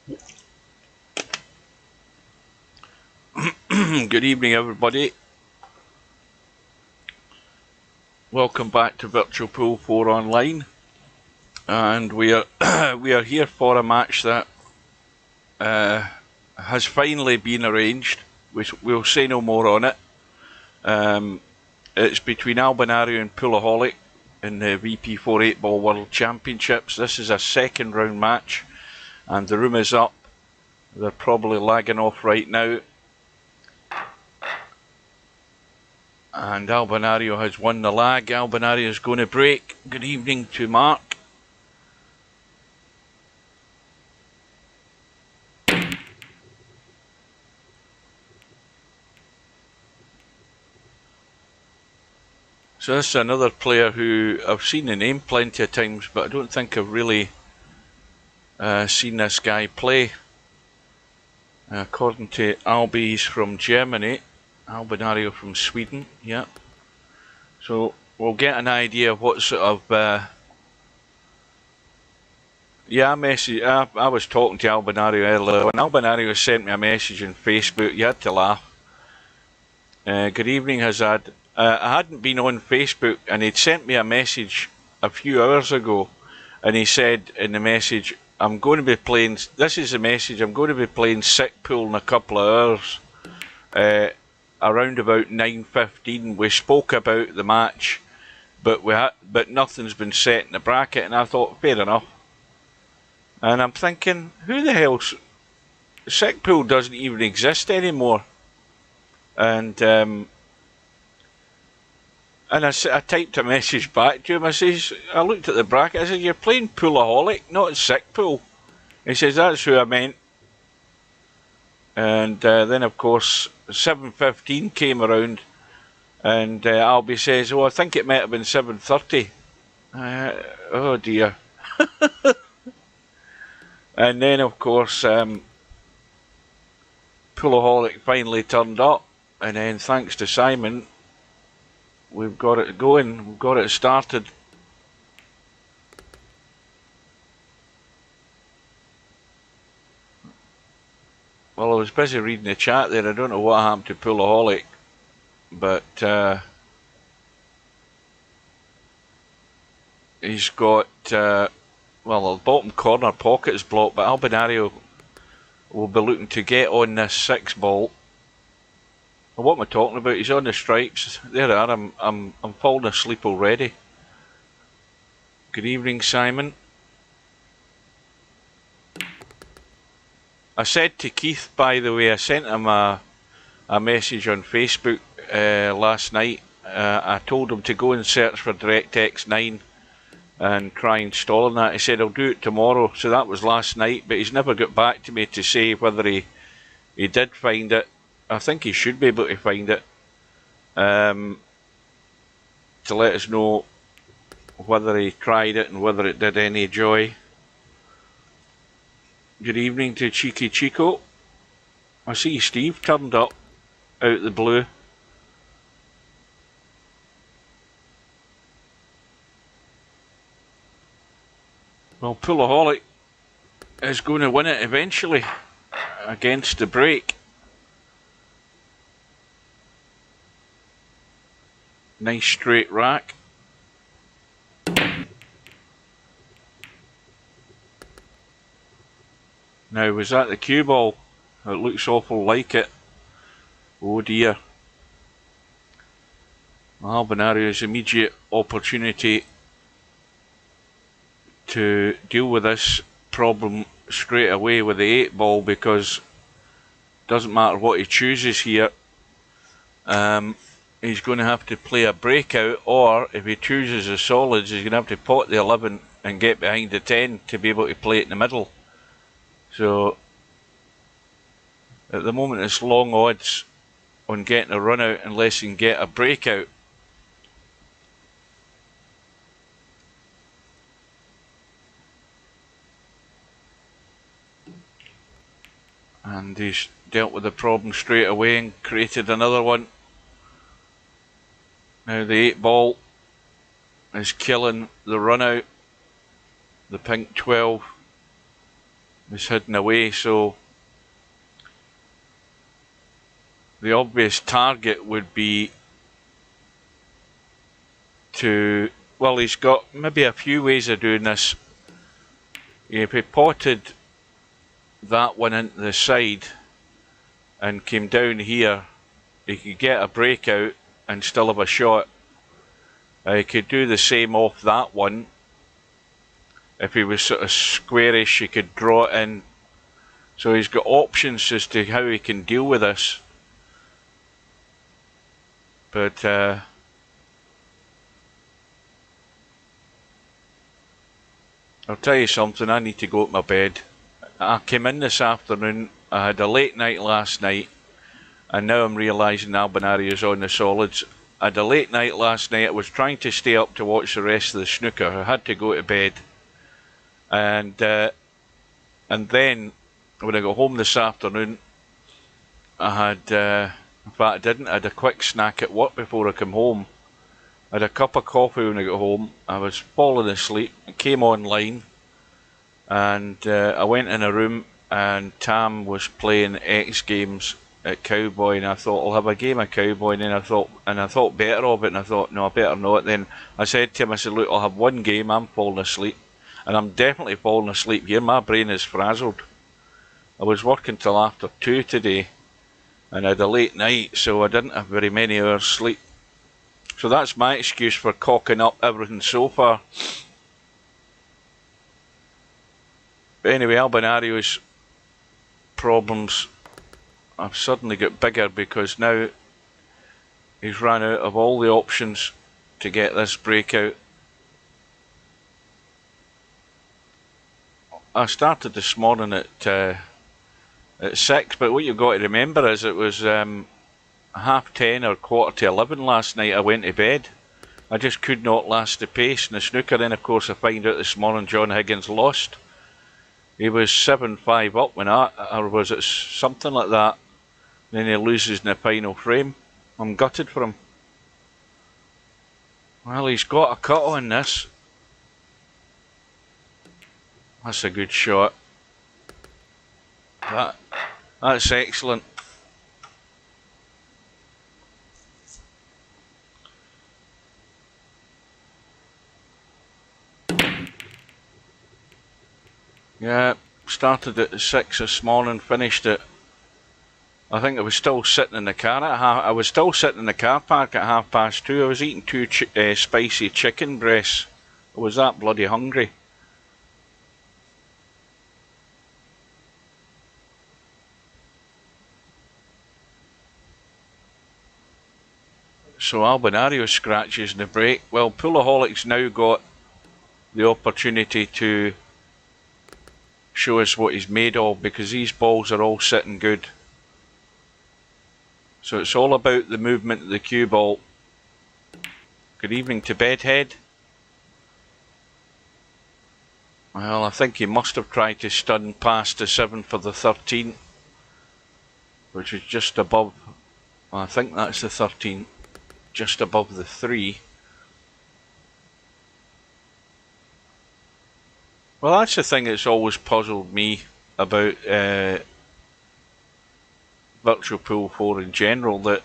Good evening, everybody. Welcome back to Virtual Pool 4 Online, and we are we are here for a match that has finally been arranged. We'll say no more on it. It's between Albinario and Poolaholic in the VP4 8-Ball World Championships. This is a second round match, and the room is up. They're probably lagging off right now. And Albinario has won the lag. Albinario is going to break. Good evening to Mark. So this is another player who I've seen the name plenty of times, but I don't think I've really seen this guy play. According to Albi, he's from Germany. Albinario from Sweden, yeah. So we'll get an idea of what sort of... I was talking to Albinario earlier. When Albinario sent me a message on Facebook, you had to laugh. Good evening, Hazard. I hadn't been on Facebook, and he'd sent me a message a few hours ago, and he said in the message, I'm going to be playing... This is the message. I'm going to be playing sick pool in a couple of hours. Around about 9:15, we spoke about the match, but nothing's been set in the bracket, and I thought, fair enough. And I'm thinking, who the hell's... Sick pool doesn't even exist anymore. And I typed a message back to him. I looked at the bracket, I said, you're playing Poolaholic, not sick pool. He says, that's who I meant. And then, of course, 7:15 came around, and Albie says, "Oh, I think it might have been 7:30." Oh dear! And then, of course, Poolaholic finally turned up, and then, thanks to Simon, we've got it going. We've got it started. Well, I was busy reading the chat there. I don't know what happened to Poolaholic, but he's got, well, the bottom corner pocket is blocked, but Albinario will be looking to get on this 6-ball. What am I talking about? He's on the stripes. There they are. I'm falling asleep already. Good evening, Simon. I said to Keith, by the way, I sent him a message on Facebook last night. I told him to go and search for DirectX 9 and try installing that. He said, I'll do it tomorrow. So that was last night, but he's never got back to me to say whether he did find it. I think he should be able to find it. To let us know whether he tried it and whether it did any joy. Good evening to Cheeky Chico. I see Steve turned up out the blue. Well, Poolaholic is going to win it eventually against the break. Nice straight rack. Now, was that the cue ball? It looks awful like it. Oh dear. Albinario's immediate opportunity to deal with this problem straight away with the 8-ball, because it doesn't matter what he chooses here. He's going to have to play a breakout, or if he chooses the solids, he's going to have to pot the 11 and get behind the 10 to be able to play it in the middle. So, at the moment it's long odds on getting a run out unless he can get a breakout. And he's dealt with the problem straight away and created another one. Now the 8-ball is killing the run out. The pink 12. is hidden away, so the obvious target would be to, well, he's got maybe a few ways of doing this. If he potted that one into the side and came down here, he could get a breakout and still have a shot. He could do the same off that one. If he was sort of squarish, he could draw it in. So he's got options as to how he can deal with this. But I'll tell you something, I need to go to my bed. I came in this afternoon, I had a late night last night, and now I'm realising Albinario's on the solids. I had a late night last night, I was trying to stay up to watch the rest of the snooker. I had to go to bed. And then, when I got home this afternoon, I had, in fact I didn't, I had a quick snack at work before I came home. I had a cup of coffee when I got home. I was falling asleep. I came online and I went in a room and Tam was playing X Games at Cowboy, and I thought I'll have a game of Cowboy, and then I thought better of it, and I thought no, I better not. Then I said to him, I said, look, I'll have one game, I'm falling asleep. And I'm definitely falling asleep here, my brain is frazzled. I was working till after 2 today and I had a late night, so I didn't have very many hours sleep. So that's my excuse for cocking up everything so far. But anyway, Albinario's problems have suddenly got bigger because now he's run out of all the options to get this breakout. I started this morning at 6, but what you've got to remember is it was 10:30 or 11:15 last night I went to bed. I just could not last the pace in the snooker. Then of course I find out this morning John Higgins lost. He was 7-5 up when or was it something like that. Then he loses in the final frame. I'm gutted for him. Well, he's got a cut on this. That's a good shot. That's excellent. Yeah, started at 6 this morning, finished at, I think I was still sitting in the car I was still sitting in the car park at 2:30. I was eating 2 spicy chicken breasts. I was that bloody hungry. So Albinario scratches in the break. Well, Poolaholic's now got the opportunity to show us what he's made of, because these balls are all sitting good. So it's all about the movement of the cue ball. Good evening to Bedhead. Well, I think he must have tried to stun past the 7 for the 13, which is just above, well, I think that's the 13, just above the 3. Well, that's the thing that's always puzzled me about Virtual Pool 4 in general, that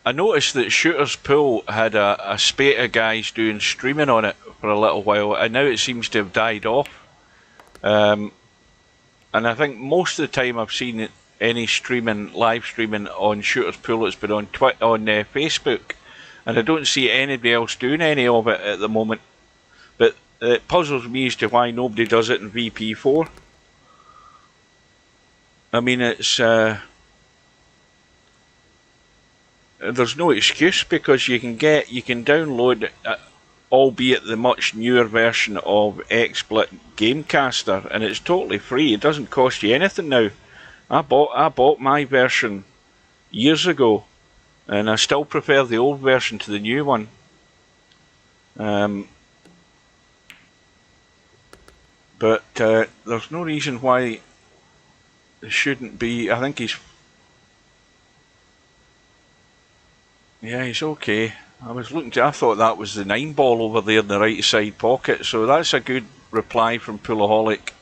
I noticed that Shooter's Pool had a spate of guys doing streaming on it for a little while, and now it seems to have died off. And I think most of the time I've seen any streaming, live streaming on Shooter's Pool, it's been on Facebook, and I don't see anybody else doing any of it at the moment. But it puzzles me as to why nobody does it in VP4. I mean, it's there's no excuse, because you can download, albeit the much newer version of XSplit Gamecaster, and it's totally free. It doesn't cost you anything now. I bought my version years ago, and I still prefer the old version to the new one. But there's no reason why it shouldn't be. I think he's okay. I thought that was the 9 ball over there in the right side pocket, so that's a good reply from Poolaholic.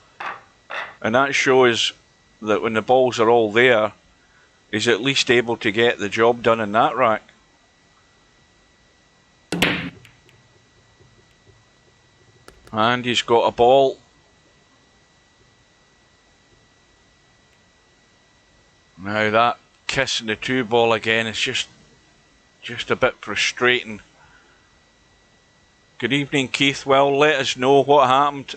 And that shows that when the balls are all there, he's at least able to get the job done in that rack. And he's got a ball. Now that kissing the 2 ball again is just a bit frustrating. Good evening, Keith. Well, let us know what happened.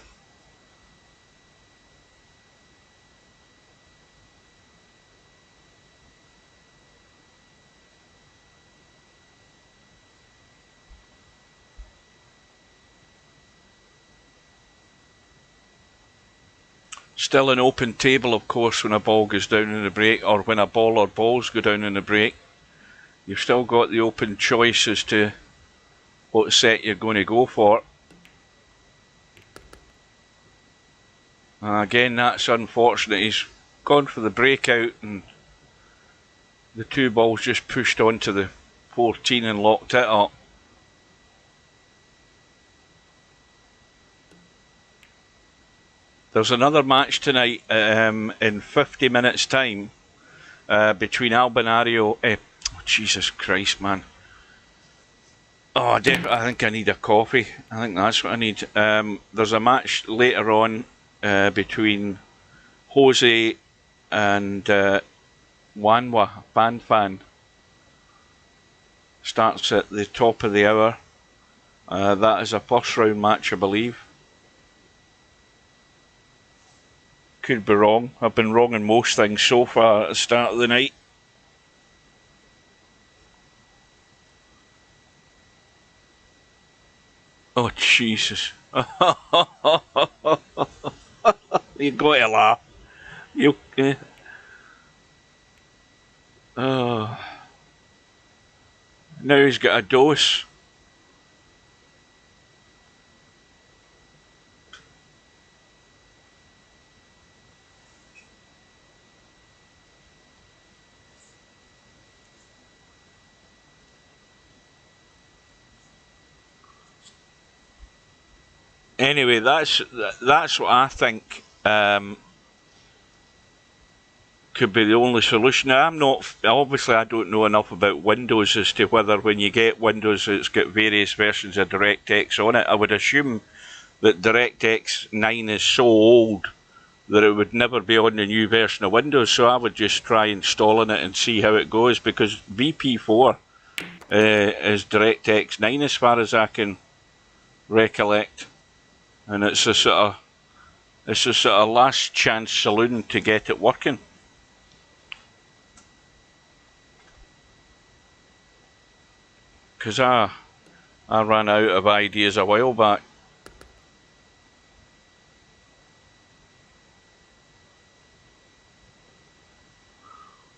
Still an open table, of course, when a ball goes down in the break, or when a ball or balls go down in the break. You've still got the open choice as to what set you're going to go for. Again, that's unfortunate. He's gone for the breakout and the 2 balls just pushed onto the 14 and locked it up. There's another match tonight in 50 minutes time between Albinario... Jesus Christ, man. Oh, I think I need a coffee. I think that's what I need. There's a match later on between Jose and Wanwa, Fan. Starts at the top of the hour. That is a first round match, I believe. Could be wrong. I've been wrong in most things so far at the start of the night. Oh, Jesus. You got to laugh. You... now he's got a dose. Anyway, that's what I think could be the only solution. Now, obviously I don't know enough about Windows as to whether when you get Windows it's got various versions of DirectX on it. I would assume that DirectX 9 is so old that it would never be on the new version of Windows, so I would just try installing it and see how it goes, because VP4 is DirectX 9 as far as I can recollect. And it's a sort of last chance saloon to get it working. Because I ran out of ideas a while back.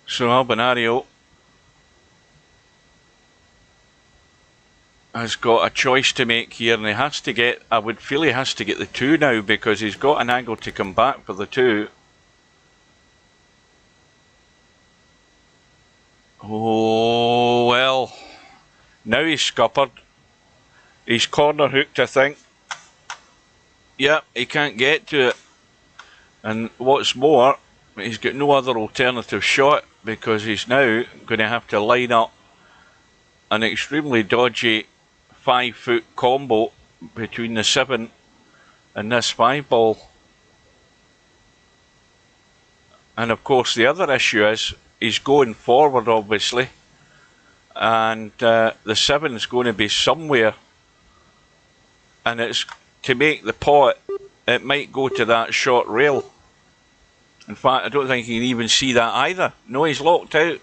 So Albinario has got a choice to make here, and he has to get, I would feel he has to get the 2 now, because he's got an angle to come back for the 2. Oh, well, now he's scuppered. He's corner hooked, I think. Yep, he can't get to it. And what's more, he's got no other alternative shot, because he's now going to have to line up an extremely dodgy 5-foot combo between the 7 and this 5 ball. And of course the other issue is he's going forward, obviously, and the 7 is going to be somewhere, and it's to make the pot, it might go to that short rail. In fact, I don't think you can even see that either. No, he's locked out.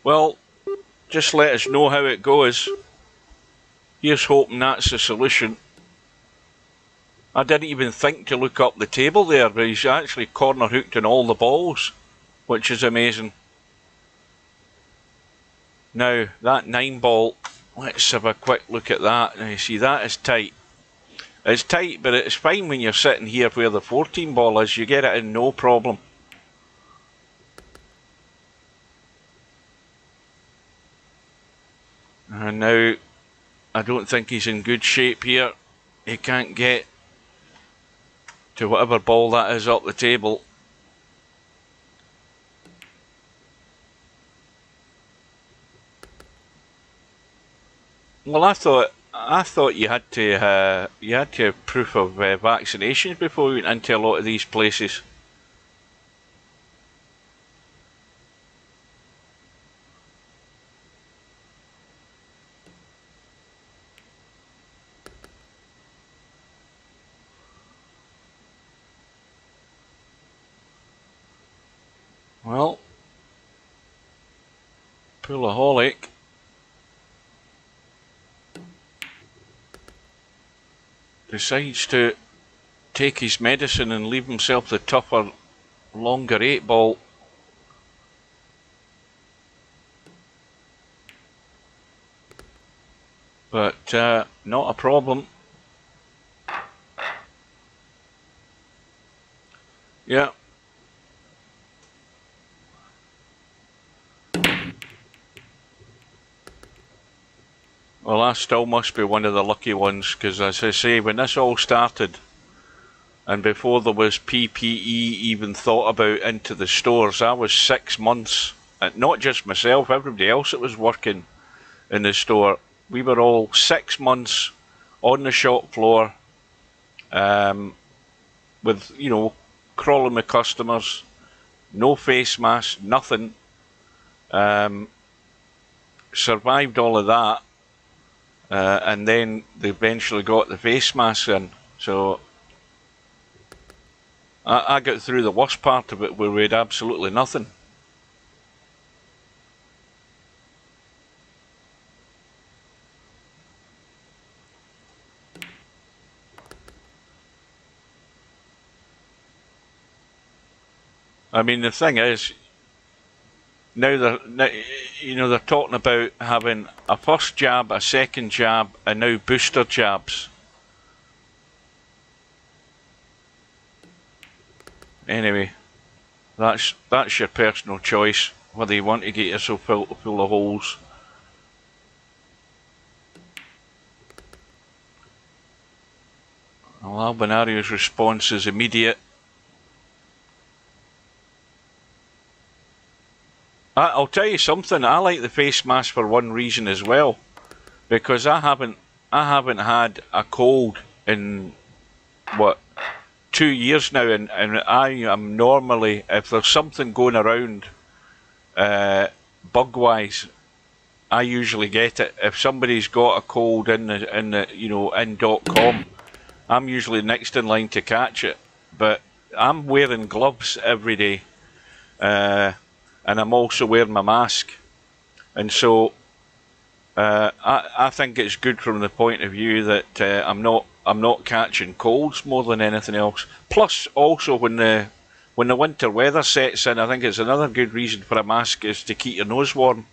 Well, just let us know how it goes. Here's hoping that's the solution. I didn't even think to look up the table there, but he's actually corner hooked in all the balls, which is amazing. Now, that 9 ball, let's have a quick look at that. Now you see, that is tight. It's tight, but it's fine when you're sitting here where the 14 ball is. You get it in no problem. And now I don't think he's in good shape here. He can't get to whatever ball that is up the table. Well, I thought you had to have proof of vaccinations before you went into a lot of these places. Well, Poolaholic decides to take his medicine and leave himself the tougher, longer 8-ball. But not a problem. Yeah. Well, I still must be one of the lucky ones, because as I say, when this all started, and before there was PPE even thought about into the stores, I was 6 months, and not just myself, everybody else that was working in the store, we were all 6 months on the shop floor, with, you know, crawling with customers, no face mask, nothing. Survived all of that, and then they eventually got the face mask in. So I got through the worst part of it where we had absolutely nothing. I mean, the thing is, now they're talking about having a first jab, a second jab, and now booster jabs. Anyway, that's your personal choice, whether you want to get yourself full of holes. Well, Albinario's response is immediate. I'll tell you something, I like the face mask for one reason as well, because I haven't had a cold in, what, 2 years now, and I am normally, if there's something going around bug-wise, I usually get it. If somebody's got a cold in .com, I'm usually next in line to catch it. But I'm wearing gloves every day, and I'm also wearing my mask, and so I think it's good from the point of view that I'm not catching colds more than anything else. Plus, also when the winter weather sets in, I think it's another good reason for a mask is to keep your nose warm.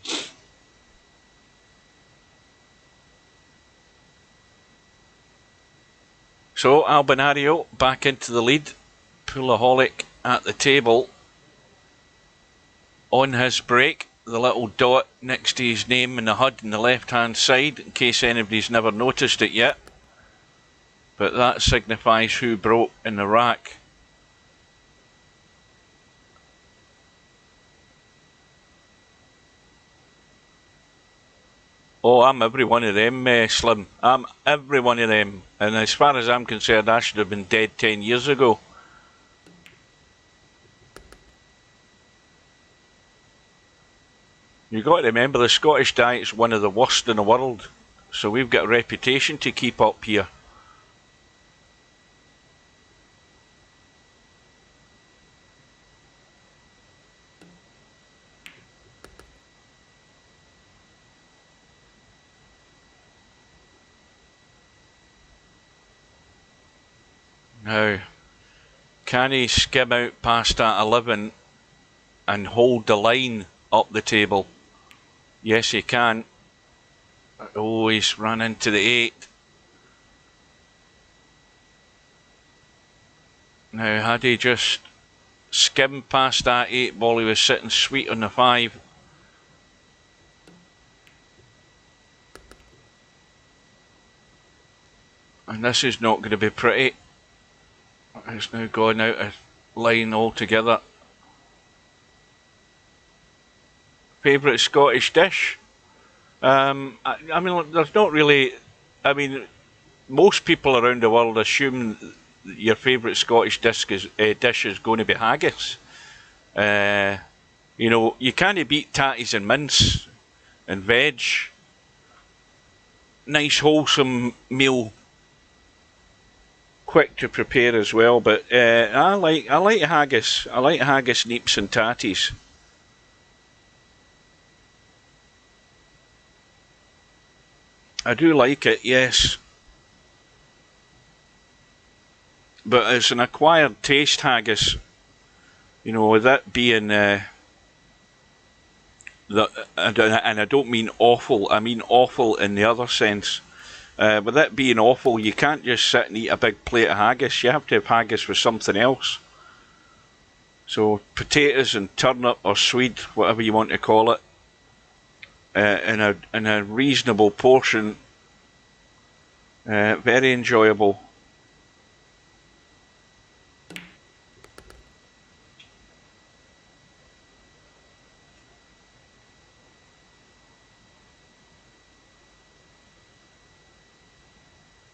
So Albinario back into the lead. Poolaholic at the table. On his break, the little dot next to his name in the HUD on the left hand side, in case anybody's never noticed it yet. But that signifies who broke in the rack. Oh, I'm every one of them, Slim. I'm every one of them. And as far as I'm concerned, I should have been dead 10 years ago. You've got to remember, the Scottish diet's one of the worst in the world. So we've got a reputation to keep up here. Now, can he skim out past that 11 and hold the line up the table? Yes, he can. Oh, he's run into the 8. Now, had he just skimmed past that 8 ball, he was sitting sweet on the 5. And this is not going to be pretty. It's now gone out of line altogether. Favourite Scottish dish? I mean, there's not really. I mean, most people around the world assume your favourite Scottish dish is going to be haggis. You know, you can't beat tatties and mince and veg. Nice wholesome meal, quick to prepare as well. But I like haggis. I like haggis, neeps, and tatties. I do like it, yes. But it's an acquired taste, haggis. You know, with that being and I don't mean awful. I mean awful in the other sense. With that being awful, you can't just sit and eat a big plate of haggis. You have to have haggis with something else. So potatoes and turnip or swede, whatever you want to call it, in a reasonable portion. Very enjoyable.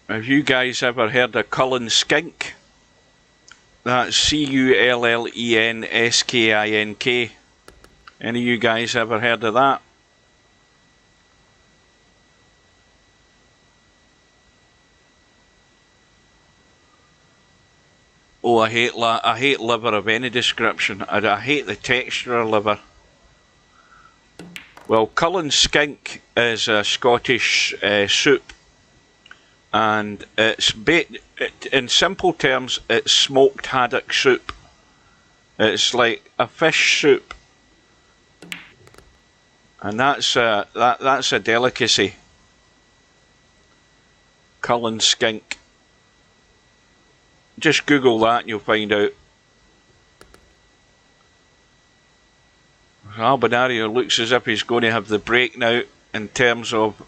Have you guys ever heard of Cullen skink? That's Cullenskink. Any of you guys ever heard of that? Oh, I hate liver of any description. I hate the texture of liver. Well, Cullen skink is a Scottish soup. And in simple terms, it's smoked haddock soup. It's like a fish soup, and that's a delicacy. Cullen skink. Just Google that and you'll find out. Albinario looks as if he's going to have the break now in terms of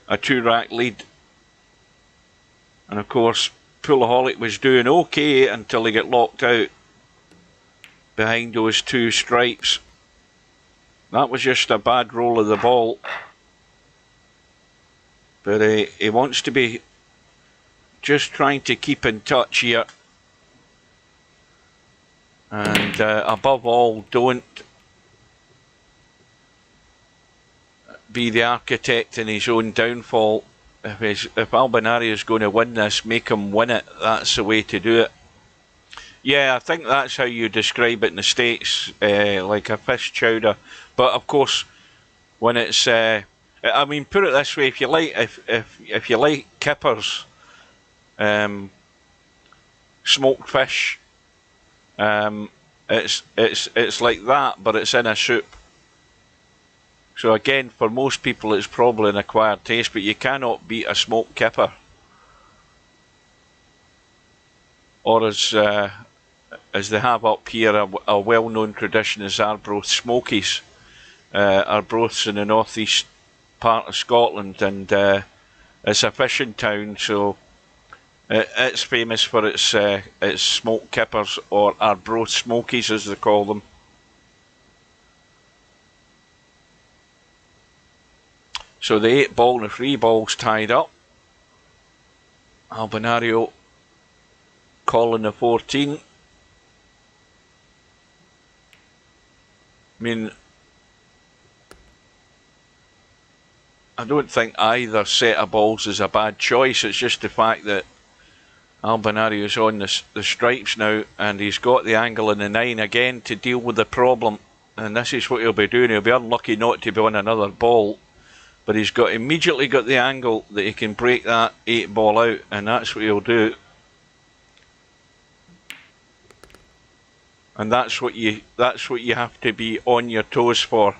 a 2-rack lead. And of course, Poolaholic was doing okay until he got locked out behind those 2 stripes. That was just a bad roll of the ball. But he wants to be just trying to keep in touch here. And above all, don't be the architect in his own downfall. If Albinario is going to win this, make him win it. That's the way to do it. Yeah, I think that's how you describe it in the States, like a fish chowder. But of course, when it's, I mean, put it this way: if you like kippers, smoked fish, it's like that, but it's in a soup. So again, for most people it's probably an acquired taste, but you cannot beat a smoked kipper. Or as they have up here, a well-known tradition is Arbroath Smokies. Arbroath's in the northeast part of Scotland, and it's a fishing town, so it's famous for its smoked kippers, or Arbroath Smokies as they call them. So the 8 ball and the 3 balls tied up. Albinario calling the 14. I mean, I don't think either set of balls is a bad choice. It's just the fact that Albinario's on the stripes now, and he's got the angle in the 9 again to deal with the problem. And this is what he'll be doing. He'll be unlucky not to be on another ball. But he's immediately got the angle that he can break that 8 ball out, and that's what he'll do. And that's what you have to be on your toes for.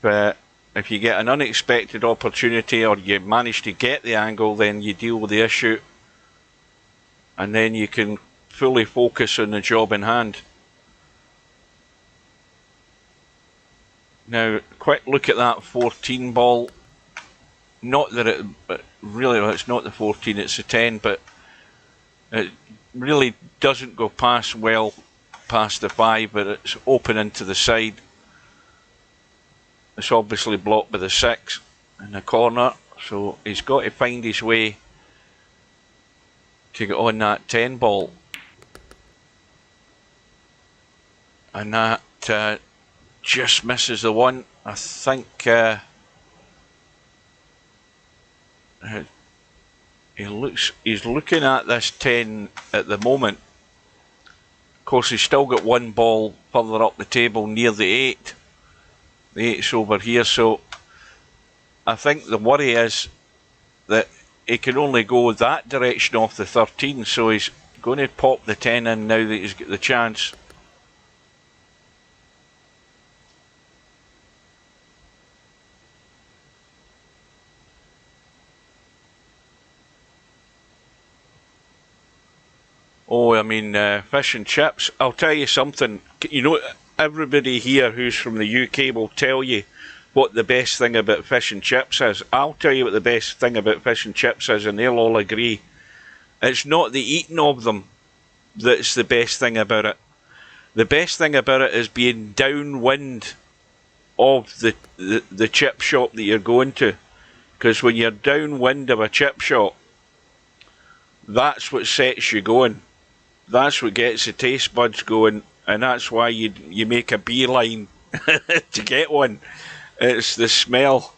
If you get an unexpected opportunity, or you manage to get the angle, then you deal with the issue, and then you can fully focus on the job in hand. Now, quick look at that 14 ball. not that it really, it's not the 14, it's the 10, but it really doesn't go past the 5, but it's open into the side. It's obviously blocked by the 6 in the corner, so he's got to find his way to get on that 10 ball. And that just misses the 1. I think he's looking at this 10 at the moment. Of course, he's still got 1 ball further up the table near the 8. The 8's over here, so I think the worry is that he can only go that direction off the 13, so he's going to pop the 10 in now that he's got the chance. Oh, I mean, fish and chips. I'll tell you something. You know, everybody here who's from the UK will tell you what the best thing about fish and chips is. I'll tell you what the best thing about fish and chips is, and they'll all agree. It's not the eating of them that's the best thing about it. The best thing about it is being downwind of the chip shop that you're going to. Because when you're downwind of a chip shop, that's what sets you going. That's what gets the taste buds going, and that's why you make a beeline to get one. It's the smell.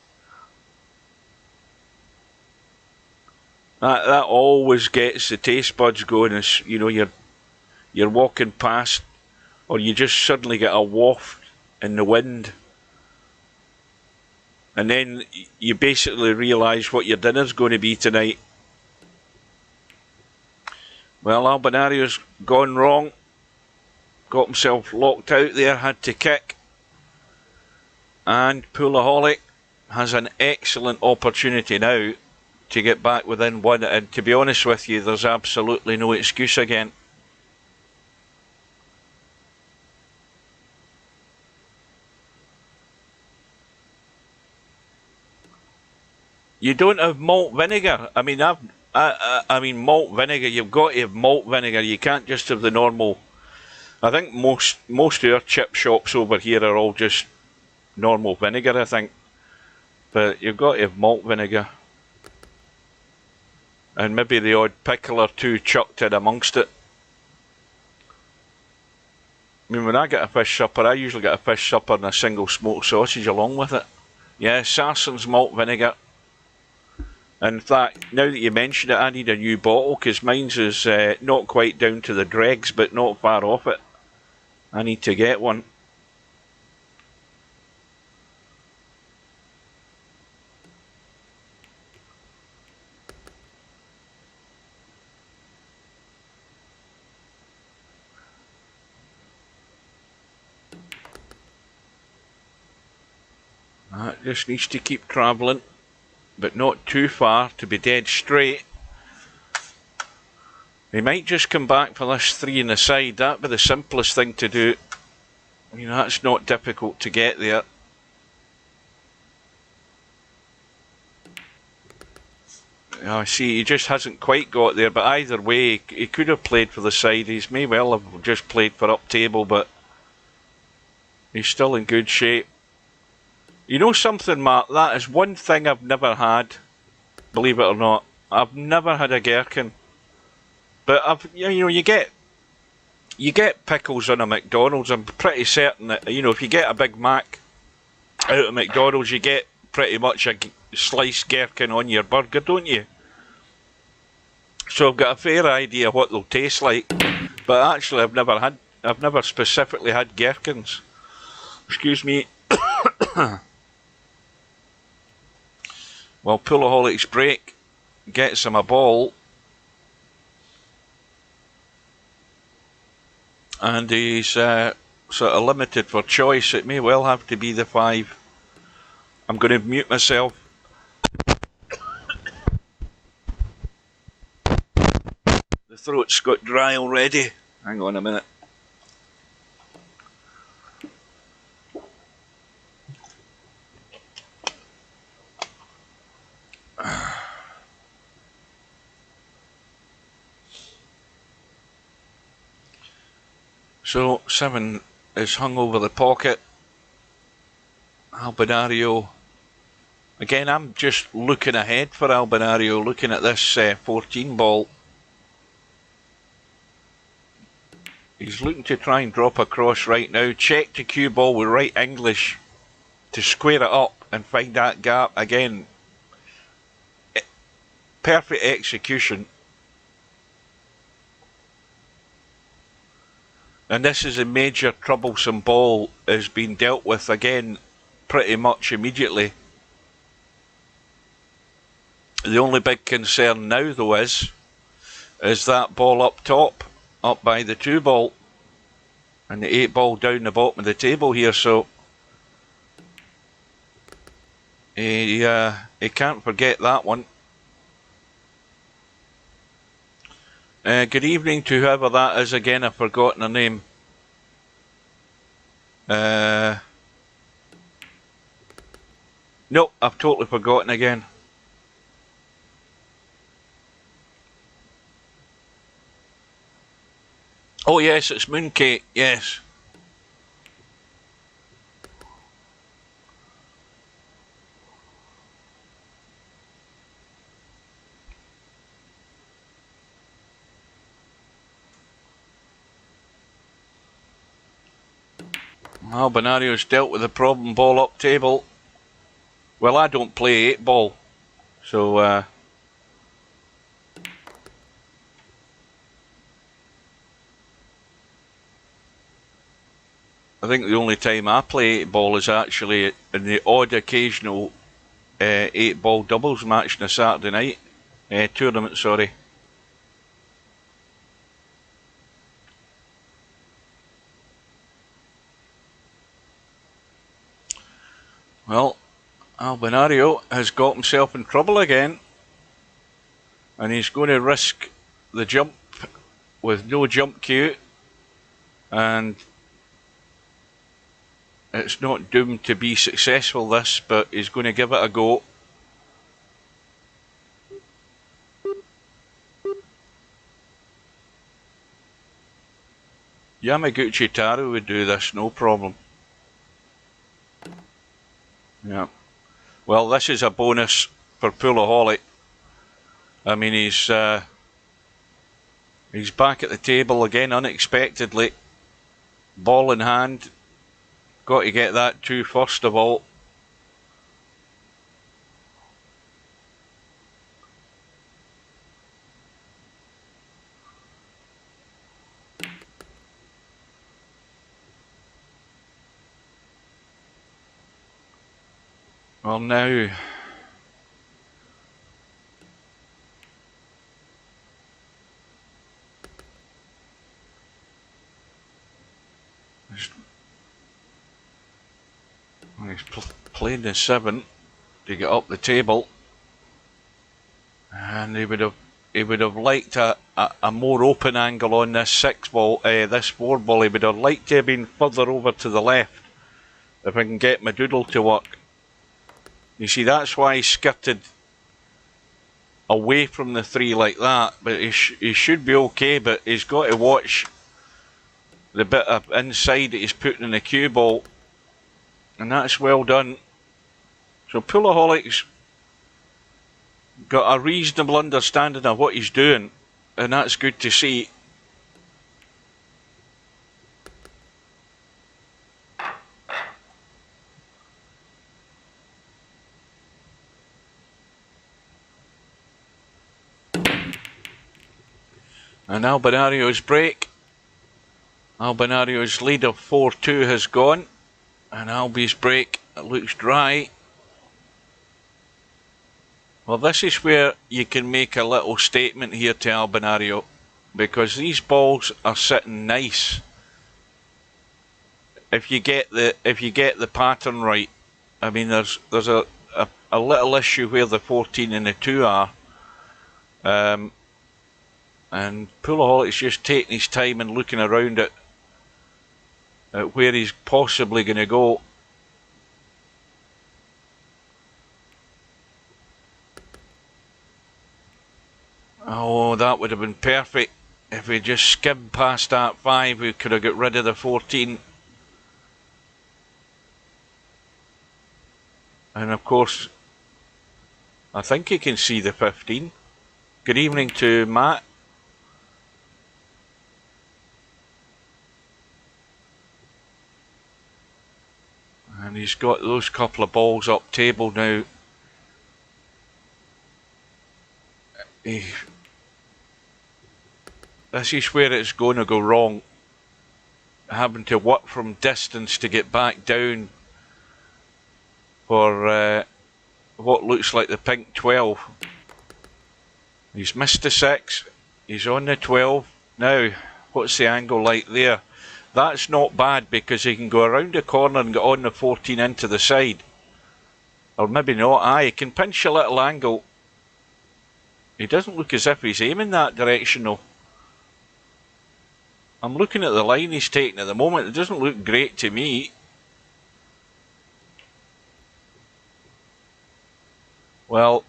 That always gets the taste buds going. As you know, you're walking past, or you just suddenly get a waft in the wind, and then you basically realise what your dinner's going to be tonight. Well, Albinario's gone wrong. Got himself locked out there, had to kick. And Poolaholic has an excellent opportunity now to get back within 1. And to be honest with you, there's absolutely no excuse again. You don't have malt vinegar. I mean, I mean, malt vinegar, you've got to have malt vinegar. You can't just have the normal. I think most of our chip shops over here are all just normal vinegar, I think. But you've got to have malt vinegar. And maybe the odd pickle or 2 chucked in amongst it. I mean, when I get a fish supper, I usually get a fish supper and a single smoked sausage along with it. Yeah, Sarson's malt vinegar. In fact, now that you mention it, I need a new bottle because mine's is not quite down to the dregs, but not far off it. I need to get one. That just needs to keep travelling, but not too far to be dead straight. He might just come back for this 3 in the side. That'd be the simplest thing to do. I mean, that's not difficult to get there. I see, he just hasn't quite got there, but either way, he could have played for the side. He's may well have just played for up table, but he's still in good shape. You know something, Mark? That is one thing I've never had, believe it or not. I've never had a gherkin. But you get pickles on a McDonald's. I'm pretty certain that, you know, if you get a Big Mac out of McDonald's, you get pretty much a sliced gherkin on your burger, don't you? So I've got a fair idea what they'll taste like. But actually, I've never specifically had gherkins. Excuse me. Well, Poolaholic's break gets him a ball. And he's sort of limited for choice. It may well have to be the 5. I'm going to mute myself. The throat's got dry already. Hang on a minute. So 7 is hung over the pocket. Albinario. Again, I'm just looking ahead for Albinario, looking at this 14 ball. He's looking to try and drop across right now. Check to cue ball with right English to square it up and find that gap. Again, perfect execution. And this is a major troublesome ball, has been dealt with again pretty much immediately. The only big concern now though is that ball up top, up by the 2 ball, and the 8 ball down the bottom of the table here, so he can't forget that one. Good evening to whoever that is again, I've forgotten her name. Nope, I've totally forgotten again. Oh yes, it's Mooncake, yes. Albinario's dealt with the problem ball up table. Well, I don't play 8 ball, so I think the only time I play 8 ball is actually in the odd occasional 8 ball doubles match on a Saturday night tournament, sorry. Well, Albinario has got himself in trouble again, and he's going to risk the jump with no jump cue, and it's not doomed to be successful this, but he's going to give it a go. Yamaguchi Taro would do this, no problem. Yeah. Well, this is a bonus for Poolaholic. I mean, he's back at the table again unexpectedly. Ball in hand. Got to get that 2 first of all. Well, now he's playing the 7 to get up the table, and he would have liked a more open angle on this 6 ball, this 4 ball. He would have liked to have been further over to the left if I can get my doodle to work. You see, that's why he skirted away from the 3 like that, but he should be okay, but he's got to watch the bit of inside that he's putting in the cue ball, and that's well done. So Poolaholic's got a reasonable understanding of what he's doing, and that's good to see. And Albinario's break. Albinario's lead of 4-2 has gone, and Albi's break looks dry. Well, this is where you can make a little statement here to Albinario, because these balls are sitting nice. If you get the pattern right, I mean, there's a little issue where the 14 and the 2 are. And Poolaholic's just taking his time and looking around at where he's possibly going to go. Oh, that would have been perfect. If we just skimmed past that 5, we could have got rid of the 14. And of course, I think you can see the 15. Good evening to Matt. And he's got those couple of balls up table now. This is where it's going to go wrong. Having to work from distance to get back down for what looks like the pink 12. He's missed the 6. He's on the 12. Now, what's the angle like there? That's not bad because he can go around the corner and get on the 14 into the side. Or maybe not. Aye, he can pinch a little angle. He doesn't look as if he's aiming that direction though. I'm looking at the line he's taking at the moment. It doesn't look great to me. Well,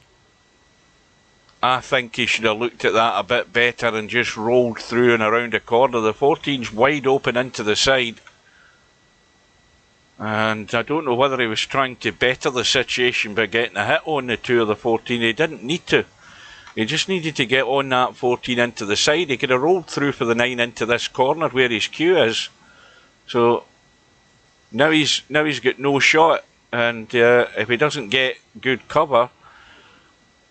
I think he should have looked at that a bit better and just rolled through and around the corner. The 14's wide open into the side. And I don't know whether he was trying to better the situation by getting a hit on the 2 of the 14. He didn't need to. He just needed to get on that 14 into the side. He could have rolled through for the 9 into this corner where his cue is. So now he's got no shot. And if he doesn't get good cover,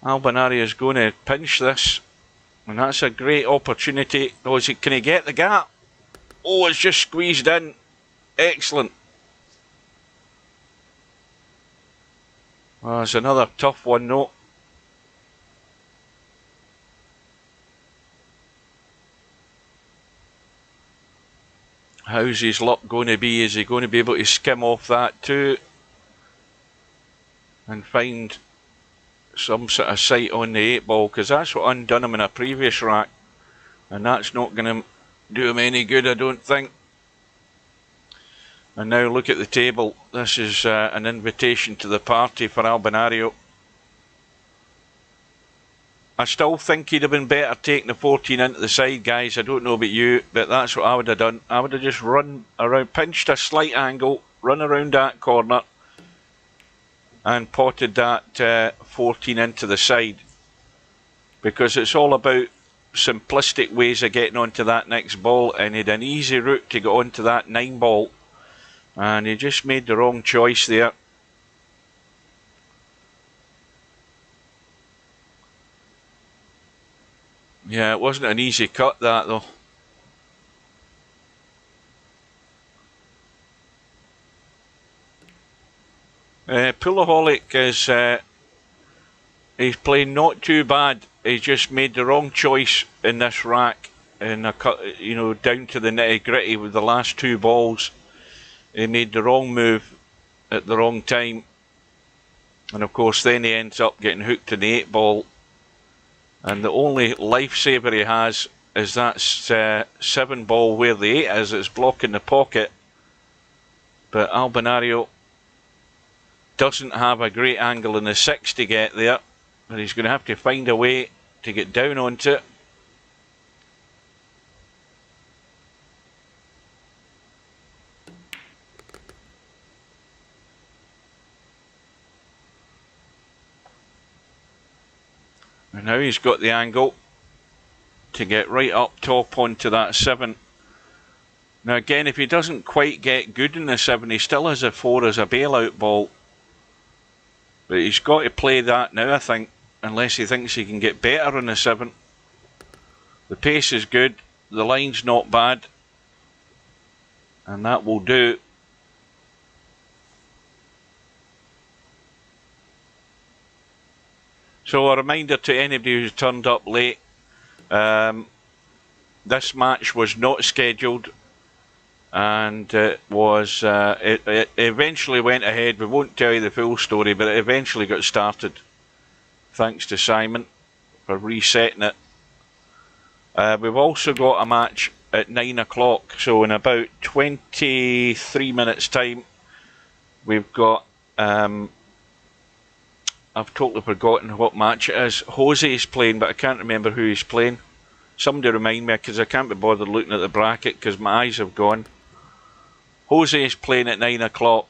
Albinario is going to pinch this, and that's a great opportunity. Oh, can he get the gap? Oh, it's just squeezed in. Excellent. Well, it's another tough one, though. How's his luck going to be? Is he going to be able to skim off that too and find some sort of sight on the 8 ball, because that's what undone him in a previous rack, and that's not going to do him any good, I don't think. And now look at the table. This is an invitation to the party for Albinario. I still think he'd have been better taking the 14 into the side, guys. I don't know about you, but that's what I would have done. I would have just run around, pinched a slight angle, run around that corner and potted that 14 into the side, because it's all about simplistic ways of getting onto that next ball, and he had an easy route to get onto that 9 ball, and he just made the wrong choice there. Yeah, it wasn't an easy cut, that though. Poolaholic is he's playing not too bad. He just made the wrong choice in this rack, and down to the nitty gritty with the last 2 balls. He made the wrong move at the wrong time, and of course then he ends up getting hooked in the 8 ball. And the only lifesaver he has is that 7 ball where the 8 is. It's blocking the pocket. But Albinario doesn't have a great angle in the 6 to get there, and he's going to have to find a way to get down onto it. And now he's got the angle to get right up top onto that 7. Now again, if he doesn't quite get good in the 7, he still has a 4 as a bailout ball. But he's got to play that now, I think, unless he thinks he can get better in the 7. The pace is good, the line's not bad, and that will do. So a reminder to anybody who's turned up late, this match was not scheduled, and it eventually went ahead. We won't tell you the full story, but it eventually got started. Thanks to Simon for resetting it. We've also got a match at 9 o'clock, so in about 23 minutes time we've got I've totally forgotten what match it is. Jose's playing, but I can't remember who he's playing. Somebody remind me, because I can't be bothered looking at the bracket because my eyes have gone. Jose is playing at 9 o'clock.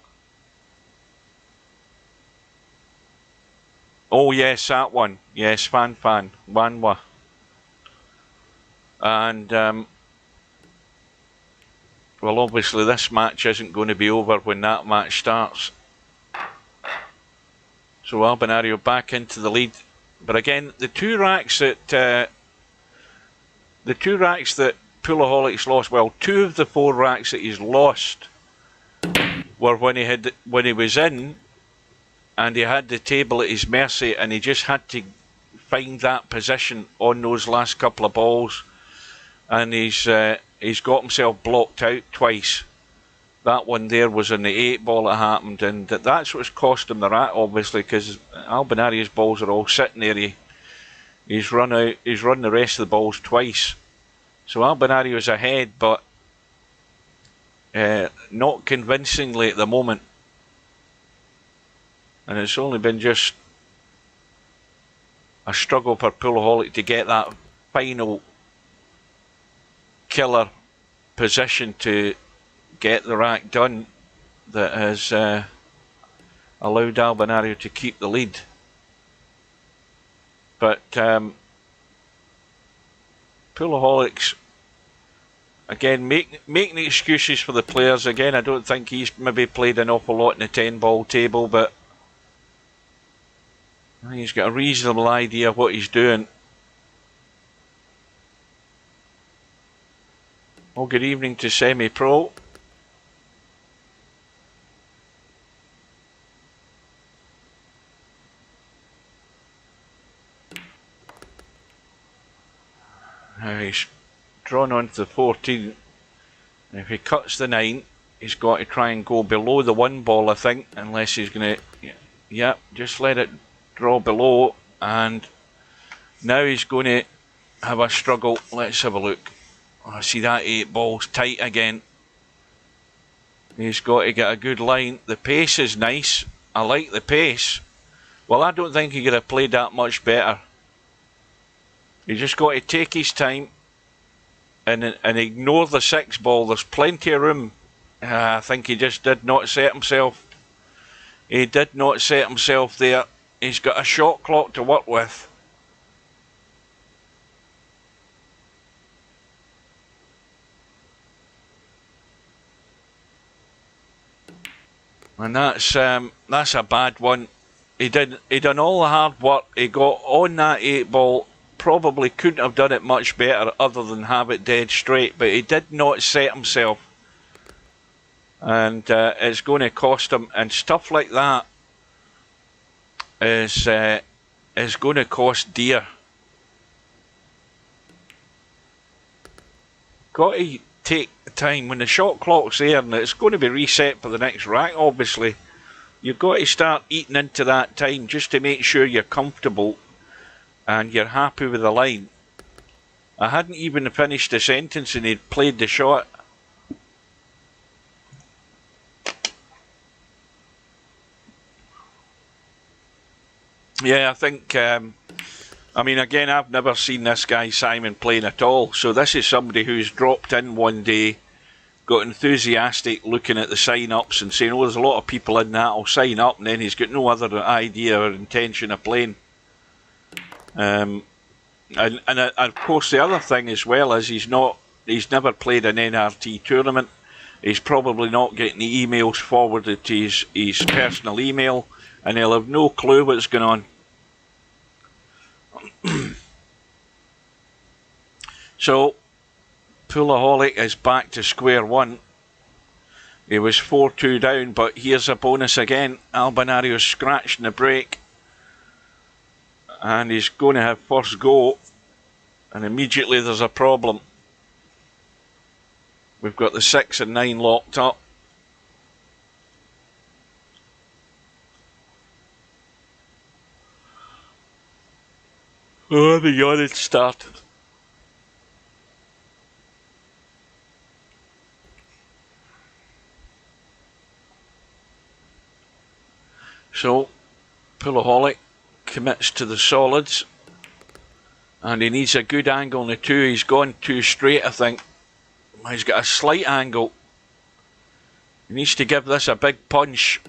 Oh yes, that one. Yes, Fan Wanwa. And well, obviously this match isn't going to be over when that match starts. So Albinario back into the lead. But again, the two racks that Poolaholic's lost, well, 2 of the 4 racks that he's lost were when he was in and he had the table at his mercy and he just had to find that position on those last couple of balls, and he's got himself blocked out twice. That one there was in the 8 ball that happened, and that's what's cost him the rack, obviously, because Albinario's balls are all sitting there. He's run the rest of the balls twice. So Albinario's ahead, but not convincingly at the moment. And it's only been just a struggle for Poolaholic to get that final killer position to get the rack done that has allowed Albinario to keep the lead. But Poolaholic's again making excuses for the players. Again, I don't think he's maybe played an awful lot in the 10 ball table, but I think he's got a reasonable idea of what he's doing. Well, good evening to Semi-Pro. Now he's drawn onto the 14. And if he cuts the 9, he's got to try and go below the 1 ball, I think, unless he's going to, yeah, just let it draw below, and now he's going to have a struggle. Let's have a look. I see that 8 ball's tight again. He's got to get a good line. The pace is nice. I like the pace. Well, I don't think he could have played that much better. He just got to take his time and ignore the 6 ball. There's plenty of room. I think he just did not set himself. He did not set himself there. He's got a shot clock to work with. And that's a bad one. He done all the hard work. He got on that 8 ball. Probably couldn't have done it much better other than have it dead straight, but he did not set himself. And it's going to cost him. And stuff like that is going to cost dear. Got to take the time when the shot clock's there, and it's going to be reset for the next rack. Obviously, you've got to start eating into that time just to make sure you're comfortable and you're happy with the line. I hadn't even finished the sentence and he'd played the shot. Yeah, I think, I mean, again, I've never seen this guy Simon playing at all. So this is somebody who's dropped in one day, got enthusiastic looking at the sign-ups and saying, oh, there's a lot of people in that, I'll sign up, and then he's got no other idea or intention of playing. And of course the other thing as well is he's never played an NRT tournament. He's probably not getting the emails forwarded to his personal email, and he'll have no clue what's going on. So Poolaholic is back to square one. He was 4-2 down, but here's a bonus again. Albinario's scratching the break, and he's going to have first go, and immediately there's a problem. We've got the 6 and 9 locked up. Oh, the yawning started. So Poolaholic commits to the solids. And he needs a good angle on the 2. He's gone too straight, I think. He's got a slight angle. He needs to give this a big punch.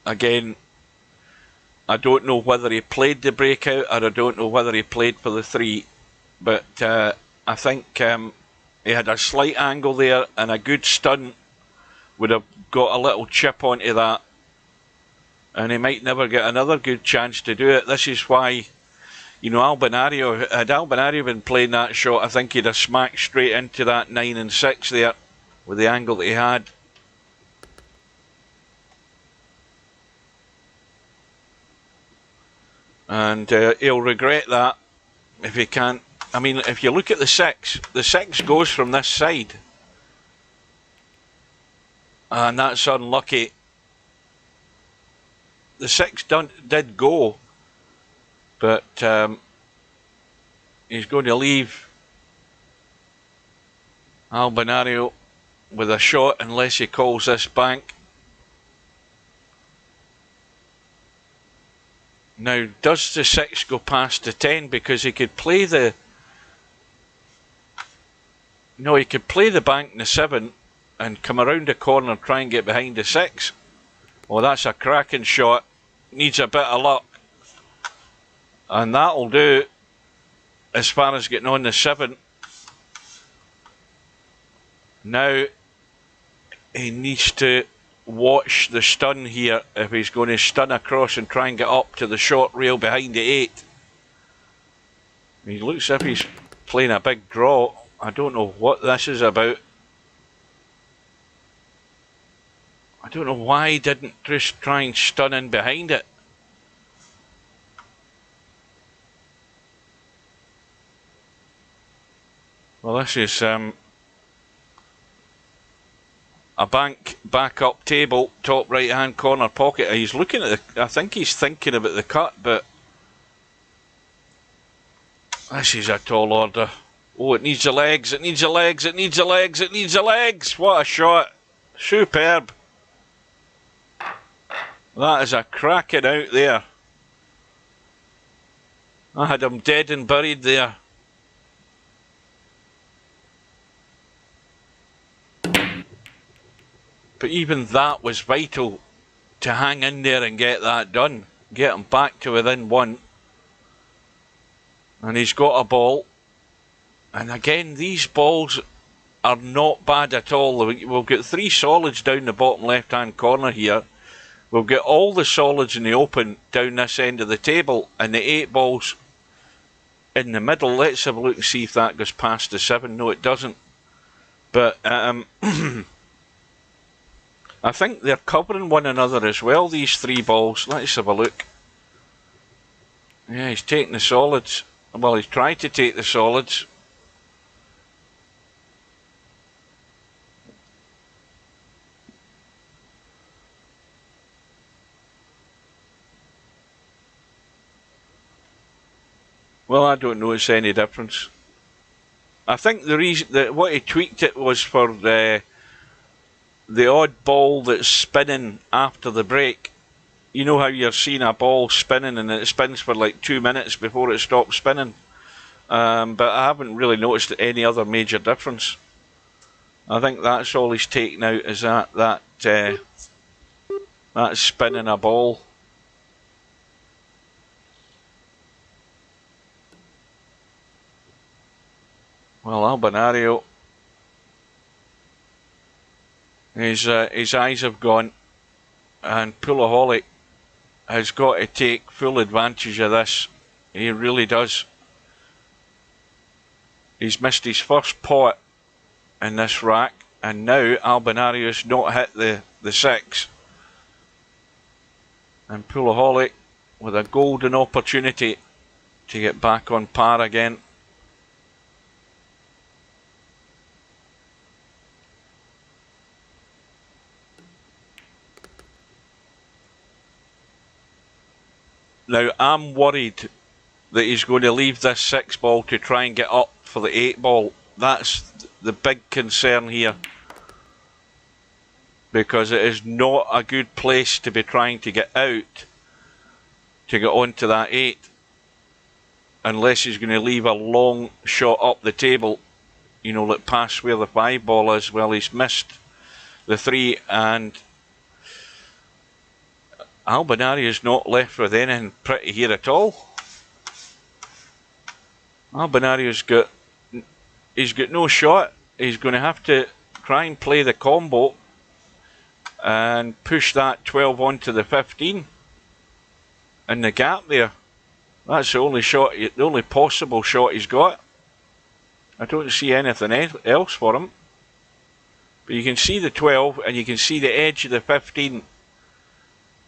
Again, I don't know whether he played the breakout or I don't know whether he played for the 3. But I think he had a slight angle there, and a good stun would have got a little chip onto that. And he might never get another good chance to do it. This is why, you know, Albinario, had Albinario been playing that shot, I think he'd have smacked straight into that 9 and 6 there with the angle that he had. And he'll regret that if he can't. I mean, if you look at the 6 goes from this side. And that's unlucky. The 6 did go, but he's going to leave Albinario with a shot unless he calls this bank. Now, does the 6 go past the 10? Because he could play the... No, he could play the bank in the 7 and come around the corner and try and get behind the 6. Well, that's a cracking shot. Needs a bit of luck. And that'll do as far as getting on the 7. Now, he needs to watch the stun here if he's going to stun across and try and get up to the short rail behind the 8. He looks as if he's playing a big draw. I don't know what this is about. I don't know why he didn't just try and stun in behind it. Well, this is a bank back-up table, top right-hand corner pocket. He's looking at the... I think he's thinking about the cut, but... This is a tall order. Oh, it needs the legs, it needs the legs, it needs the legs, it needs the legs! What a shot! Superb! That is a cracking out there. I had him dead and buried there. But even that was vital to hang in there and get that done. Get him back to within 1. And he's got a ball. And again, these balls are not bad at all. We've got 3 solids down the bottom left-hand corner here. We've got all the solids in the open down this end of the table, and the 8 balls in the middle. Let's have a look and see if that goes past the 7. No, it doesn't. But I think they're covering one another as well, these 3 balls. Let's have a look. Yeah, he's taking the solids. Well, he's trying to take the solids. Well, I don't notice any difference. I think the reason that what he tweaked it was for the odd ball that's spinning after the break. You know how you're seeing a ball spinning and it spins for like 2 minutes before it stops spinning. But I haven't really noticed any other major difference. I think that's all he's taking out is that spinning a ball. Well, Albinario, his eyes have gone, and Poolaholic has got to take full advantage of this. He really does. He's missed his first pot in this rack, and now Albinario's not hit the 6. And Poolaholic with a golden opportunity to get back on par again. Now, I'm worried that he's going to leave this 6 ball to try and get up for the 8 ball. That's the big concern here. Because it is not a good place to be trying to get out to get onto that 8, unless he's going to leave a long shot up the table, you know, like past where the 5 ball is. Well, he's missed the 3, and Albinario's not left with anything pretty here at all. Albinario's got no shot. He's going to have to try and play the combo and push that 12 onto the 15 in the gap there. That's the only shot, the only possible shot he's got. I don't see anything else for him. But you can see the 12 and you can see the edge of the 15.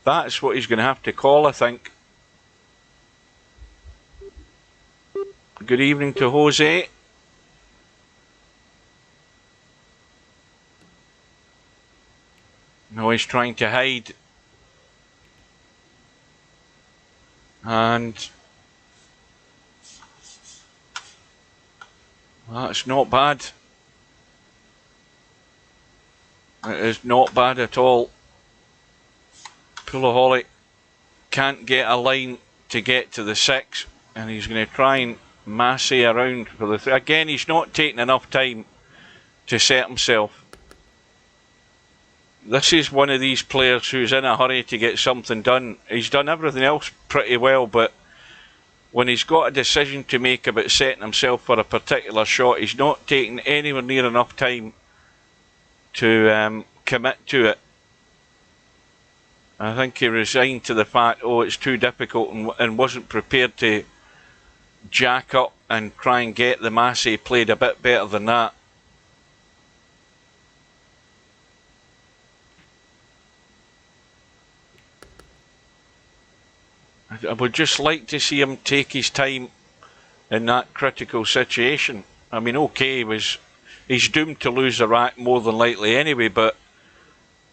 That's what he's going to have to call, I think. Good evening to Jose. Now he's trying to hide. And that's not bad. It is not bad at all. Poolaholic can't get a line to get to the 6, and he's going to try and massey around for the 3. Again, he's not taking enough time to set himself. This is one of these players who's in a hurry to get something done. He's done everything else pretty well, but when he's got a decision to make about setting himself for a particular shot, he's not taking anywhere near enough time to commit to it. I think he resigned to the fact, oh, it's too difficult, and wasn't prepared to jack up and try and get the Massey played a bit better than that. I would just like to see him take his time in that critical situation. I mean, okay, he's doomed to lose the rack more than likely anyway, but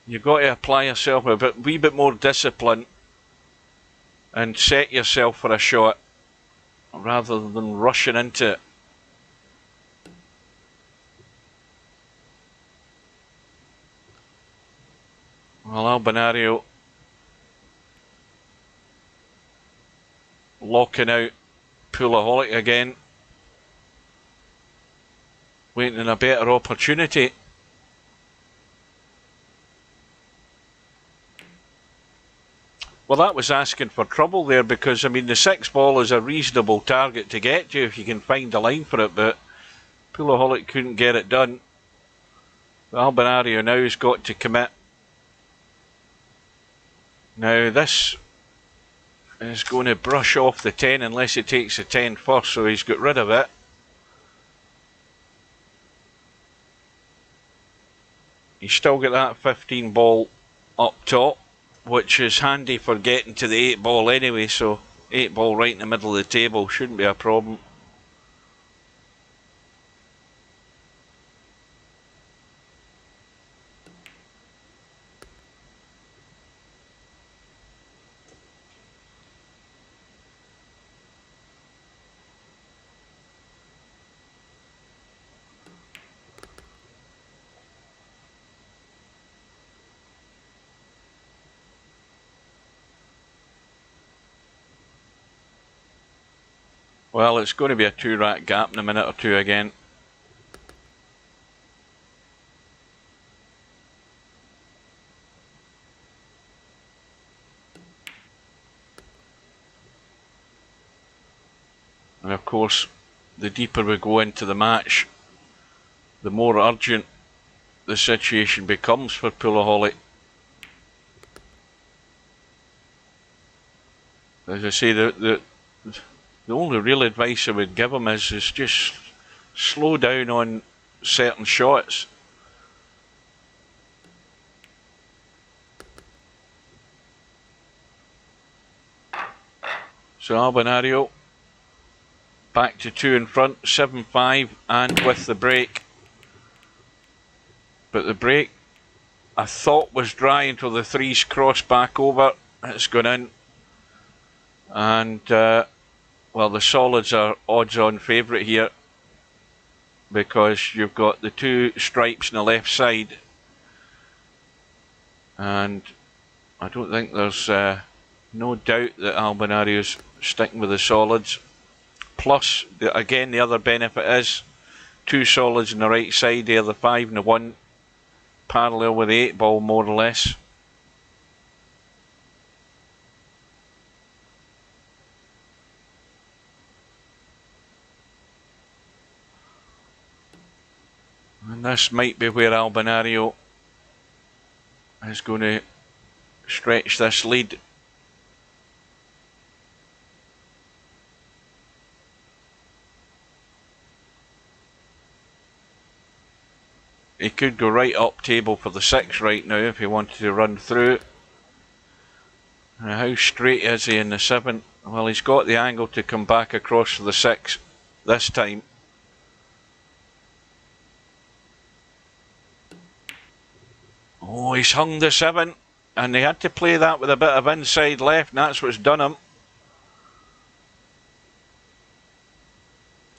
you've got to apply yourself a wee bit more discipline and set yourself for a shot rather than rushing into it. Well, Albinario locking out Poolaholic again, waiting a better opportunity. Well, that was asking for trouble there, because I mean the 6 ball is a reasonable target to get to if you can find a line for it, but Poolaholic couldn't get it done. Albinario now has got to commit. Now this is going to brush off the 10 unless he takes the 10 first, so he's got rid of it. He's still got that 15 ball up top, which is handy for getting to the 8 ball anyway, so 8 ball right in the middle of the table shouldn't be a problem. Well, it's going to be a 2 rack gap in a minute or two again. And of course, the deeper we go into the match, the more urgent the situation becomes for Poolaholic. As I say, the only real advice I would give him is just slow down on certain shots. So Albinario back to 2 in front, 7-5, and with the break. But the break I thought was dry until the 3's crossed back over. It's gone in. And well, the solids are odds-on favourite here, because you've got the 2 stripes on the left side, and I don't think there's No doubt that Albinario's sticking with the solids. Plus, again, the other benefit is 2 solids on the right side there, the 5 and the 1, parallel with the 8 ball more or less. And this might be where Albinario is going to stretch this lead. He could go right up table for the 6 right now if he wanted to run through. Now how straight is he in the 7? Well, he's got the angle to come back across for the 6 this time. Oh, he's hung the 7, and they had to play that with a bit of inside left, and that's what's done him.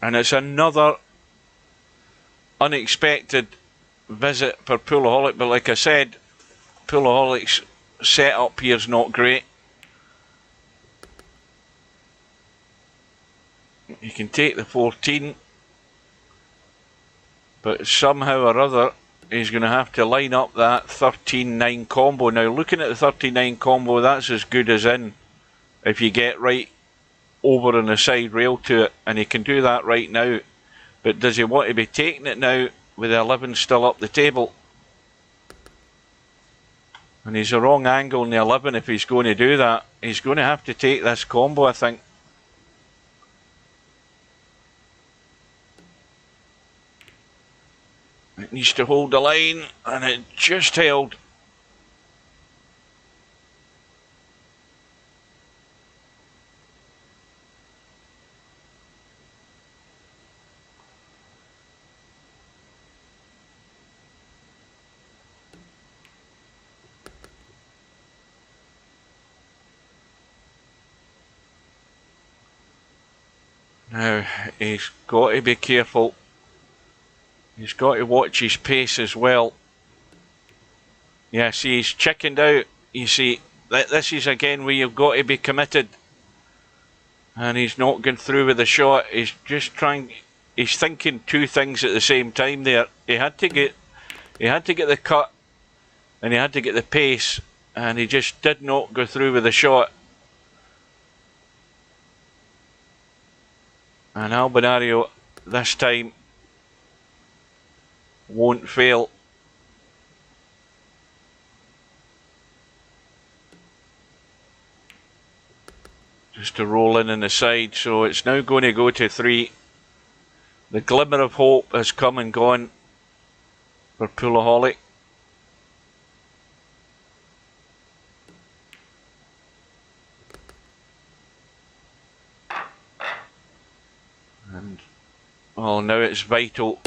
And it's another unexpected visit for Poolaholic, but like I said, Poolaholic's setup here is not great. He can take the 14, but somehow or other he's going to have to line up that 13-9 combo. Now, looking at the 13-9 combo, that's as good as in if you get right over on the side rail to it, and he can do that right now. But does he want to be taking it now with the 11 still up the table? And he's a wrong angle in the 11 if he's going to do that. He's going to have to take this combo, I think. It needs to hold the line, and it just held. Now, he's got to be careful. He's got to watch his pace as well. Yeah, see, he's chickened out. You see, this is again where you've got to be committed. And he's not going through with the shot. He's just trying. He's thinking 2 things at the same time there. He had to get the cut, and he had to get the pace, and he just did not go through with the shot. And Albinario this time won't fail. Just to roll in on the side, so it's now going to go to 3. The glimmer of hope has come and gone for Poolaholic. And well, now it's vital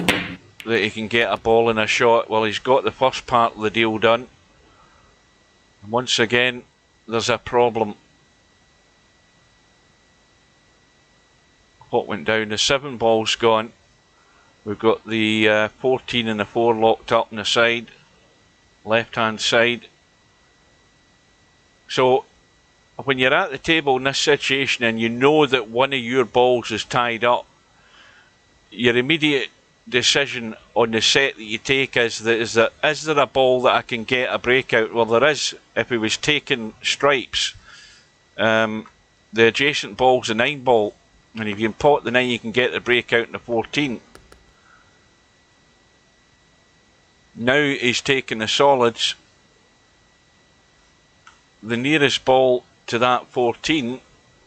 that he can get a ball and a shot. Well, he's got the first part of the deal done. And once again, there's a problem. What went down? The 7 ball's gone. We've got the 14 and the 4 locked up on the side, left hand side. So when you're at the table in this situation and you know that one of your balls is tied up, your immediate decision on the set that you take is there a ball that I can get a breakout? Well, there is. If he was taking stripes, the adjacent ball's a 9 ball, and if you can pot the 9, you can get the breakout in the 14. Now he's taking the solids. The nearest ball to that 14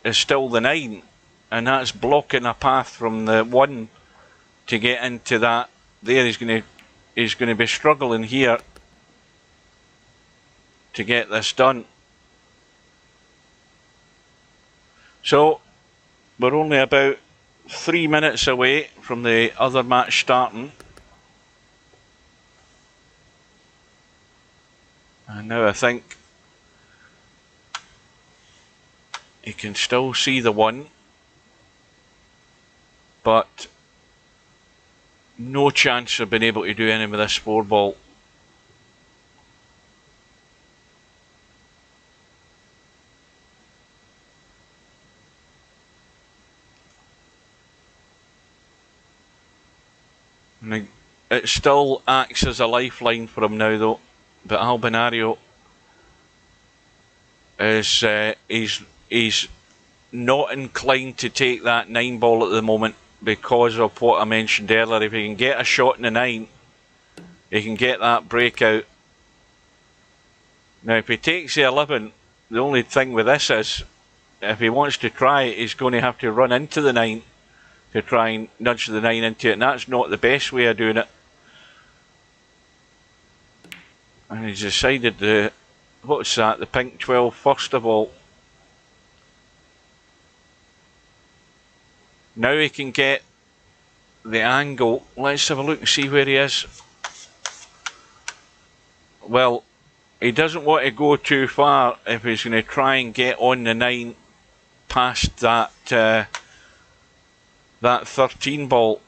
is still the 9, and that's blocking a path from the 1 to get into that. There he's going to be struggling here to get this done. So we're only about 3 minutes away from the other match starting. And now I think he can still see the 1, but no chance of being able to do anything with this 4 ball. And it still acts as a lifeline for him now, though. But Albinario is he's not inclined to take that 9 ball at the moment because of what I mentioned earlier. If he can get a shot in the 9, he can get that breakout. Now, if he takes the 11, the only thing with this is, if he wants to try it, he's going to have to run into the 9 to try and nudge the 9 into it, and that's not the best way of doing it. And he's decided to, what's that, the pink 12 first of all. Now he can get the angle. Let's have a look and see where he is. Well, he doesn't want to go too far if he's going to try and get on the 9 past that that 13 ball.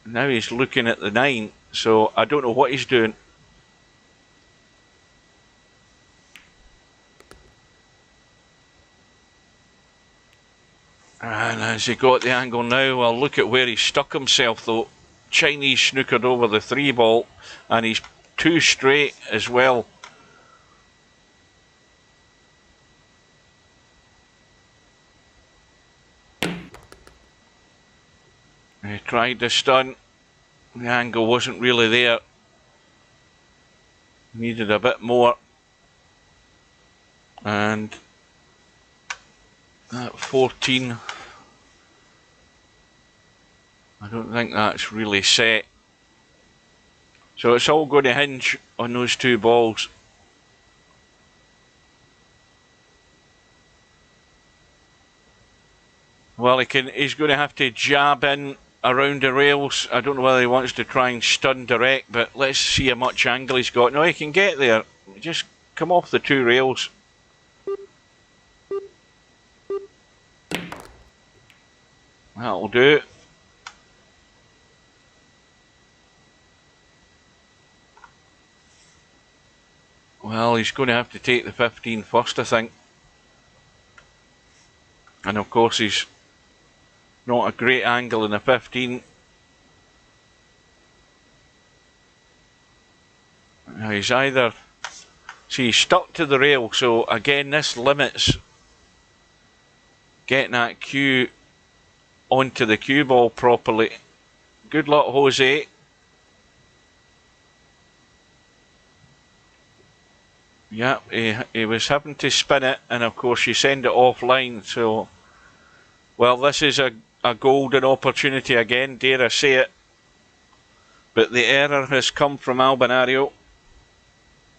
Now he's looking at the 9, so I don't know what he's doing. And has he got the angle now? Well, look at where he stuck himself though. Chinese snookered over the 3 ball, and he's 2 straight as well. He tried to stun. The angle wasn't really there. Needed a bit more. And that 14, I don't think that's really set. So it's all going to hinge on those 2 balls. Well, he's going to have to jab in around the rails. I don't know whether he wants to try and stun direct, but let's see how much angle he's got. No, he can get there. Just come off the 2 rails. That'll do. Well, he's going to have to take the 15 first, I think. And of course he's not a great angle in the 15. Now he's either... See, he's stuck to the rail, so again this limits getting that cue onto the cue ball properly. Good luck, Jose. Yeah, he was having to spin it, and of course you send it offline, so... Well, this is a golden opportunity again, dare I say it. But the error has come from Albinario.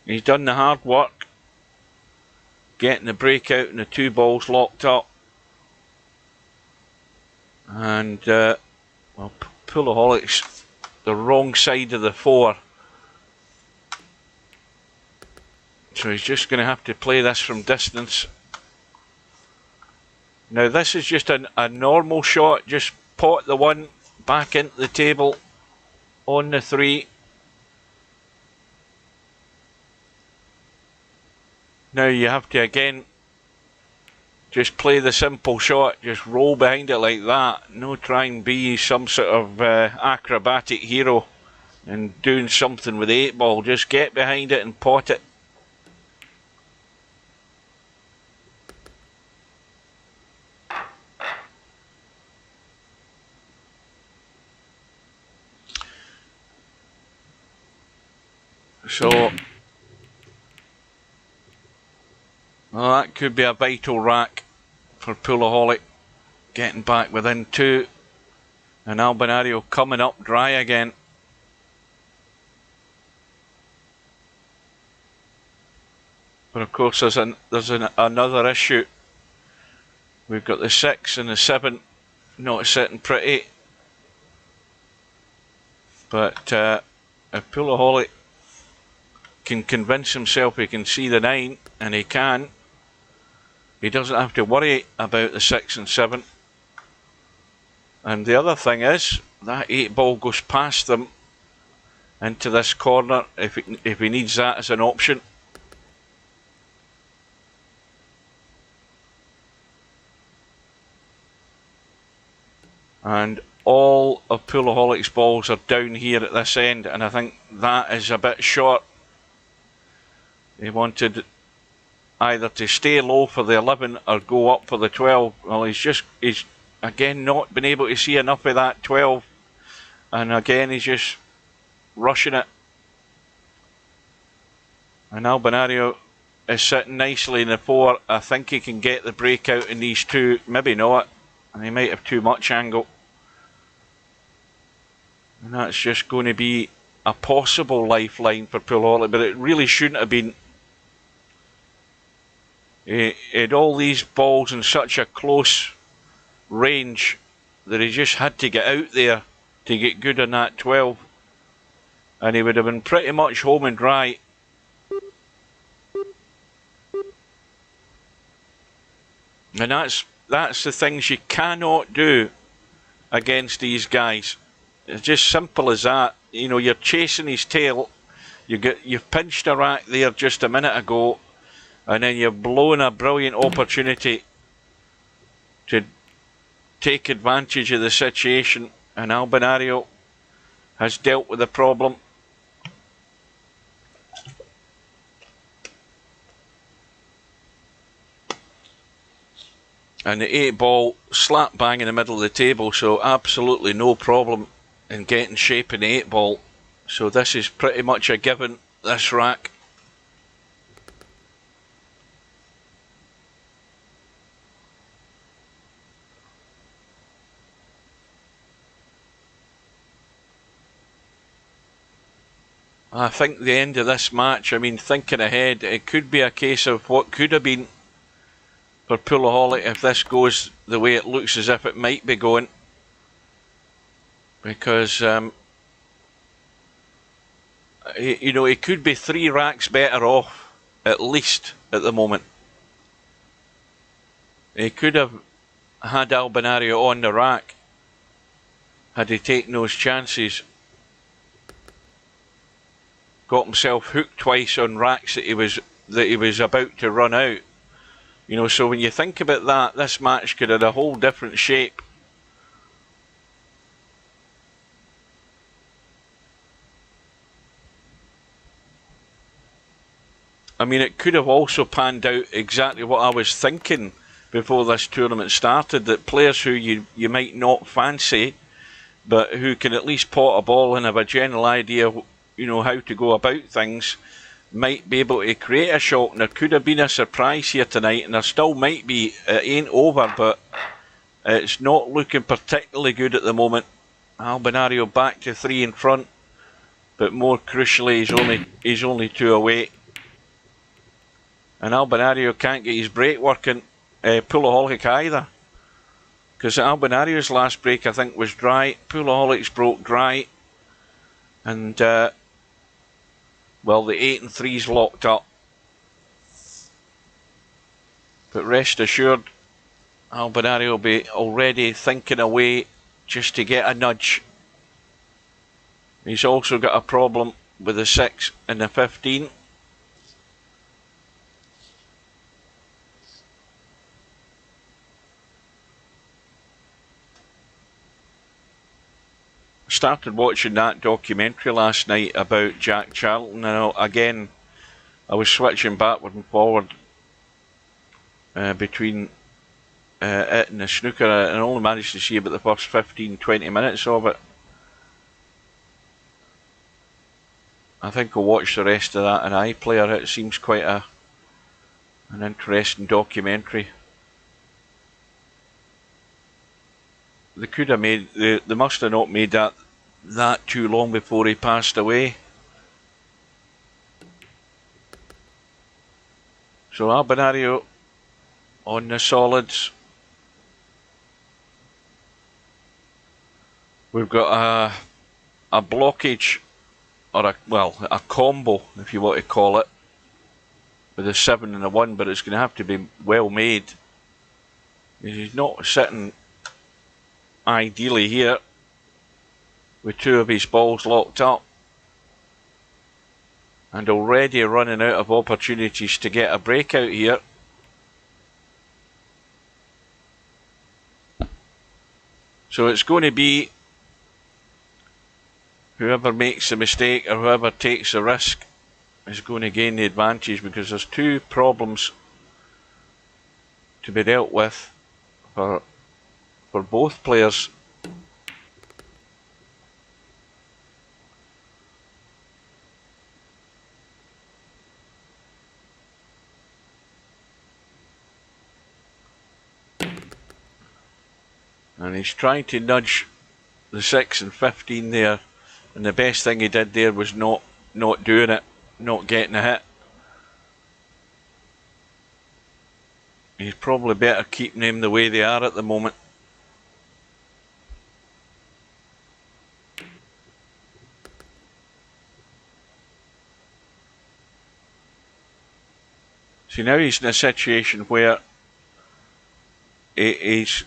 He's done the hard work, getting the breakout and the 2 balls locked up. And, well, Poolaholic's the wrong side of the 4. So he's just going to have to play this from distance. Now this is just a normal shot, just pot the 1 back into the table on the 3. Now you have to again just play the simple shot, just roll behind it like that. No try and be some sort of acrobatic hero and doing something with the 8 ball, just get behind it and pot it. So, well, that could be a vital rack for Poolaholic, getting back within 2, and Albinario coming up dry again. But of course there's another issue. We've got the 6 and the 7 not sitting pretty. But if Poolaholic can convince himself he can see the 9, and he can, he doesn't have to worry about the 6 and 7. And the other thing is, that 8 ball goes past them into this corner if he needs that as an option. And all of Poolaholic's balls are down here at this end, and I think that is a bit short. He wanted either to stay low for the 11 or go up for the 12. Well, he's again not been able to see enough of that 12, and again he's just rushing it. And Albinario is sitting nicely in the 4. I think he can get the breakout in these two, maybe not, and he might have too much angle. And that's just going to be a possible lifeline for Poolaholic, but it really shouldn't have been. He had all these balls in such a close range that he just had to get out there to get good on that 12. And he would have been pretty much home and dry. And that's the things you cannot do against these guys. It's just simple as that. You know, you're chasing his tail. You've pinched a rack there just a minute ago, and then you've blown a brilliant opportunity to take advantage of the situation. And Albinario has dealt with the problem. And the 8 ball slap bang in the middle of the table, so absolutely no problem in getting shape in the 8 ball. So this is pretty much a given, this rack. I think the end of this match, I mean, thinking ahead, it could be a case of what could have been for Poolaholic if this goes the way it looks as if it might be going, because you know, he could be 3 racks better off at least at the moment. He could have had Albinario on the rack had he taken those chances. Got himself hooked twice on racks that he was about to run out. You know, so when you think about that, this match could have a whole different shape. I mean, it could have also panned out exactly what I was thinking before this tournament started, that players who you might not fancy, but who can at least pot a ball and have a general idea, you know, how to go about things, might be able to create a shot. And there could have been a surprise here tonight, and there still might be. It ain't over, but it's not looking particularly good at the moment. Albinario back to 3 in front, but more crucially, he's only 2 away. And Albinario can't get his break working. Poolaholic either, because Albinario's last break I think was dry. Poolaholic's broke dry, and well, the 8 and 3's locked up. But rest assured, Albinario will be already thinking away just to get a nudge. He's also got a problem with the 6 and the 15. Started watching that documentary last night about Jack Charlton, and again I was switching backward and forward between it and the snooker, and I only managed to see about the first 15-20 minutes of it. I think I'll watch the rest of that on iPlayer. It seems quite an interesting documentary. They could have made, they must have not made that too long before he passed away. So Albinario on the solids. We've got a blockage, or a combo, if you want to call it, with a 7 and a 1, but it's going to have to be well made. He's not sitting ideally here with 2 of his balls locked up, and already running out of opportunities to get a breakout here. So it's going to be whoever makes the mistake or whoever takes the risk is going to gain the advantage, because there's two problems to be dealt with for both players. And he's trying to nudge the 6 and 15 there, and the best thing he did there was not doing it, not getting a hit. He's probably better keeping them the way they are at the moment. See, now he's in a situation where he's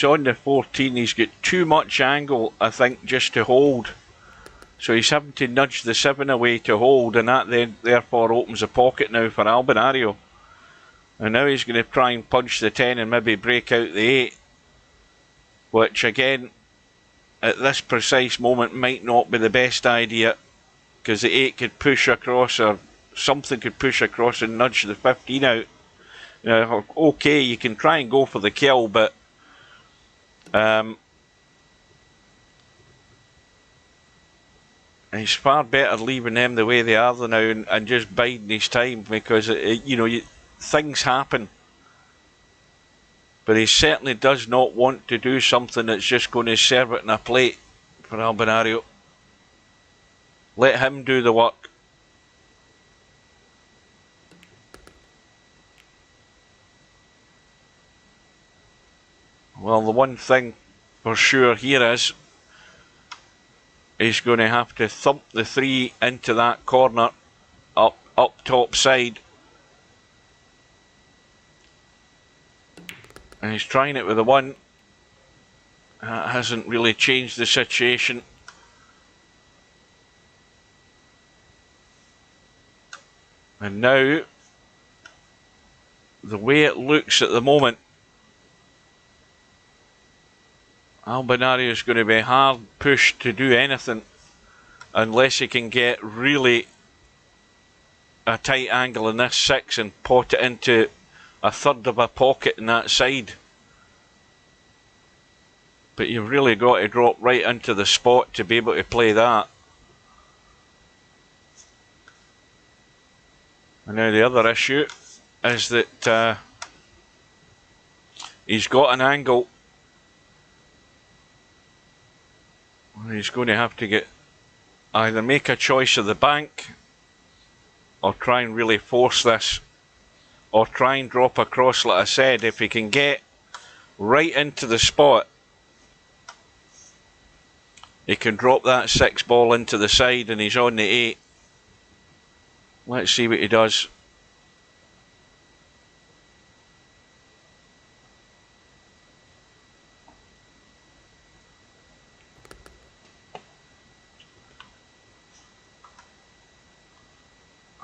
on the 14, he's got too much angle, I think, just to hold. So he's having to nudge the 7 away to hold, and that then therefore opens a pocket now for Albinario. And now he's going to try and punch the 10 and maybe break out the 8. Which again, at this precise moment, might not be the best idea, because the 8 could push across, or something could push across and nudge the 15 out. Okay, you can try and go for the kill, but he's far better leaving them the way they are now and just biding his time, because things happen. But he certainly does not want to do something that's just going to serve it in a plate for Albinario. Let him do the work. Well, the one thing for sure here is he's going to have to thump the 3 into that corner up top side. And he's trying it with a 1. That hasn't really changed the situation. And now, the way it looks at the moment, Albinario is going to be hard pushed to do anything unless he can get really a tight angle in this 6 and pot it into a third of a pocket in that side. But you've really got to drop right into the spot to be able to play that. And now the other issue is that he's got an angle. He's going to have to either make a choice of the bank, or try and really force this, or try and drop across. Like I said, if he can get right into the spot, he can drop that 6 ball into the side and he's on the 8. Let's see what he does.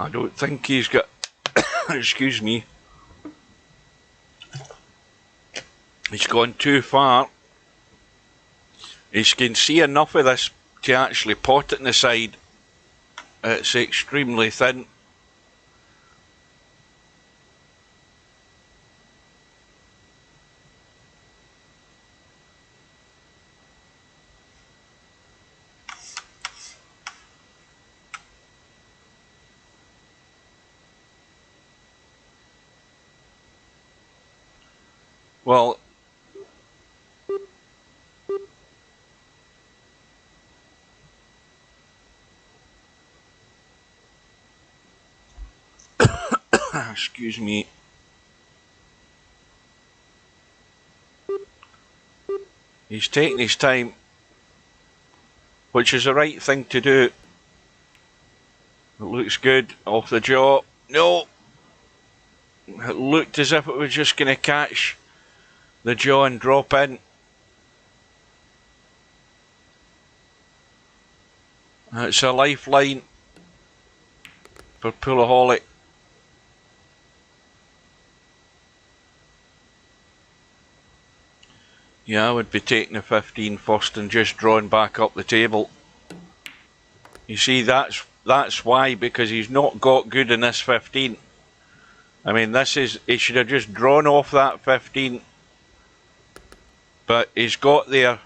I don't think he's got excuse me, he's gone too far. He can see enough of this to actually pot it in the side. It's extremely thin. Well, excuse me. He's taking his time, which is the right thing to do. It looks good off the jaw. No! It looked as if it was just going to catch the jaw and drop in. It's a lifeline for Poolaholic. Yeah, I would be taking the 15 first and just drawing back up the table. You see, that's why, because he's not got good in this 15. I mean, he should have just drawn off that 15, but he's got there.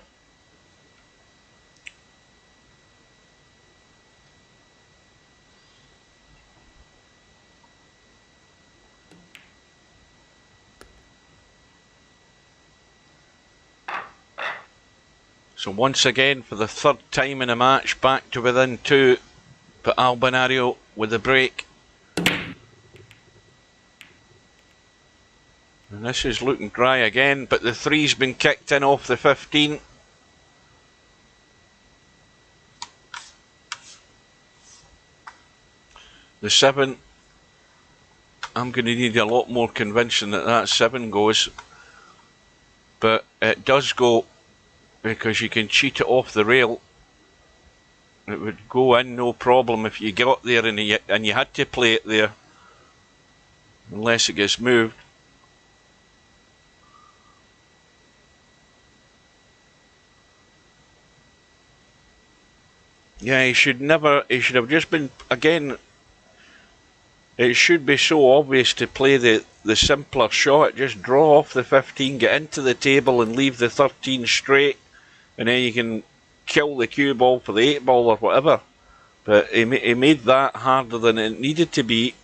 So once again, for the third time in a match, back to within 2, but Albinario with the break. And this is looking dry again, but the 3's been kicked in off the 15. The 7, I'm going to need a lot more convincing that 7 goes. But it does go, because you can cheat it off the rail. It would go in no problem if you got there and you had to play it there, unless it gets moved. Yeah, he should have just been, again, it should be so obvious to play the simpler shot. Just draw off the 15, get into the table and leave the 13 straight, and then you can kill the cue ball for the 8 ball or whatever. But he made that harder than it needed to be.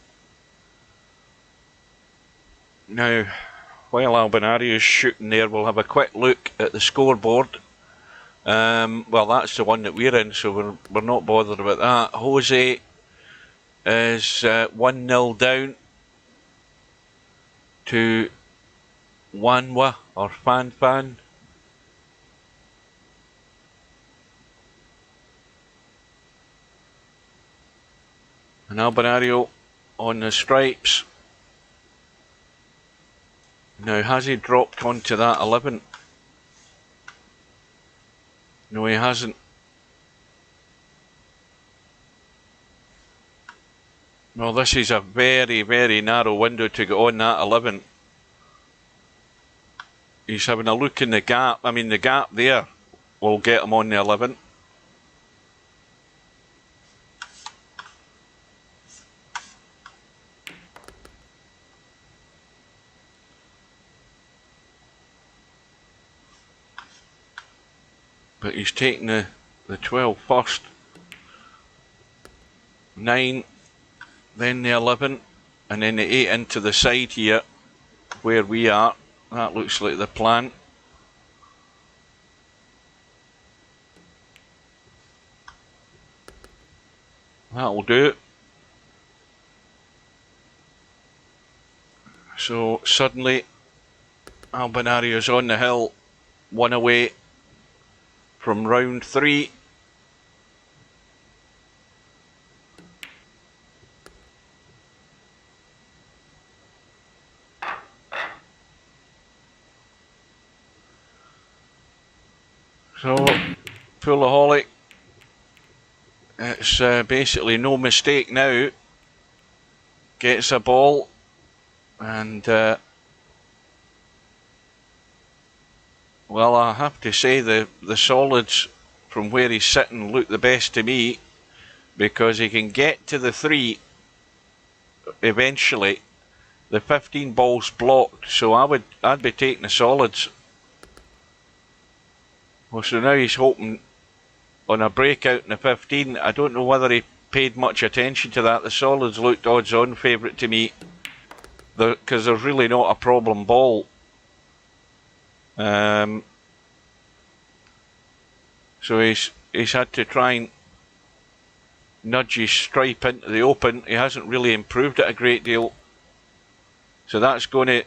Now, while Albinario is shooting there, we'll have a quick look at the scoreboard. Well, that's the one that we're in, so we're not bothered about that. Jose is 1-0 down to Wanwa or Fan. And Albinario on the stripes. Now, has he dropped onto that 11? No, he hasn't. Well, this is a very, very narrow window to get on that 11. He's having a look in the gap. I mean, the gap there will get him on the 11. But he's taking the 12 first. 9, then the 11, and then the 8 into the side here, where we are. That looks like the plan. That'll do it. So suddenly, Albinario's on the hill, 1 away from round 3. So, Poolaholic, it's basically no mistake now. Gets a ball, and well, I have to say the solids from where he's sitting look the best to me, because he can get to the 3 eventually. The 15 ball's blocked, so I'd be taking the solids. Well, so now he's hoping on a breakout in the 15. I don't know whether he paid much attention to that. The solids looked odds-on favourite to me, because there's really not a problem ball. So he's had to try and nudge his stripe into the open. He hasn't really improved it a great deal. So that's going to...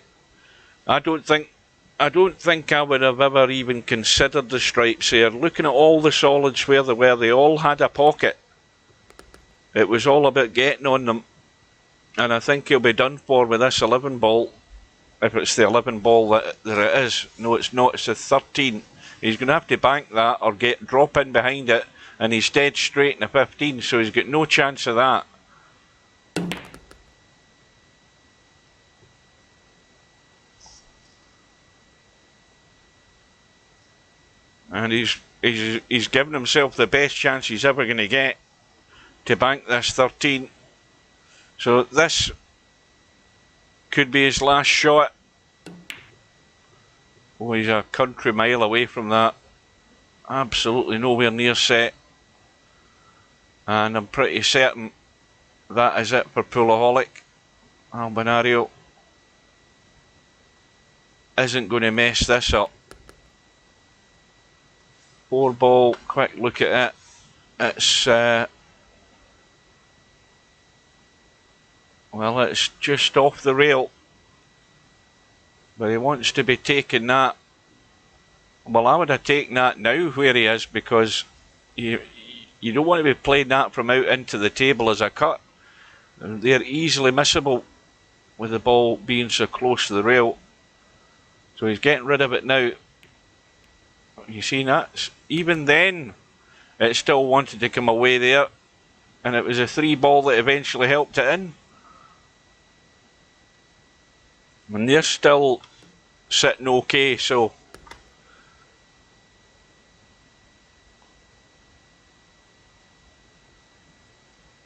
I don't think I would have ever even considered the stripes here. Looking at all the solids where they were, they all had a pocket. It was all about getting on them. And I think he'll be done for with this 11 ball. If it's the 11 ball that it is. No, it's not. It's the 13. He's going to have to bank that or drop in behind it. And he's dead straight in the 15, so he's got no chance of that. And he's given himself the best chance he's ever going to get. to bank this 13. So this could be his last shot. Oh, he's a country mile away from that. Absolutely nowhere near set. And I'm pretty certain that is it for Poolaholic. Albinario isn't going to mess this up. 4 ball, quick look at it. It's well, it's just off the rail, but he wants to be taking that. Well, I would have taken that now where he is, because you don't want to be playing that from out into the table as a cut. They're easily missable with the ball being so close to the rail. So he's getting rid of it now. You see that? Even then, it still wanted to come away there, and it was a 3 ball that eventually helped it in. And they're still sitting okay, so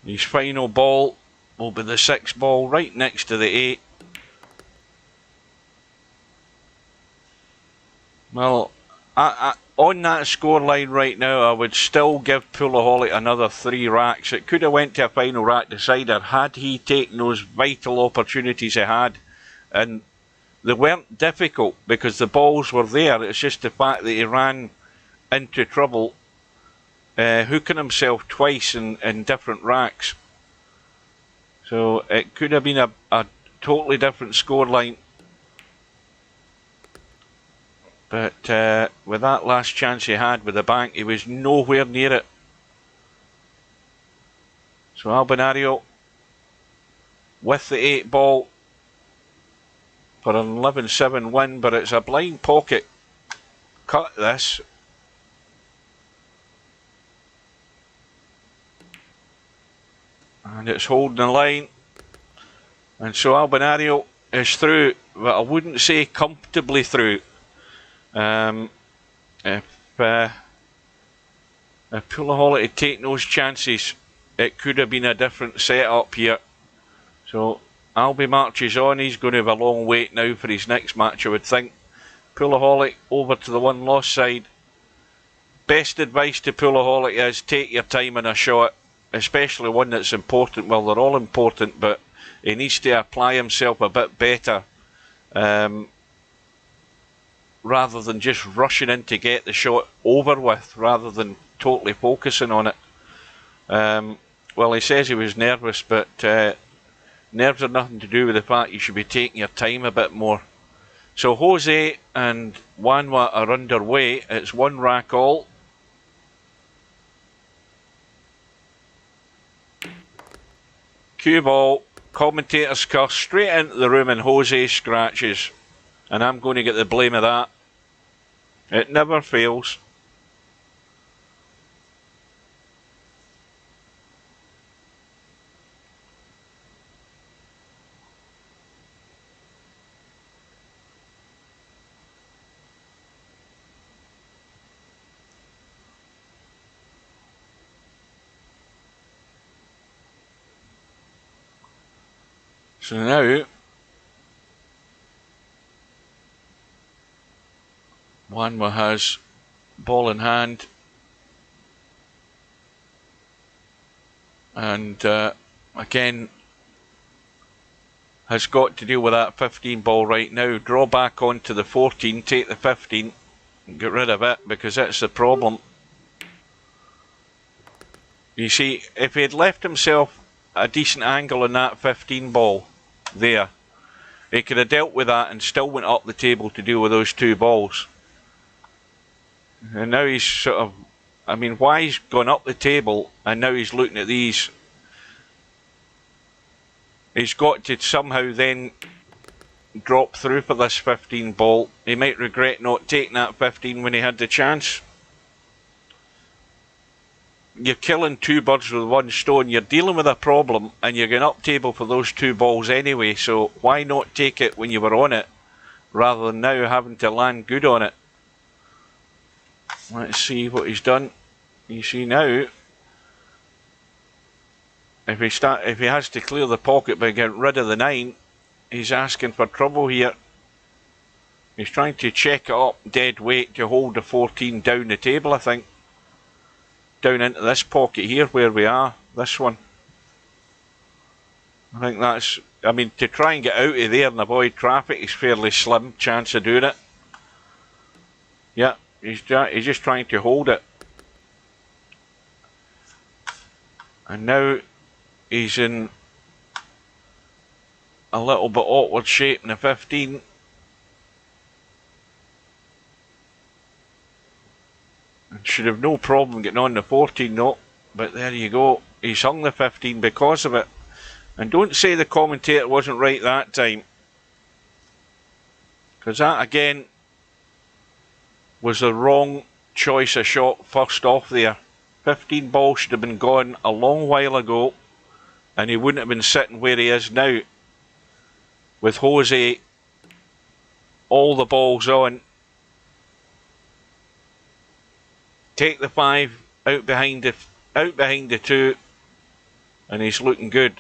his final ball will be the 6 ball right next to the 8. Well, on that scoreline right now, I would still give Poolaholic another 3 racks. It could have went to a final rack decider had he taken those vital opportunities he had. And they weren't difficult because the balls were there. It's just the fact that he ran into trouble, hooking himself twice in different racks. So it could have been a totally different scoreline. But with that last chance he had with the bank, he was nowhere near it. So Albinario with the 8 ball for an 11-7 win, but it's a blind pocket cut this. And it's holding the line. And so Albinario is through, but I wouldn't say comfortably through. If Poolaholic had taken those chances, it could have been a different setup here. So Albi marches on. He's going to have a long wait now for his next match, I would think. Poolaholic over to the 1 loss side. Best advice to Poolaholic is take your time in a shot, especially one that's important. Well, they're all important, but he needs to apply himself a bit better, rather than just rushing in to get the shot over with, rather than totally focusing on it. Well, he says he was nervous, but nerves are nothing to do with the fact you should be taking your time a bit more. So Jose and Wanwa are underway. It's 1 rack all. Cue ball, commentator's curse, straight into the room, and Jose scratches. And I'm going to get the blame of that. It never fails. So now Wanwa has ball in hand, and again has got to deal with that 15 ball right now. Draw back onto the 14, take the 15 and get rid of it, because that's the problem. You see, if he had left himself a decent angle on that 15 ball there, he could have dealt with that and still went up the table to deal with those 2 balls. And now he's sort of, I mean, why he's gone up the table and now he's looking at these. He's got to somehow then drop through for this 15 ball. He might regret not taking that 15 when he had the chance. You're killing 2 birds with 1 stone. You're dealing with a problem and you're going up table for those 2 balls anyway, so why not take it when you were on it, rather than now having to land good on it. Let's see what he's done. You see now, if he has to clear the pocket by getting rid of the 9, he's asking for trouble here. He's trying to check it up dead weight to hold the 14 down the table, I think. Down into this pocket here where we are, this one. I think that's, I mean, to try and get out of there and avoid traffic is fairly slim chance of doing it. Yeah, he's just trying to hold it. And now he's in a little bit awkward shape in the 15. And should have no problem getting on the 14 though. But there you go. He's hung the 15 because of it. And don't say the commentator wasn't right that time. Because that again was the wrong choice of shot first off there. 15 ball should have been gone a long while ago. And he wouldn't have been sitting where he is now. With Jose all the balls on. Take the 5 out behind the 2. And he's looking good.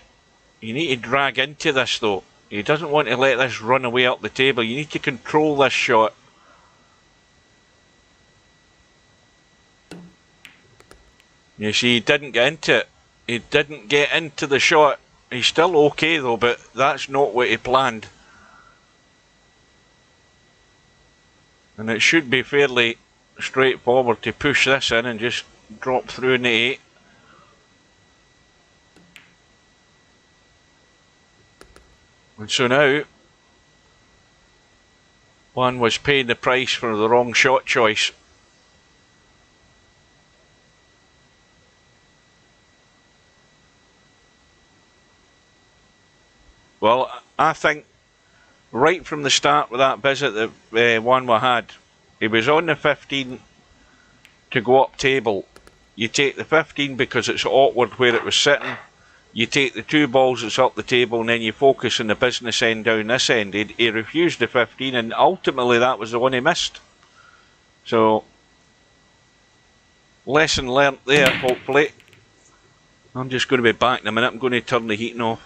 You need to drag into this though. He doesn't want to let this run away up the table. You need to control this shot. You see, he didn't get into it. He didn't get into the shot. He's still okay though, but that's not what he planned. And it should be fairly straightforward to push this in and just drop through in the 8. And so now, one was paying the price for the wrong shot choice. Well, I think right from the start with that visit that Wanwa had, he was on the 15 to go up table. You take the 15 because it's awkward where it was sitting. You take the 2 balls that's up the table and then you focus on the business end down this end. He refused the 15 and ultimately that was the one he missed. So, lesson learnt there, hopefully. I'm just going to be back in a minute. I'm going to turn the heating off.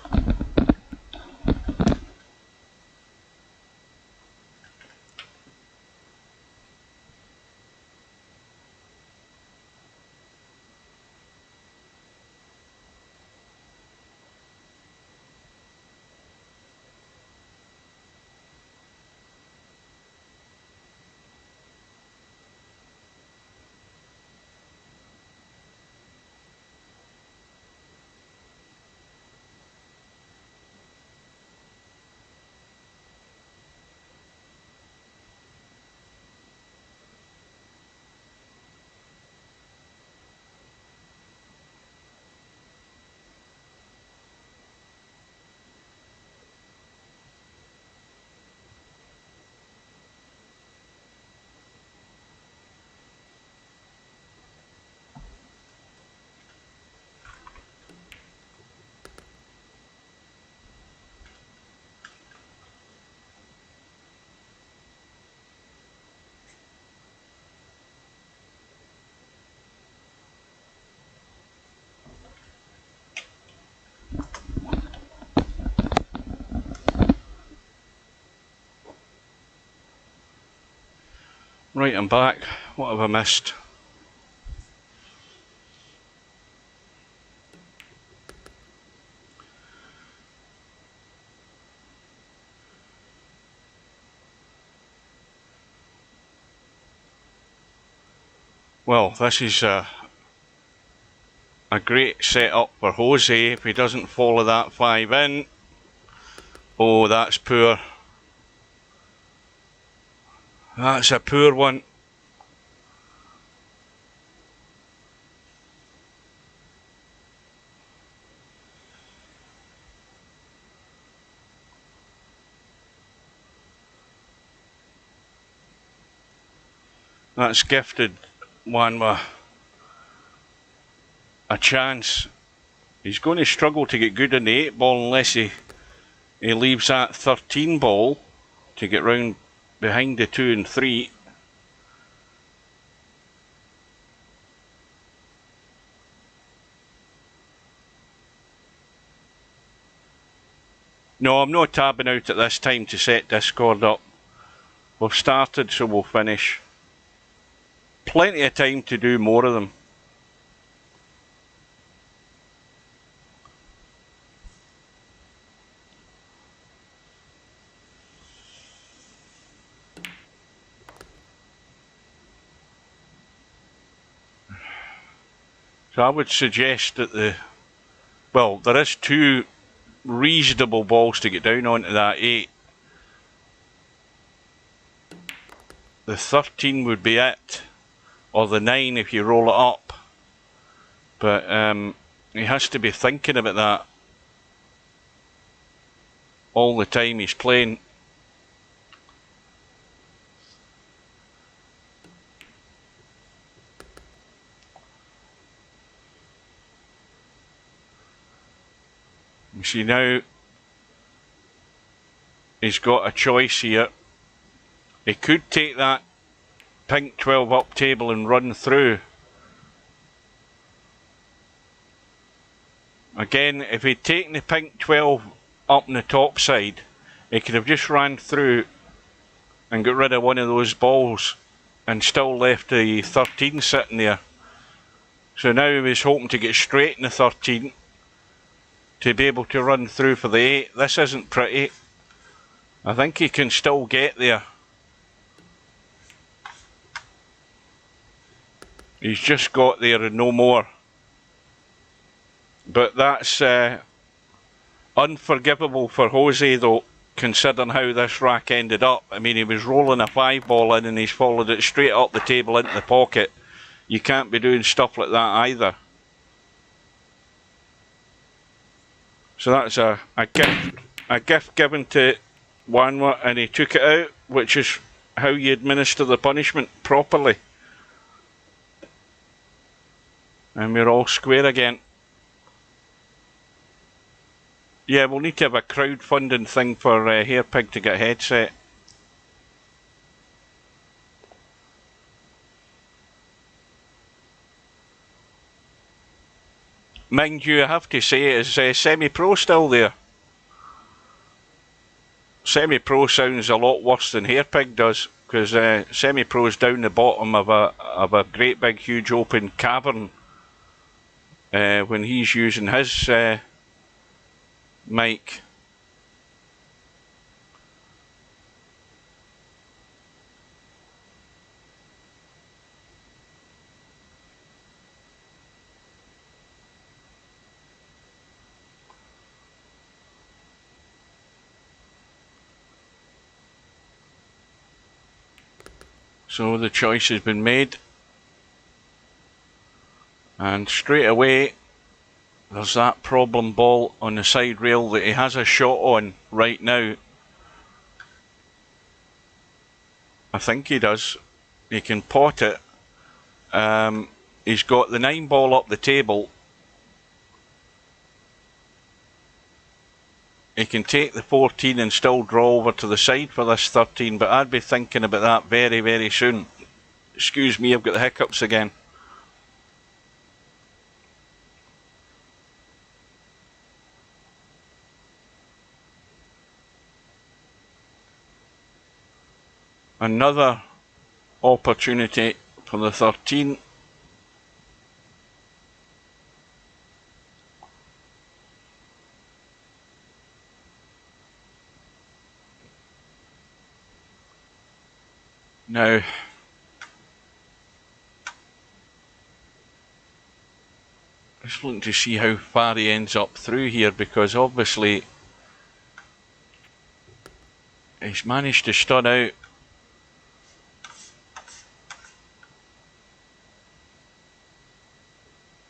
Right, I'm back. What have I missed? Well, this is a great setup for Jose if he doesn't follow that 5 in. Oh, that's poor. That's a poor one. That's gifted Wanwa a chance. He's going to struggle to get good in the 8 ball unless he leaves that 13 ball to get round behind the 2 and 3. No, I'm not tabbing out at this time to set Discord up. We've started, so we'll finish. Plenty of time to do more of them. So I would suggest that there is 2 reasonable balls to get down onto that 8. The 13 would be it, or the 9 if you roll it up. But he has to be thinking about that all the time he's playing. You see now, he's got a choice here. He could take that pink 12 up table and run through. Again, if he'd taken the pink 12 up on the top side, he could have just ran through and got rid of one of those balls and still left the 13 sitting there. So now he was hoping to get straight in the 13 to be able to run through for the 8. This isn't pretty. I think he can still get there. He's just got there and no more. But that's unforgivable for Jose though, considering how this rack ended up. I mean, he was rolling a 5 ball in and he's followed it straight up the table into the pocket. You can't be doing stuff like that either. So that's a gift given to Wanwa, and he took it out, which is how you administer the punishment properly. And we're all square again. Yeah, we'll need to have a crowdfunding thing for Hairpig to get a headset. Mind you, I have to say, is Semi-Pro still there? Semi-Pro sounds a lot worse than Hairpig does, because Semi-Pro's down the bottom of a great big huge open cavern when he's using his mic. So the choice has been made, and straight away there's that problem ball on the side rail that he has a shot on right now. I think he does. He can pot it. He's got the 9 ball up the table. He can take the 14 and still draw over to the side for this 13, but I'd be thinking about that very, very soon. Excuse me, I've got the hiccups again. Another opportunity for the 13. Now, just looking to see how far he ends up through here, because obviously he's managed to stun out.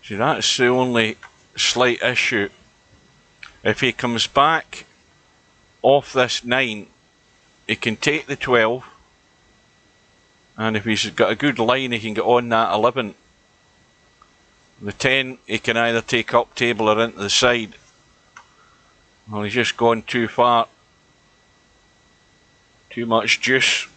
See, that's the only slight issue. If he comes back off this 9, he can take the 12, and if he's got a good line he can get on that 11. The 10 he can either take up table or into the side. Well, he's just gone too far. Too much juice.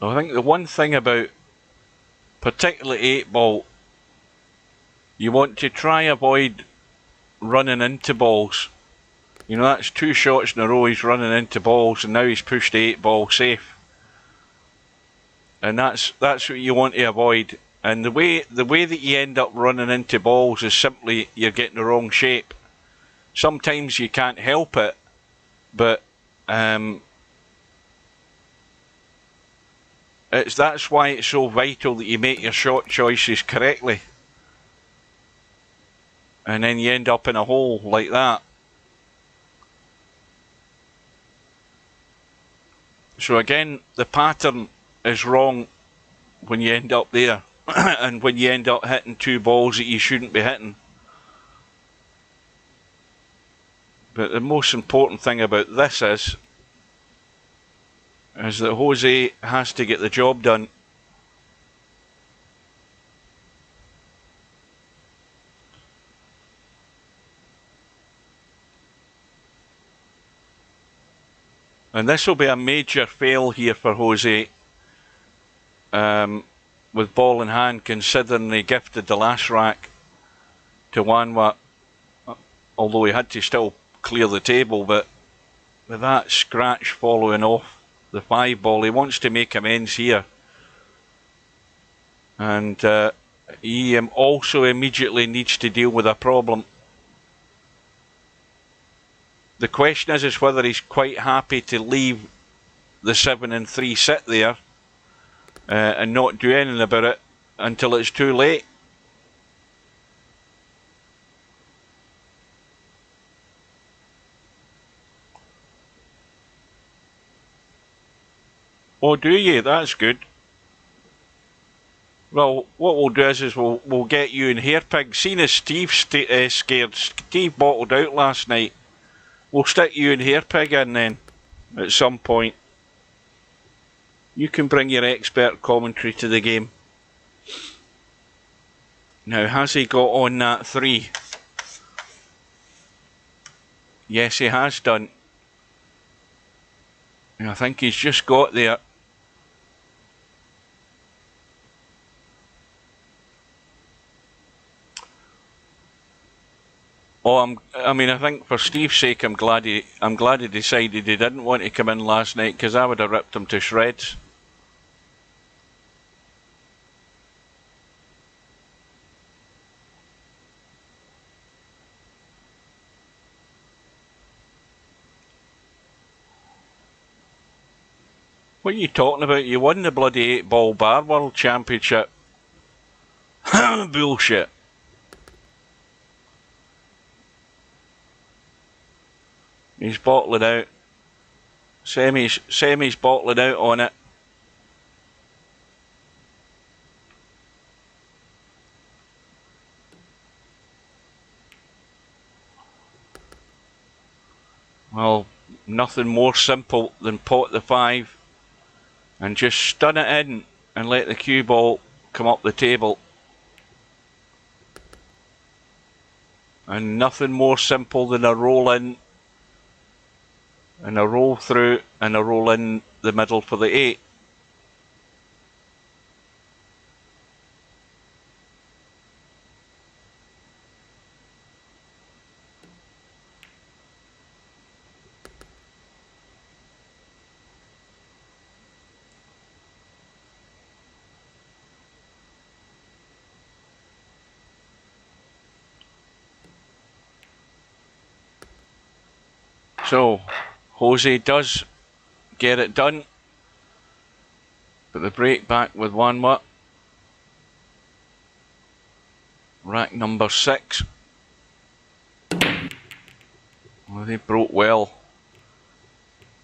And I think the one thing about particularly 8-ball, you want to try avoid running into balls. You know, that's 2 shots in a row he's running into balls, and now he's pushed the 8-ball safe. And that's what you want to avoid. And the way that you end up running into balls is simply you're getting the wrong shape. Sometimes you can't help it, but that's why it's so vital that you make your shot choices correctly. And then you end up in a hole like that. So again, the pattern is wrong when you end up there and when you end up hitting 2 balls that you shouldn't be hitting. But the most important thing about this is that Jose has to get the job done. And this will be a major fail here for Jose, with ball in hand, considering he gifted the last rack to Wanwa, although he had to still clear the table. But with that scratch following off the 5-ball, he wants to make amends here. And he also immediately needs to deal with a problem. The question is whether he's quite happy to leave the 7 and 3 sit there and not do anything about it until it's too late. Oh, do you? That's good. Well, what we'll do is we'll get you in hairpig. Seeing as Steve's scared, Steve bottled out last night. We'll stick you in hairpig in then, at some point. You can bring your expert commentary to the game. Now, has he got on that 3? Yes, he has done. And I think he's just got there. Oh, I think for Steve's sake, I'm glad he decided he didn't want to come in last night, because I would have ripped him to shreds. What are you talking about? You won the bloody 8-ball bar world championship. Bullshit. He's bottling out. Semi's bottling out on it. Well, nothing more simple than pot the 5 and just stun it in and let the cue ball come up the table. And nothing more simple than a roll in and a roll through and a roll in the middle for the 8. So Jose does get it done, but the break back with Wanwa. Rack number 6. Well, they broke well.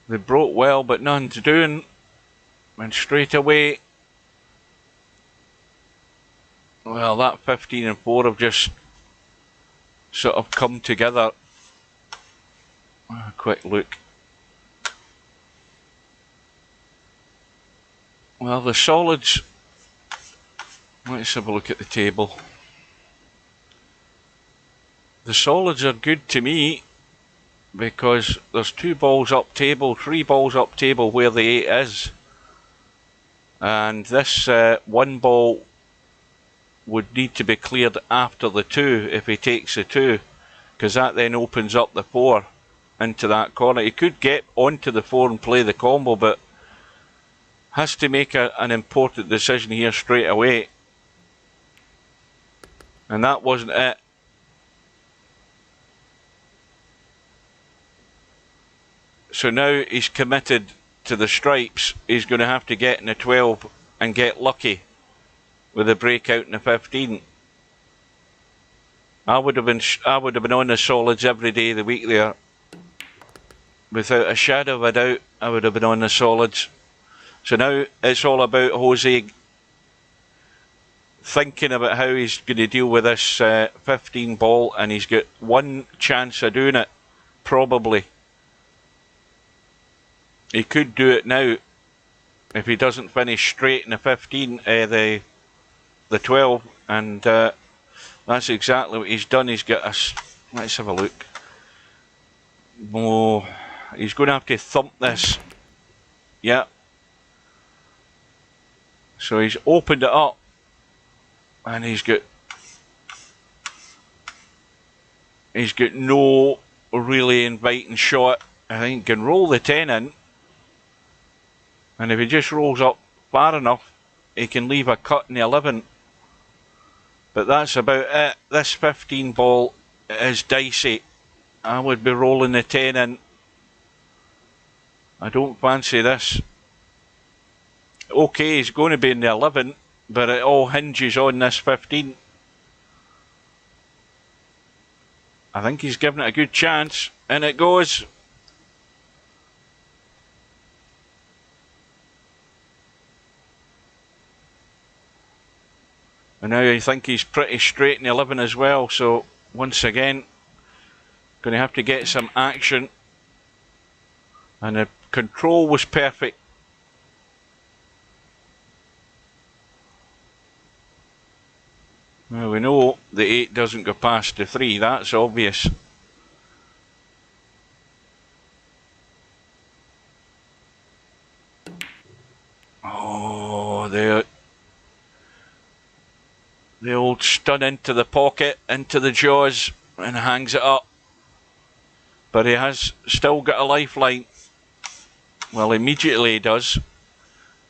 They broke well, but nothing's doing. And straight away, well, that 15 and 4 have just sort of come together. A quick look. Well, the solids, let's have a look at the table. The solids are good to me. because there's 2 balls up table, 3 balls up table where the 8 is. And this 1 ball would need to be cleared after the 2 if he takes the 2, because that then opens up the 4 into that corner. He could get onto the 4 and play the combo, but has to make an important decision here straight away. And that wasn't it. So now he's committed to the stripes. He's going to have to get in the 12 and get lucky with a breakout in the 15. I would have been on the solids every day of the week there. Without a shadow of a doubt, I would have been on the solids. So now it's all about Jose thinking about how he's going to deal with this 15 ball, and he's got 1 chance of doing it, probably. He could do it now if he doesn't finish straight in the 15, the 12, and that's exactly what he's done. He's got us. Let's have a look. Oh, he's going to have to thump this. Yeah. So he's opened it up, and he's got no really inviting shot. I think he can roll the 10 in, and if he just rolls up far enough, he can leave a cut in the 11. But that's about it. This 15 ball is dicey. I would be rolling the 10 in. I don't fancy this. Okay, he's going to be in the 11, but it all hinges on this 15. I think he's given it a good chance, and it goes. And now I think he's pretty straight in the 11 as well, so once again, going to have to get some action. And the control was perfect. Well, we know the 8 doesn't go past the 3, that's obvious. Oh, the old stun into the pocket, into the jaws, and hangs it up. But he has still got a lifeline. Well, immediately he does,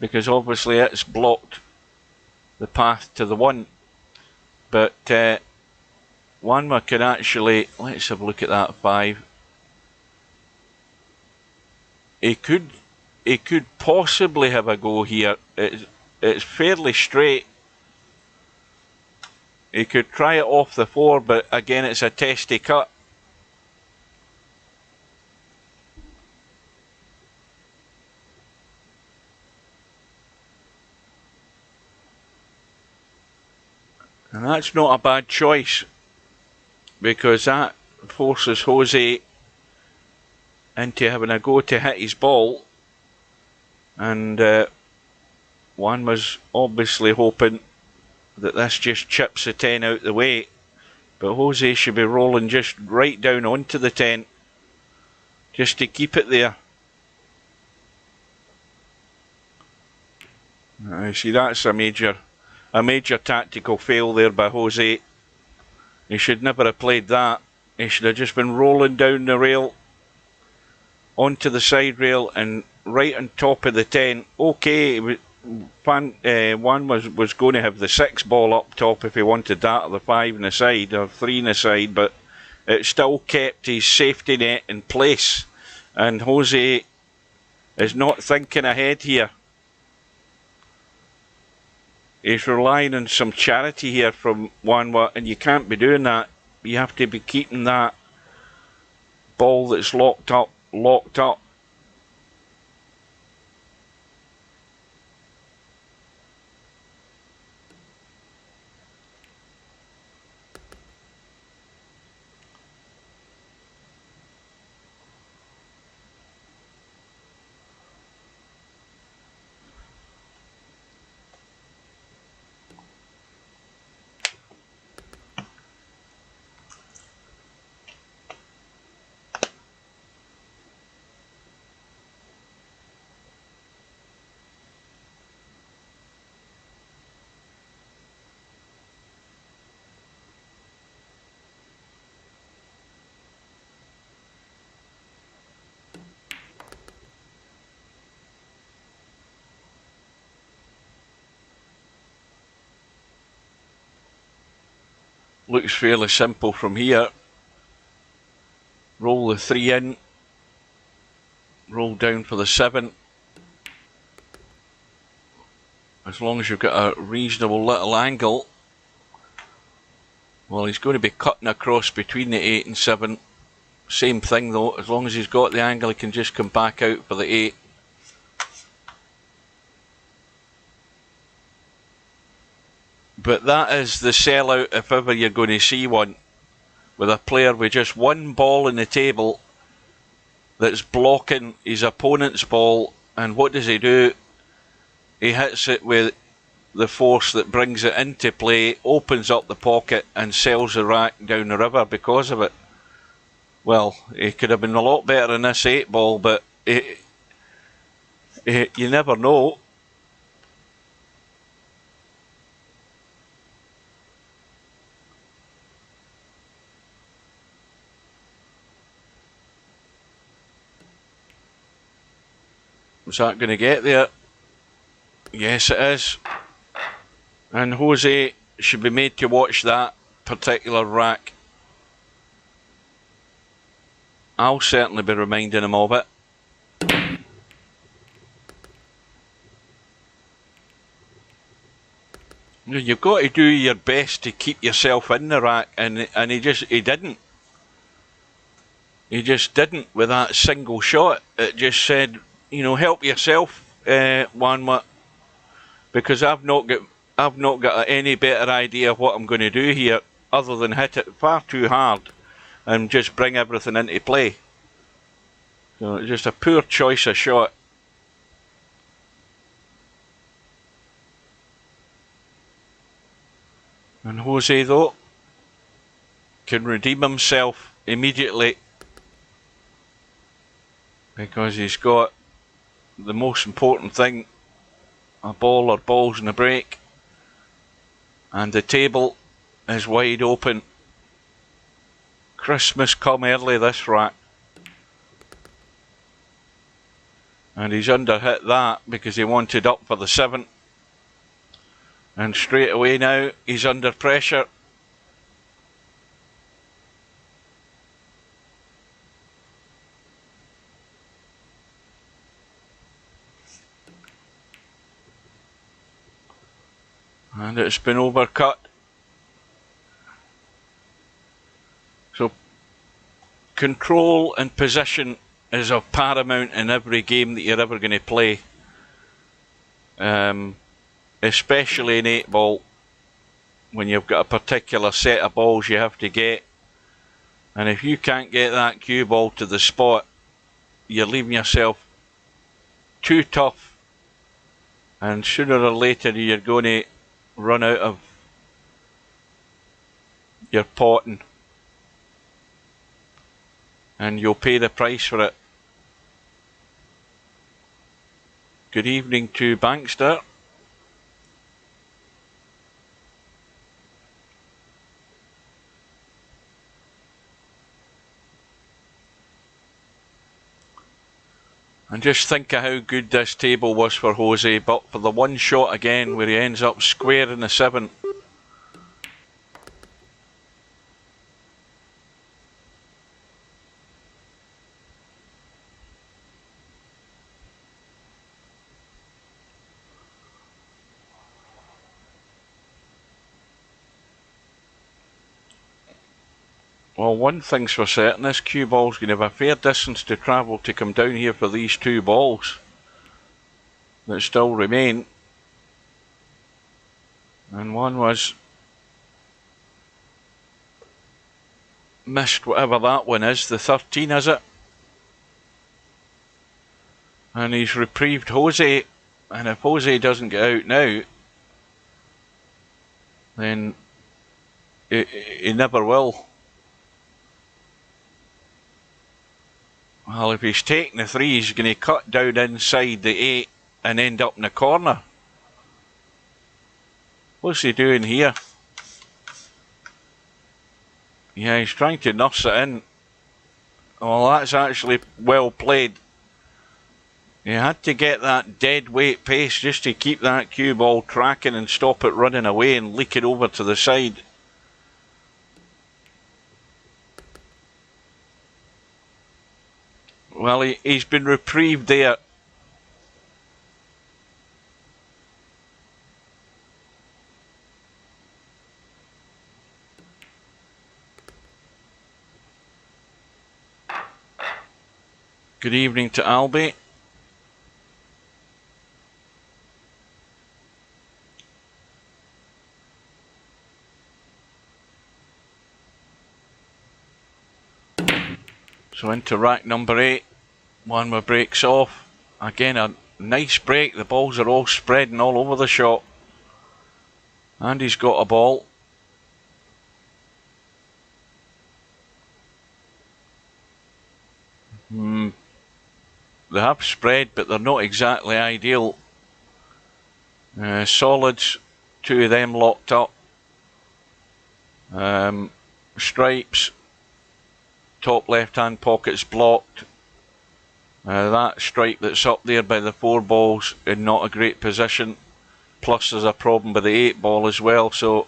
because obviously it's blocked the path to the 1. But Wanma can actually, let's have a look at that 5. He could possibly have a go here. It's fairly straight. He could try it off the 4, but again it's a testy cut. And that's not a bad choice, because that forces Jose into having a go to hit his ball. And Juan was obviously hoping that this just chips the 10 out the way. But Jose should be rolling just right down onto the 10, just to keep it there. I see, that's a major tactical fail there by Jose. He should never have played that. He should have just been rolling down the rail, onto the side rail, and right on top of the 10. Okay, Juan was going to have the 6 ball up top if he wanted that, or the 5 in the side, or 3 in the side, but it still kept his safety net in place. And Jose is not thinking ahead here. He's relying on some charity here from Wanwa, and you can't be doing that. You have to be keeping that ball that's locked up. Looks fairly simple from here. Roll the 3 in. Roll down for the 7. As long as you've got a reasonable little angle. Well, he's going to be cutting across between the 8 and 7. Same thing though, as long as he's got the angle, he can just come back out for the 8. But that is the sellout if ever you're going to see one, with a player with just one ball in the table that's blocking his opponent's ball. And what does he do? He hits it with the force that brings it into play, opens up the pocket and sells the rack down the river because of it. Well, he could have been a lot better in this 8 ball, but you never know. Is that going to get there? Yes, it is. And Jose should be made to watch that particular rack. I'll certainly be reminding him of it. You've got to do your best to keep yourself in the rack, and he didn't. He just didn't with that single shot. It just said, you know, help yourself, Wanwa, because I've not got any better idea of what I'm going to do here other than hit it far too hard and just bring everything into play. So it's just a poor choice of shot. And Jose though can redeem himself immediately, because he's got the most important thing, a ball or balls in the break, and the table is wide open. Christmas come early this rack, and he's underhit that because he wanted up for the 7, and straight away now he's under pressure. And it's been overcut. So control and position is of paramount in every game that you're ever going to play. Especially in 8 ball, when you've got a particular set of balls you have to get. And if you can't get that cue ball to the spot, you're leaving yourself too tough. And sooner or later you're going to run out of your potting, and you'll pay the price for it. Good evening to Bankster. And just think of how good this table was for Jose, but for the one shot again where he ends up square in the 7. Well, one thing's for certain, this cue ball's going to have a fair distance to travel to come down here for these 2 balls that still remain. And one was missed, whatever that one is, the 13 is it? And he's reprieved Jose, and if Jose doesn't get out now, then he never will. Well, if he's taking the 3, he's going to cut down inside the 8 and end up in the corner. What's he doing here? Yeah, he's trying to nurse it in. Well, that's actually well played. He had to get that dead weight pace just to keep that cue ball tracking and stop it running away and leaking over to the side. Well, he's been reprieved there. Good evening to Albie. So into rack number 8. One with breaks off. Again, a nice break. The balls are all spreading all over the shot. And he's got a ball. They have spread, but they're not exactly ideal. Solids, 2 of them locked up. Stripes, top left-hand pocket's blocked. That stripe that's up there by the 4 balls in not a great position. Plus there's a problem with the 8 ball as well, so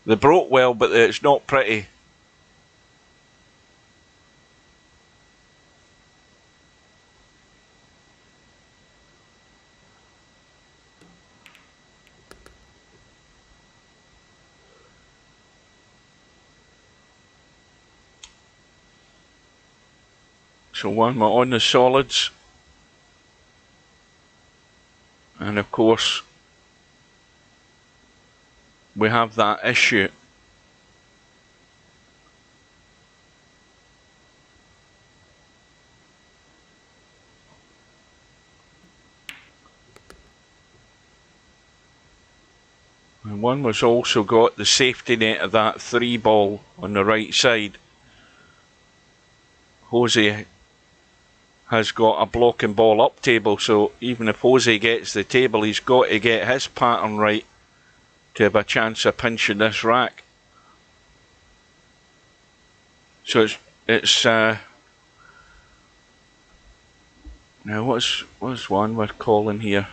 they broke well, but it's not pretty. So one more on the solids. And of course, we have that issue. And one was also got the safety net of that 3 ball on the right side. Jose has got a blocking ball up table, so even if Jose gets the table, he's got to get his pattern right to have a chance of pinching this rack. So it's now what's one we're calling here?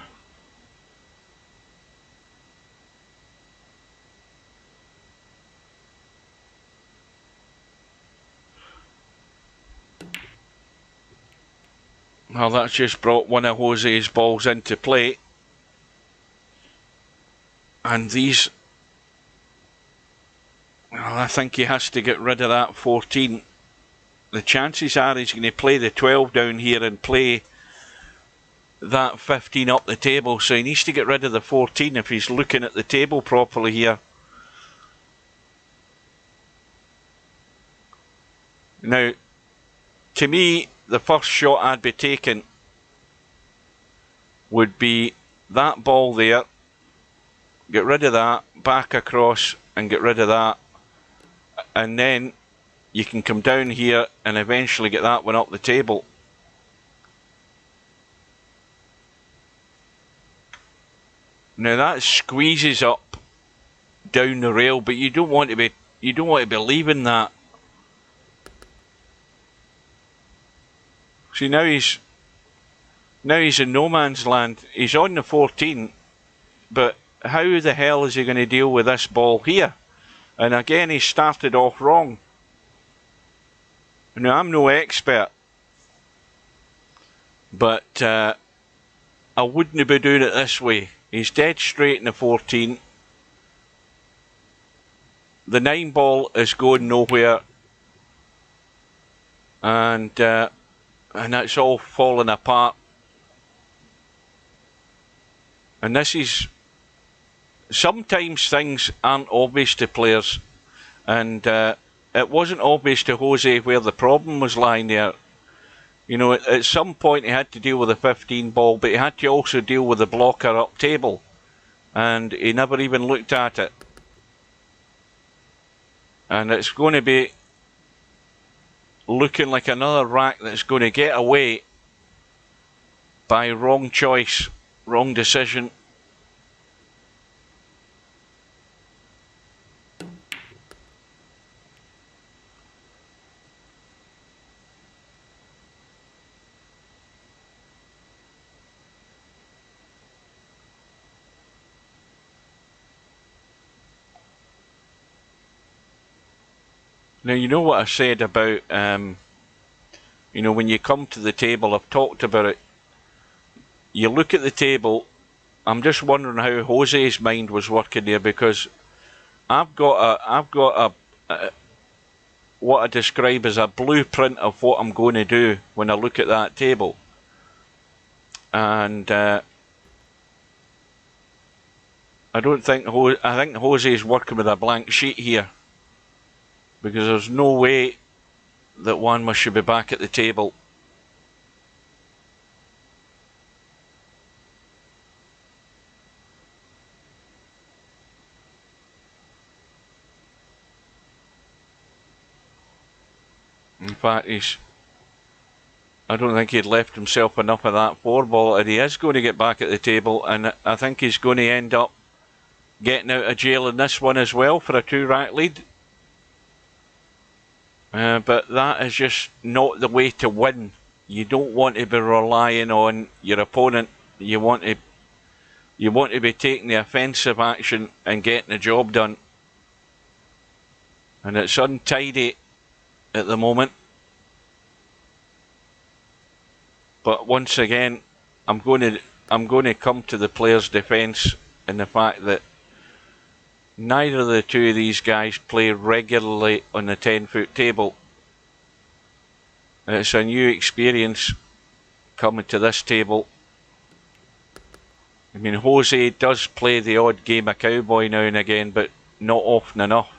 Well, that's just brought one of Jose's balls into play. And these, well, I think he has to get rid of that 14. The chances are he's going to play the 12 down here and play that 15 up the table. So he needs to get rid of the 14 if he's looking at the table properly here. Now, to me, the first shot I'd be taking would be that ball there. Get rid of that, back across and get rid of that. And then you can come down here and eventually get that one up the table. Now that squeezes up down the rail, but you don't want to be leaving that. See, now he's in no man's land. He's on the 14, but how the hell is he going to deal with this ball here? And again, he started off wrong. Now, I'm no expert, but I wouldn't be doing it this way. He's dead straight in the 14. The 9 ball is going nowhere, and it's all falling apart. And this is, sometimes things aren't obvious to players, and it wasn't obvious to Jose where the problem was lying there. You know, at some point he had to deal with the 15 ball, but he had to also deal with the blocker up table, and he never even looked at it. And it's going to be looking like another rack that's going to get away by wrong choice, wrong decision. Now, you know what I said about You know, when you come to the table, I've talked about it. You look at the table. I'm just wondering how Jose's mind was working there, because I've got a what I describe as a blueprint of what I'm going to do when I look at that table, and I think Jose's working with a blank sheet here, because there's no way that Juanma should be back at the table. In fact, I don't think he'd left himself enough of that 4-ball, and he is going to get back at the table, and I think he's going to end up getting out of jail in this one as well for a 2-rack lead. But that is just not the way to win. You don't want to be relying on your opponent. You want to be taking the offensive action and getting the job done. And it's untidy at the moment. But once again, I'm going to come to the player's defence in the fact that neither of the two of these guys play regularly on the 10-foot table. It's a new experience coming to this table. I mean, Jose does play the odd game of cowboy now and again, but not often enough.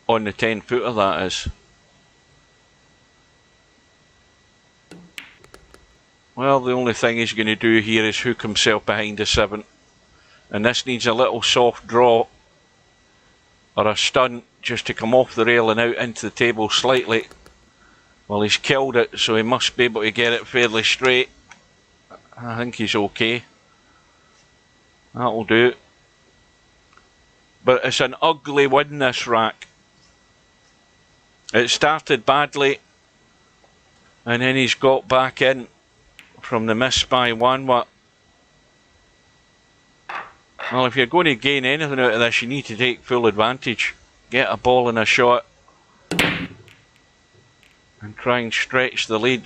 On the 10-footer, that is. Well, the only thing he's going to do here is hook himself behind the 7. And this needs a little soft draw or a stunt just to come off the rail and out into the table slightly. Well, he's killed it, so he must be able to get it fairly straight. I think he's okay. That'll do. But it's an ugly win, this rack. It started badly, and then he's got back in from the miss by Juanma. Well, if you're going to gain anything out of this, you need to take full advantage. Get a ball and a shot, and try and stretch the lead.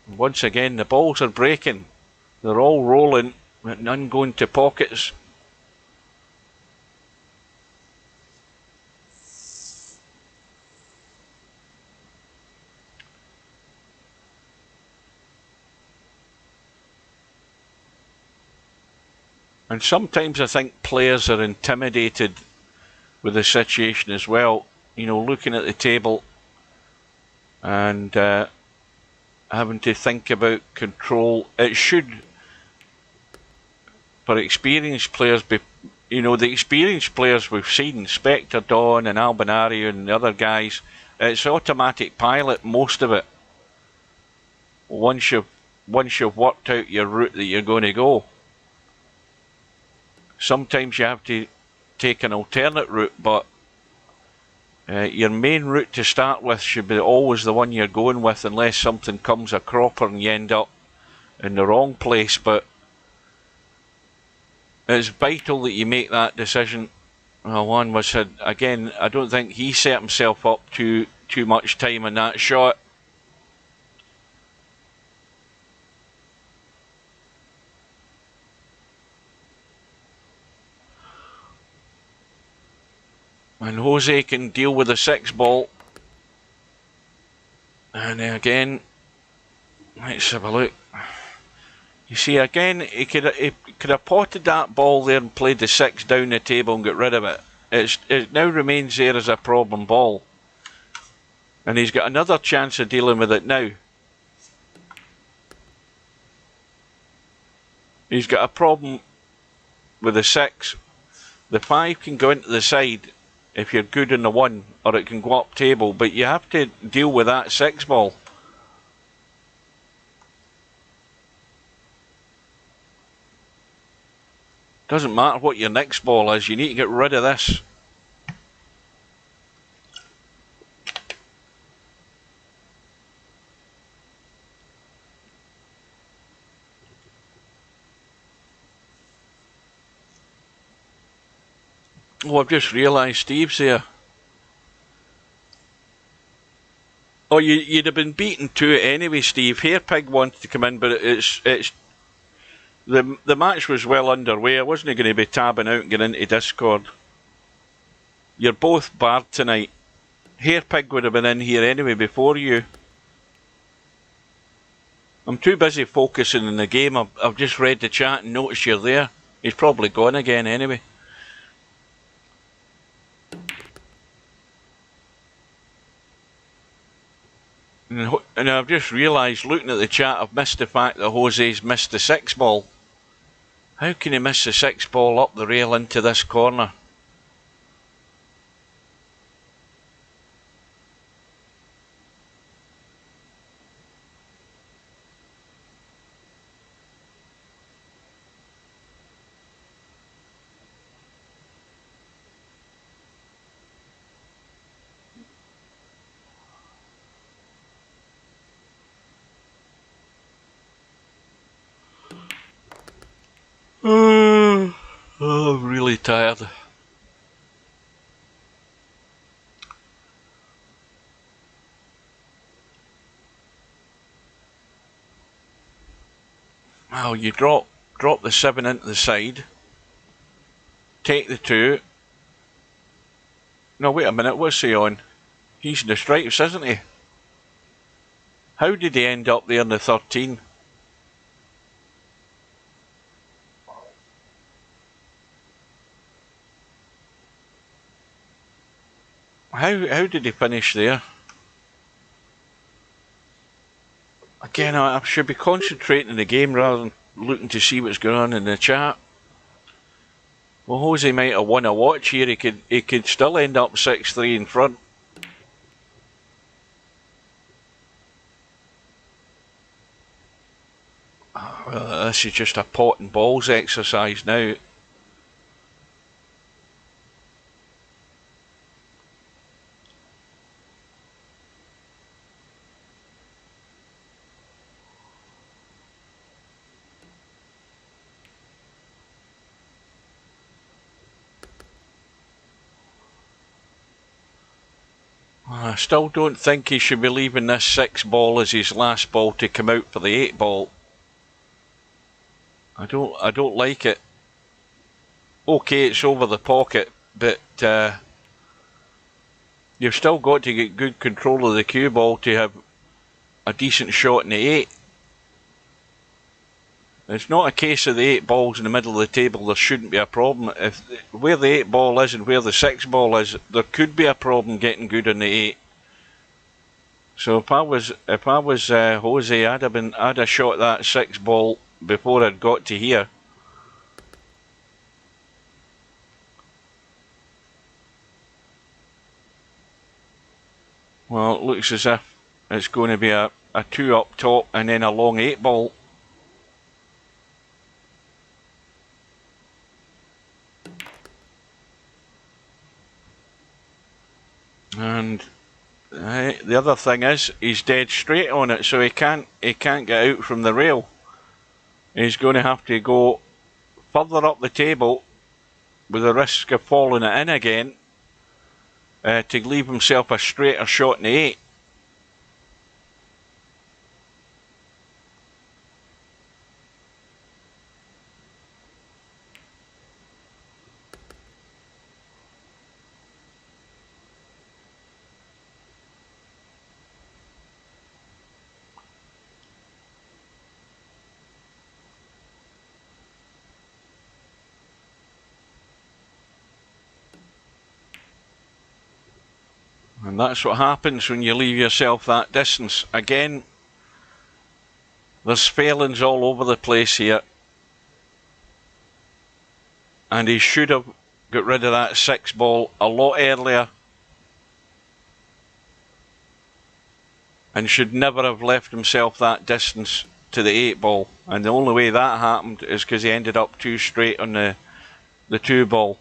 Once again, the balls are breaking. They're all rolling, but none going to pockets. And sometimes I think players are intimidated with the situation as well. You know, looking at the table and having to think about control. It should, for experienced players, be, you know, the experienced players we've seen, Spectre, Dawn and Albinario and the other guys, it's automatic pilot, most of it. Once you've worked out your route that you're going to go. Sometimes you have to take an alternate route, but your main route to start with should be always the one you're going with, unless something comes a cropper and you end up in the wrong place. But it's vital that you make that decision. Well, one was again, I don't think he set himself up too much time in that shot. And Jose can deal with the 6-ball. And again, let's have a look. You see, again, he could have potted that ball there and played the 6 down the table and got rid of it. It now remains there as a problem ball. And he's got another chance of dealing with it now. He's got a problem with the 6. The 5 can go into the side if you're good in the 1, or it can go up table, but you have to deal with that 6-ball. Doesn't matter what your next ball is, you need to get rid of this. Oh, I've just realised Steve's there. Oh, you'd have been beaten to it anyway, Steve. Hairpig wanted to come in, but it's the match was well underway. I wasn't going to be tabbing out and getting into Discord. You're both barred tonight. Hairpig would have been in here anyway before you. I'm too busy focusing on the game. I've just read the chat and noticed you're there. He's probably gone again anyway. And I've just realised, looking at the chat, I've missed the fact that Jose's missed the 6-ball. How can he miss the 6-ball up the rail into this corner? Oh, I'm really tired. Well, you drop the 7 into the side. Take the 2. No, wait a minute, what's he on? He's in the stripes, isn't he? How did he end up there in the 13? How did he finish there? Again, I should be concentrating on the game rather than looking to see what's going on in the chat. Well, Jose might have won a watch here. He could still end up 6-3 in front. This is just a pot and balls exercise now. I still don't think he should be leaving this 6-ball as his last ball to come out for the 8-ball. I don't like it. Okay, it's over the pocket, but you've still got to get good control of the cue ball to have a decent shot in the 8. It's not a case of the 8 balls in the middle of the table. There shouldn't be a problem. If where the 8-ball is and where the 6-ball is, there could be a problem getting good on the 8. So if I was Jose, I'd have shot that 6-ball before I'd got to here. Well, it looks as if it's going to be a 2 up top and then a long 8-ball. And the other thing is, he's dead straight on it, so he can't get out from the rail. He's going to have to go further up the table with the risk of falling it in again to leave himself a straighter shot in the 8. And that's what happens when you leave yourself that distance. Again, there's failings all over the place here. And he should have got rid of that 6-ball a lot earlier. And should never have left himself that distance to the 8-ball. And the only way that happened is because he ended up too straight on the 2-ball.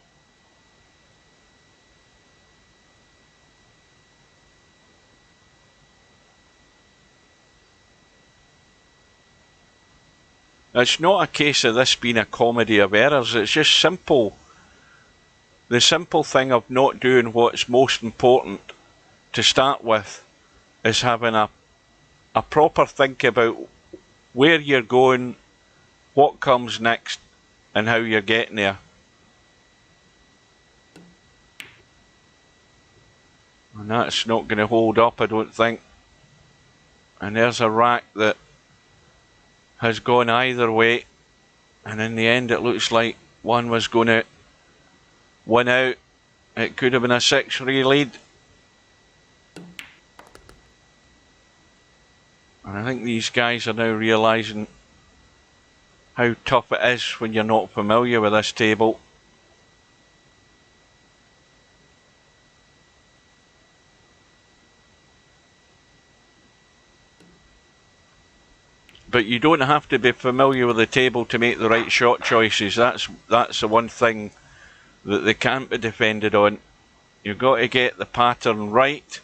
It's not a case of this being a comedy of errors. It's just simple. the simple thing of not doing what's most important to start with is having a proper think about where you're going, what comes next, and how you're getting there. And that's not going to hold up, I don't think. And there's a rack that has gone either way, and in the end it looks like one was going to win out. It could have been a 6-3 lead. And I think these guys are now realising how tough it is when you're not familiar with this table. But you don't have to be familiar with the table to make the right shot choices. That's the one thing that they can't be defended on. You've got to get the pattern right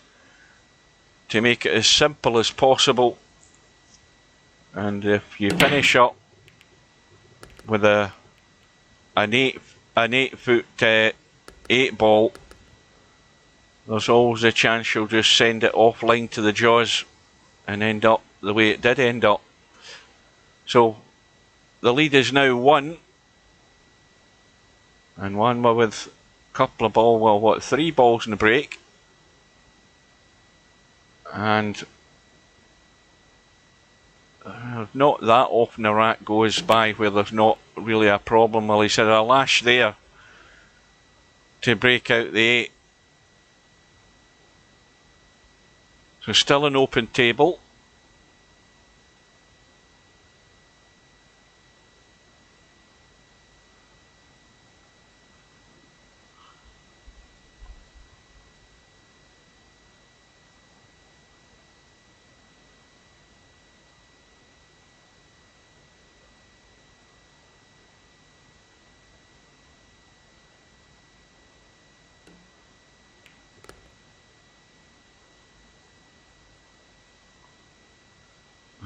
to make it as simple as possible. And if you finish up with an 8-foot 8 ball, there's always a chance you'll just send it offline to the jaws and end up the way it did end up. So the lead is now 1, and one with a couple of balls, well, what, 3 balls in the break, and not that often a rack goes by where there's not really a problem. Well, he said a lash there to break out the 8. So still an open table.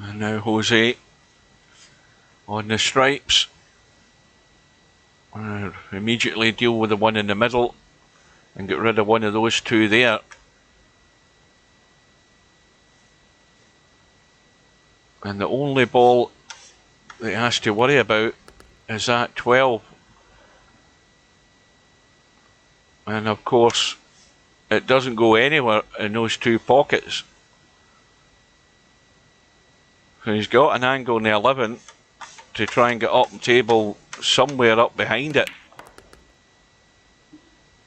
And now Jose on the stripes. Immediately deal with the one in the middle and get rid of one of those two there. And the only ball that he has to worry about is that 12. And of course, it doesn't go anywhere in those 2 pockets. So he's got an angle in the 11 to try and get up the table somewhere up behind it.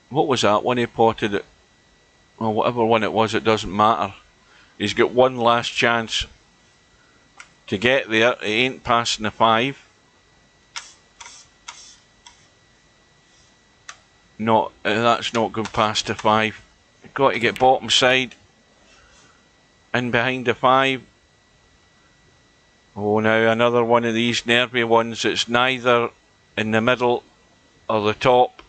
What was that one he potted it? Well, whatever one it was, it doesn't matter. He's got one last chance to get there. He ain't passing the 5. That's not going past the 5. You've got to get bottom side in behind the 5. Oh, now another one of these nervy ones that's neither in the middle or the top.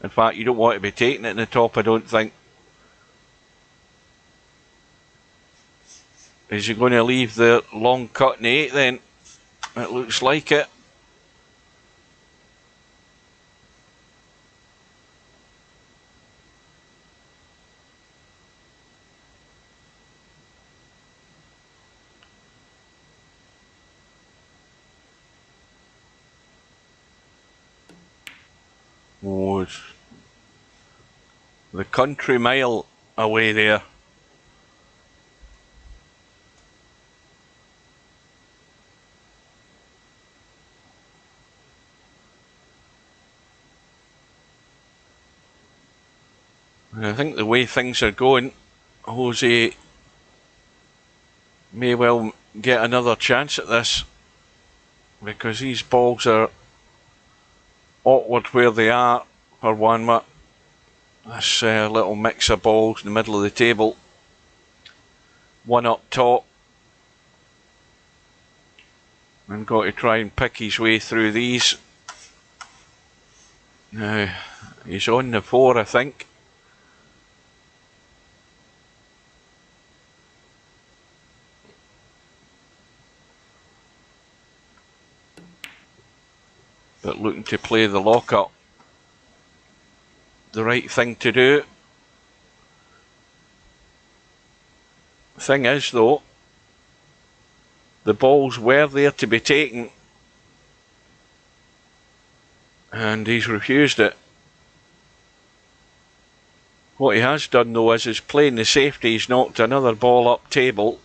In fact, you don't want to be taking it in the top, I don't think. Is he going to leave the long cut in the 8 then? It looks like it. Oh, it's the country mile away there. And I think the way things are going, Jose may well get another chance at this, because these balls are awkward where they are for one. This little mix of balls in the middle of the table. One up top. And got to try and pick his way through these. Now, he's on the 4, I think. But looking to play the lock-up. the right thing to do. Thing is, though, the balls were there to be taken, and he's refused it. What he has done, though, is playing the safety. He's knocked another ball up table,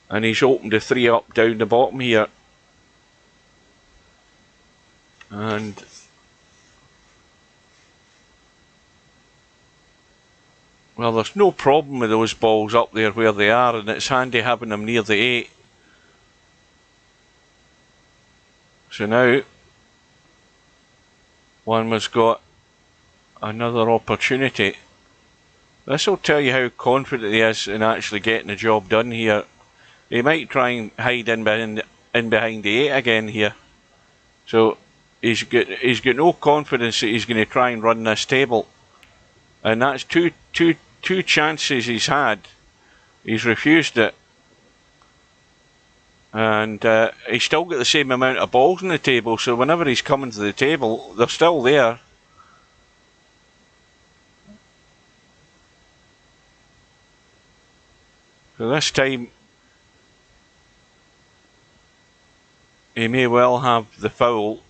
and he's opened a 3 up down the bottom here. And well, there's no problem with those balls up there where they are, and it's handy having them near the 8. So now Wanma's got another opportunity. This will tell you how confident he is in actually getting the job done here. He might try and hide in behind the 8 again here. So he's got no confidence that he's going to try and run this table. And that's two chances he's had. He's refused it. And he's still got the same amount of balls on the table, so whenever he's coming to the table, they're still there. So this time, he may well have the foul.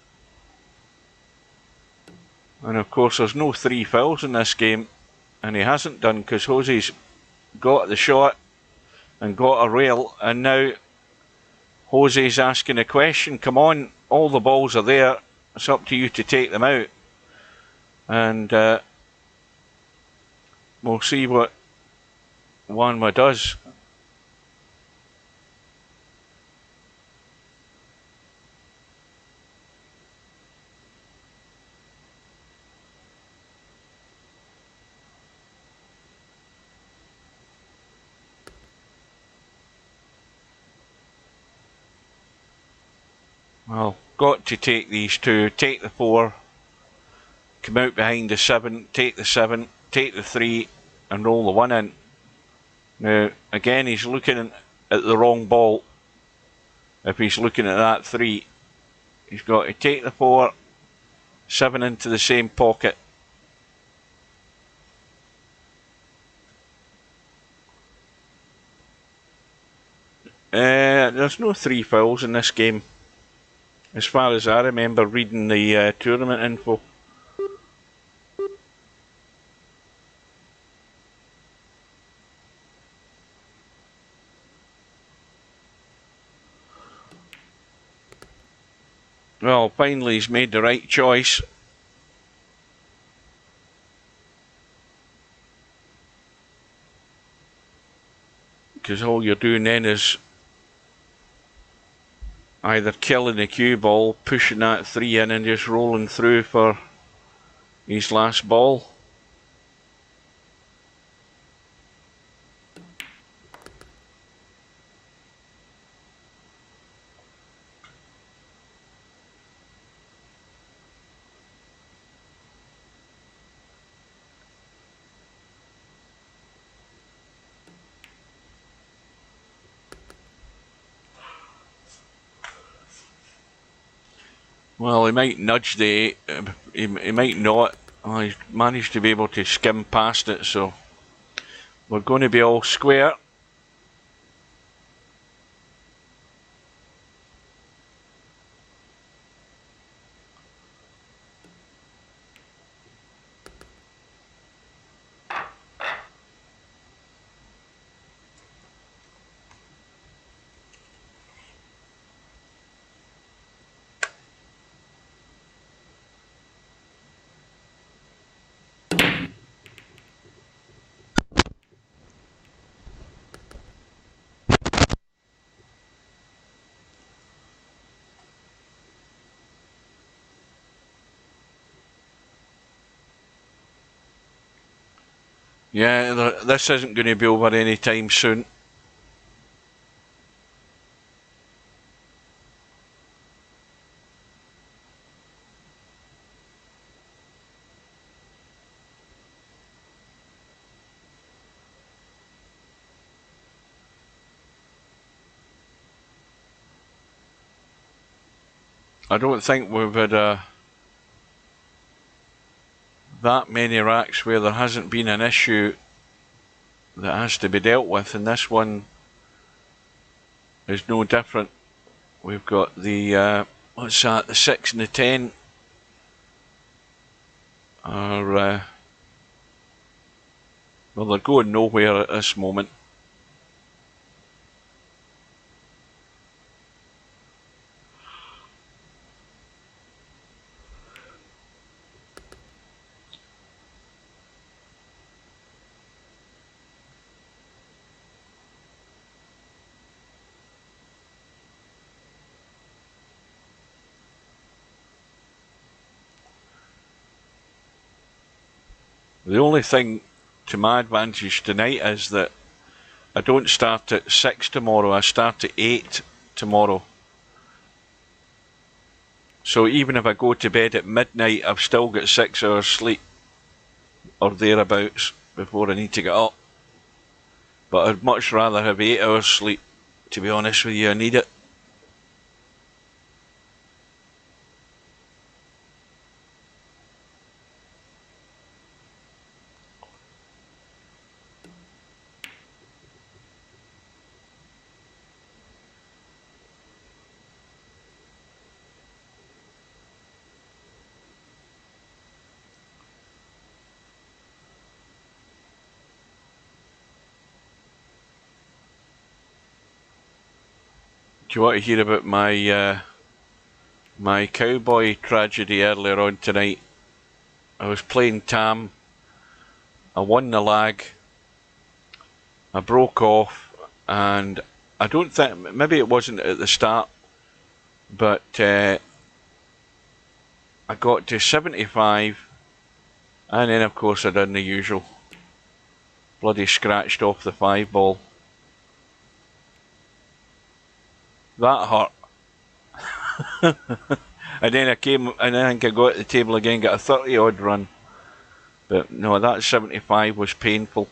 And of course, there's no 3 fouls in this game, and he hasn't done, because Jose's got the shot and got a rail, and now Jose's asking a question. Come on, all the balls are there, it's up to you to take them out. And we'll see what Wanma does. Well, got to take these 2, take the 4, come out behind the 7, take the 7, take the 3, and roll the 1 in. Now, again, he's looking at the wrong ball. If he's looking at that 3, he's got to take the 4, 7 into the same pocket. There's no 3 fouls in this game, as far as I remember reading the tournament info. Well, finally he's made the right choice. Because all you're doing then is either killing the cue ball, pushing that 3 in, and just rolling through for his last ball. Well, he might nudge the 8, he might not. Oh, he's managed to be able to skim past it, so we're going to be all square. Yeah, this isn't going to be over any time soon. I don't think we've had that many racks where there hasn't been an issue that has to be dealt with, and this one is no different. We've got the what's that? The 6 and the 10 are well, they're going nowhere at this moment. The only thing to my advantage tonight is that I don't start at 6 tomorrow, I start at 8 tomorrow. So even if I go to bed at midnight, I've still got 6 hours sleep or thereabouts before I need to get up. But I'd much rather have 8 hours sleep, to be honest with you. I need it. Do you want to hear about my cowboy tragedy earlier on tonight? I was playing Tam. I won the lag. I broke off, and I don't think, maybe it wasn't at the start, but I got to 75, and then of course I done the usual. Bloody scratched off the 5 ball. That hurt. And then I came, and I think I got at the table again, got a 30 odd run. But no, that 75 was painful.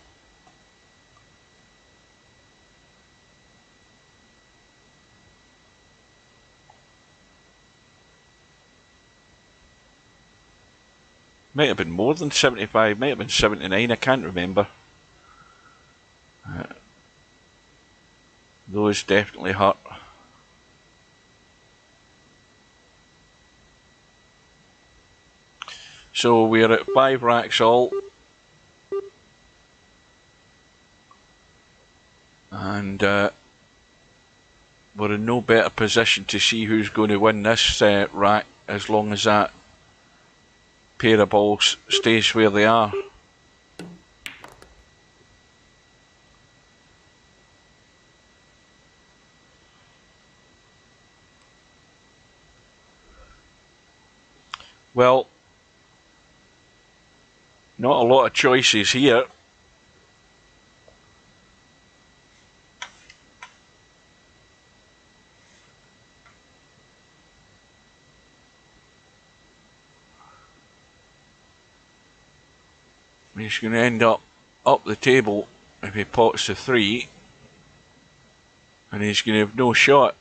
Might have been more than 75, might have been 79, I can't remember. Those definitely hurt. So we're at 5 racks all. And we're in no better position to see who's going to win this rack as long as that pair of balls stays where they are. Well, not a lot of choices here. He's going to end up the table if he pots the 3, and he's going to have no shot.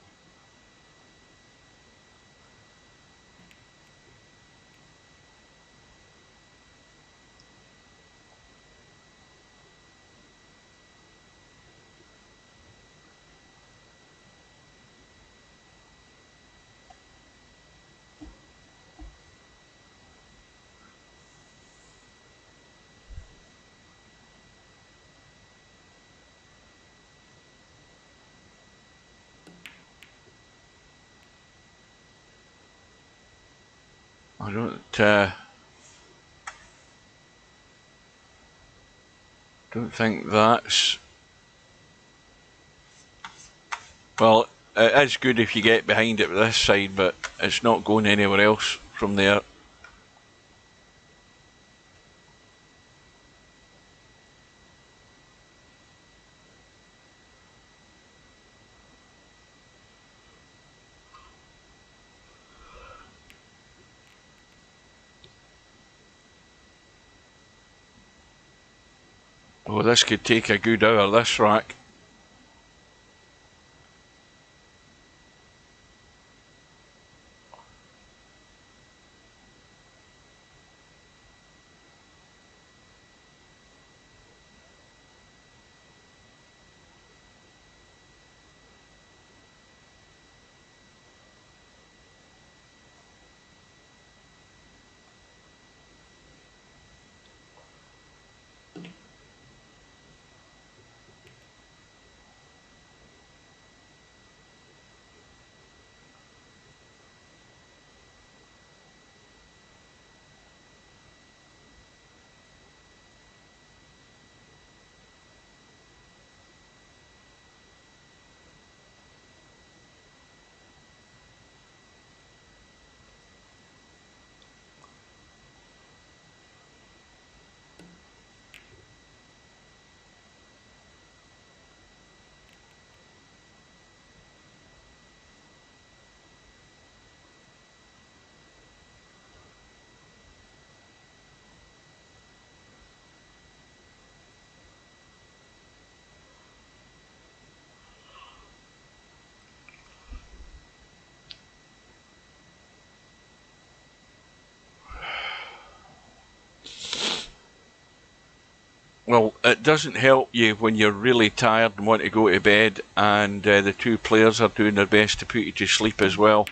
I don't think that's... Well, it is good if you get behind it with this side, but it's not going anywhere else from there. Oh, this could take a good hour, this rack. Well, it doesn't help you when you're really tired and want to go to bed, and the two players are doing their best to put you to sleep as well.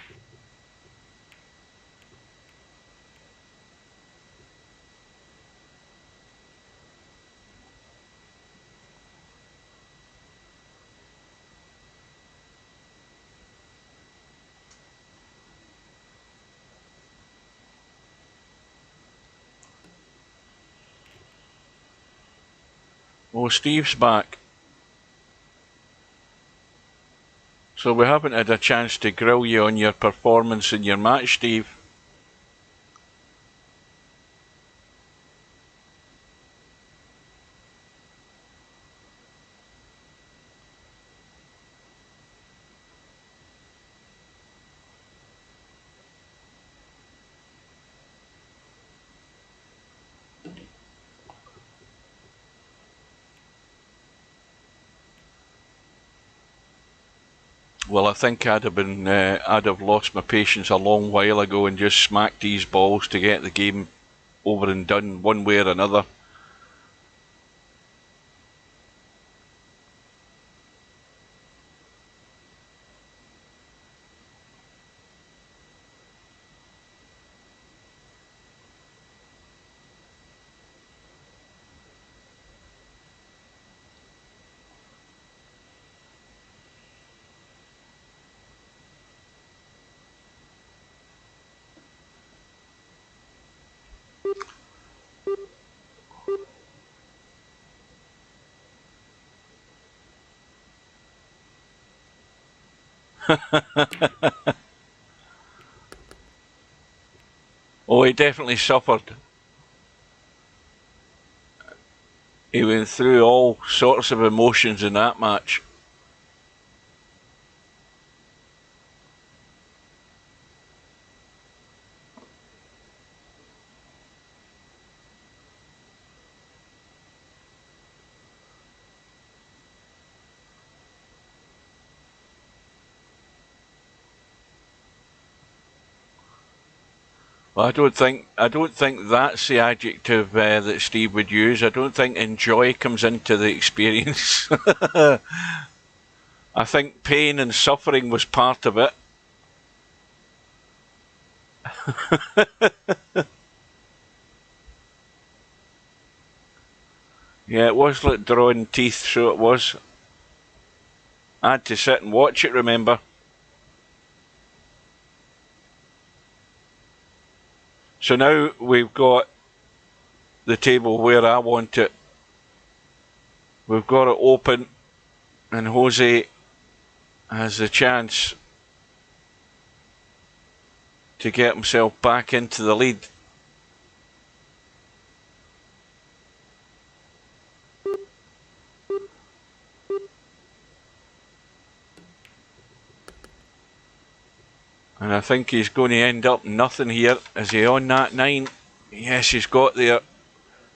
Oh, Steve's back. So we haven't had a chance to grill you on your performance in your match, Steve. Well, I think I'd have lost my patience a long while ago and just smacked these balls to get the game over and done one way or another. Oh, he definitely suffered. He went through all sorts of emotions in that match. Well, I don't think that's the adjective that Steve would use. I don't think enjoy comes into the experience. I think pain and suffering was part of it. Yeah, it was like drawing teeth, so it was. I had to sit and watch it, remember. So now we've got the table where I want it. We've got it open, and Jose has the chance to get himself back into the lead. And I think he's going to end up nothing here. Is he on that 9? Yes, he's got there.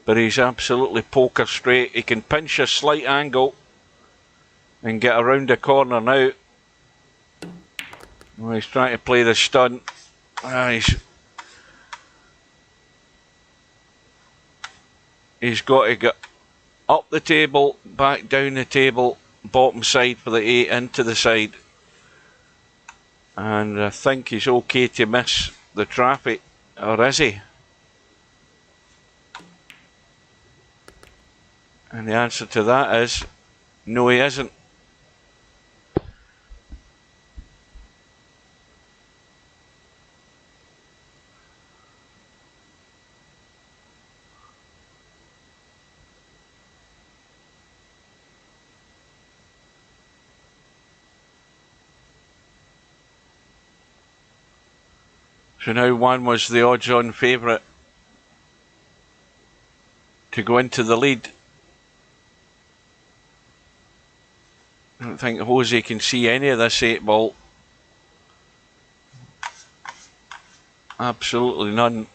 But he's absolutely poker straight. He can pinch a slight angle and get around the corner now. Well, he's trying to play the stunt. He's got to get up the table, back down the table, bottom side for the 8 into the side. And I think he's okay to miss the traffic, or is he? And the answer to that is no, he isn't. So now Juan was the odds-on favourite to go into the lead. I don't think Jose can see any of this 8 ball. Absolutely none.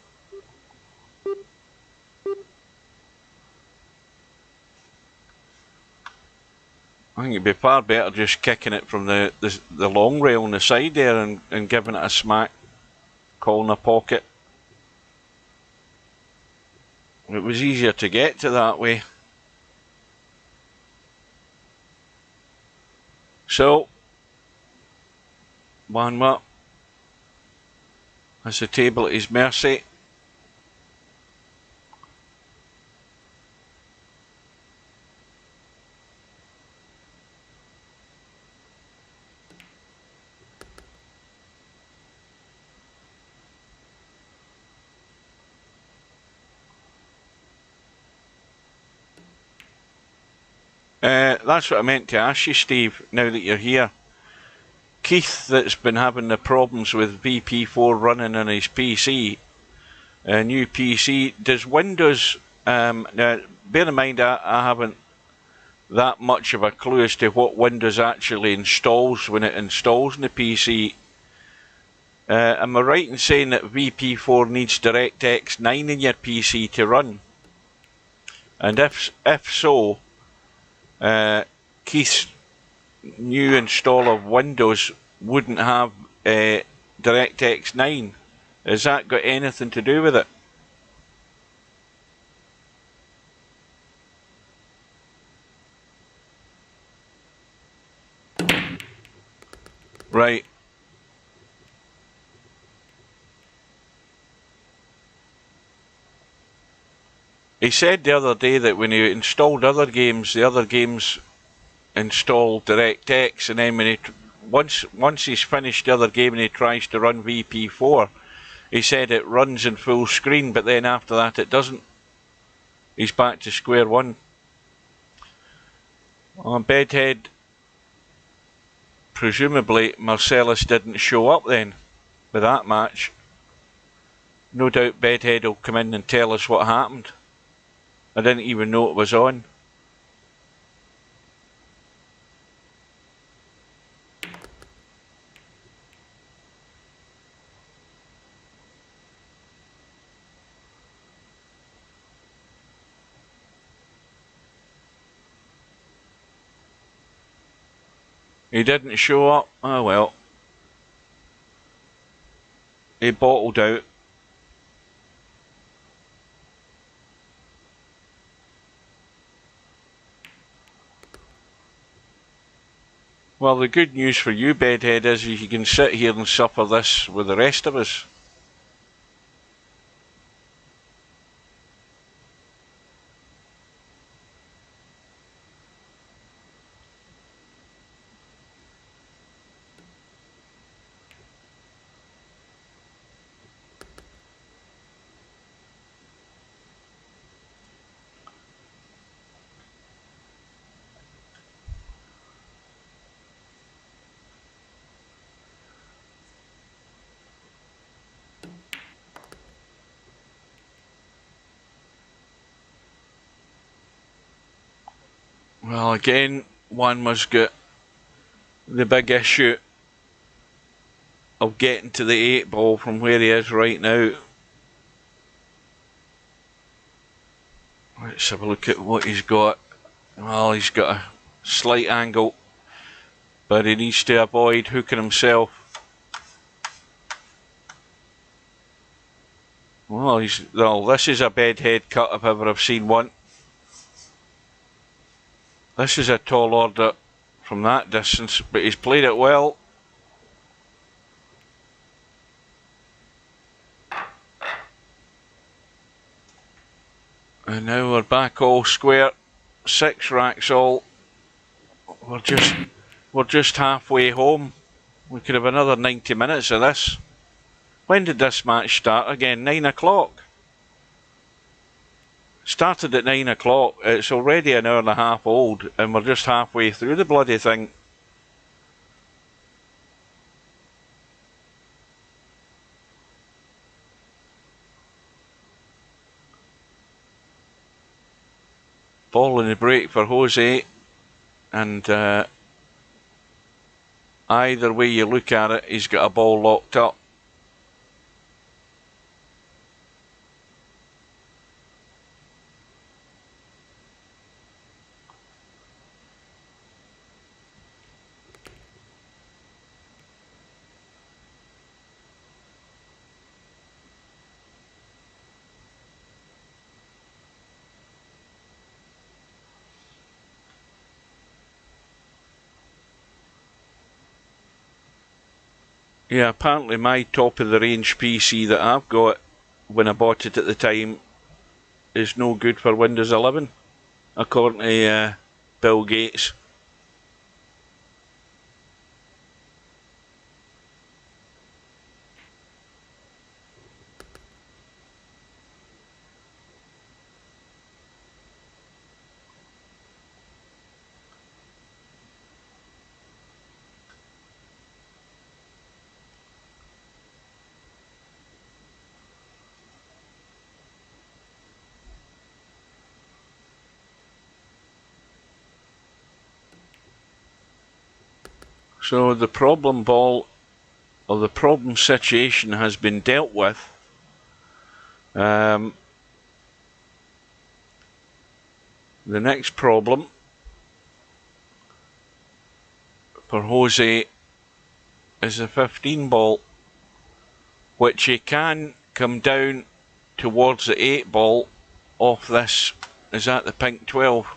I think it'd be far better just kicking it from the long rail on the side there and giving it a smack, calling a pocket. It was easier to get to that way. So, Wanwa has the table at his mercy. That's what I meant to ask you, Steve, now that you're here. Keith, that's been having the problems with VP4 running on his PC, a new PC, does Windows, now bear in mind I haven't that much of a clue as to what Windows actually installs when it installs in the PC. Am I right in saying that VP4 needs DirectX 9 in your PC to run? And if so, Keith's new install of Windows wouldn't have DirectX 9. Has that got anything to do with it? Right. He said the other day that when he installed other games, the other games install DirectX, and then when he once he's finished the other game and he tries to run VP4, he said it runs in full screen, but then after that it doesn't. He's back to square one. On Bedhead, presumably Marcellus didn't show up then with that match. No doubt Bedhead will come in and tell us what happened. I didn't even know it was on. He didn't show up. Oh well. He bottled out. Well, the good news for you, Bedhead, is you can sit here and suffer this with the rest of us. Well, again, one must get the big issue of getting to the 8 ball from where he is right now. Let's have a look at what he's got. Well, he's got a slight angle, but he needs to avoid hooking himself. Well, this is a Bedhead cut if ever I've seen one. This is a tall order from that distance, but he's played it well. And now we're back all square. 6 racks all. We're just halfway home. We could have another 90 minutes of this. When did this match start again? 9 o'clock. Started at 9 o'clock. It's already an hour and a half old, and we're just halfway through the bloody thing. Ball in the break for Jose, and either way you look at it, he's got a ball locked up. Yeah, apparently my top of the range PC that I've got when I bought it at the time is no good for Windows 11, according to Bill Gates. So the problem ball, or the problem situation, has been dealt with. The next problem for Jose is the 15 ball, which he can come down towards the 8 ball off this. Is that the pink 12?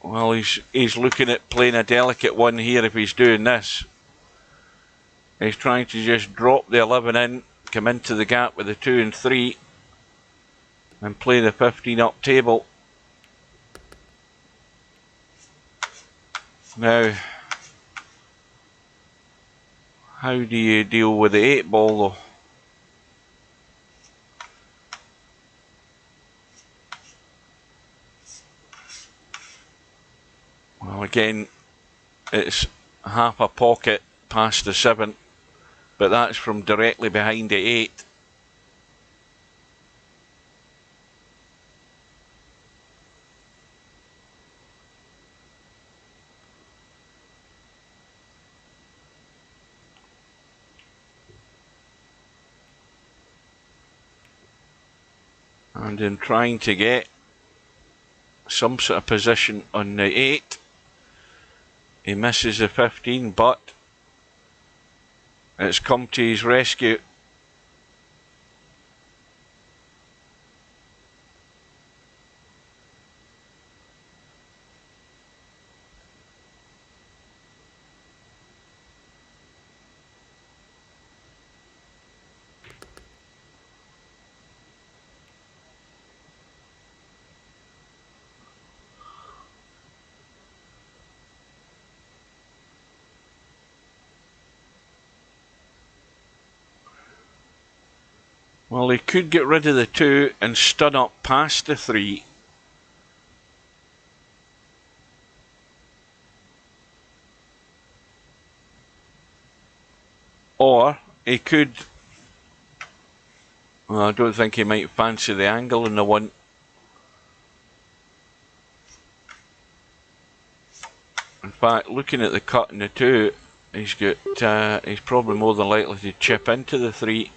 Well, he's looking at playing a delicate one here if he's doing this. He's trying to just drop the 11 in, come into the gap with the 2 and 3, and play the 15 up table. Now, how do you deal with the 8 ball though? Well, again, it's half a pocket past the 7, but that's from directly behind the 8. And in trying to get some sort of position on the 8, he misses the 15, but it's come to his rescue. Well, he could get rid of the 2 and stun up past the 3. Or he could... Well, I don't think he might fancy the angle in the 1. In fact, looking at the cut in the 2, he's probably more than likely to chip into the 3.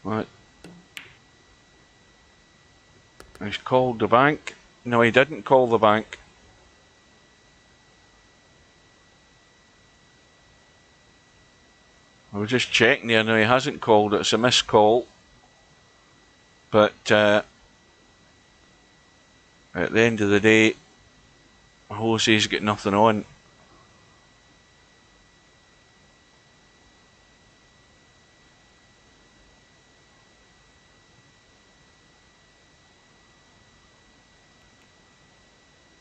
Right. He's called the bank. No, he didn't call the bank. I was just checking there. No, he hasn't called it. It's a missed call. But at the end of the day, Jose's got nothing on.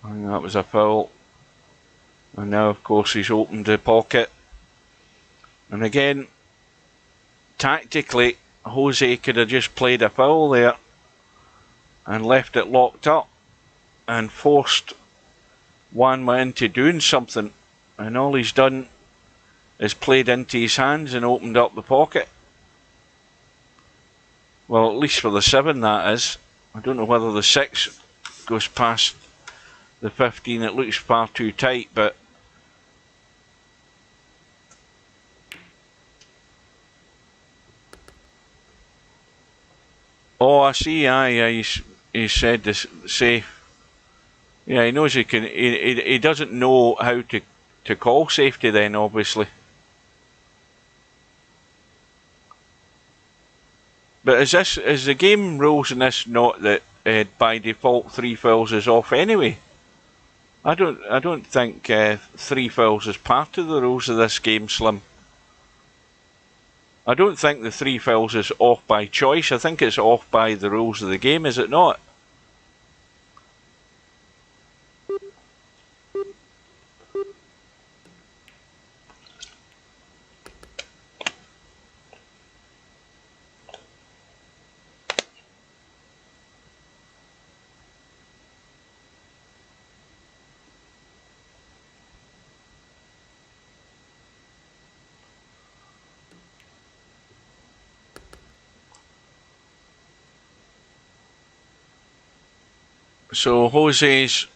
I think that was a foul. And now, of course, he's opened the pocket. And again, tactically, Jose could have just played a foul there and left it locked up and forced Wanma into doing something. And all he's done is played into his hands and opened up the pocket. Well, at least for the 7, that is. I don't know whether the 6 goes past the 15. It looks far too tight, but... Oh, I see. Yeah, he said this safe. Yeah, he knows he can. He doesn't know how to call safety. Then obviously, But is the game rules in this not that by default 3 fouls is off anyway? I don't think 3 fouls is part of the rules of this game, Slim. I don't think the 3 fouls is off by choice. I think it's off by the rules of the game, is it not? So Jose's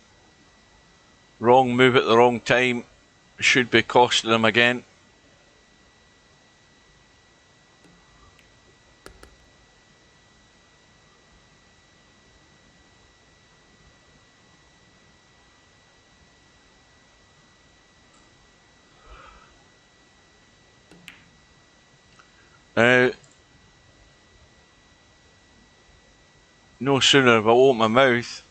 wrong move at the wrong time should be costing him again. No sooner have I opened my mouth,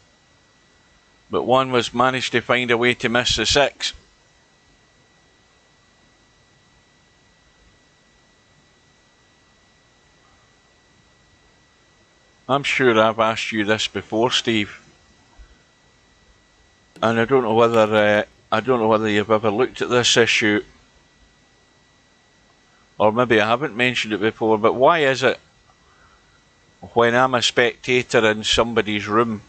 but one was managed to find a way to miss the 6. I'm sure I've asked you this before, Steve, and I don't know whether you've ever looked at this issue, or maybe I haven't mentioned it before. But why is it when I'm a spectator in somebody's room,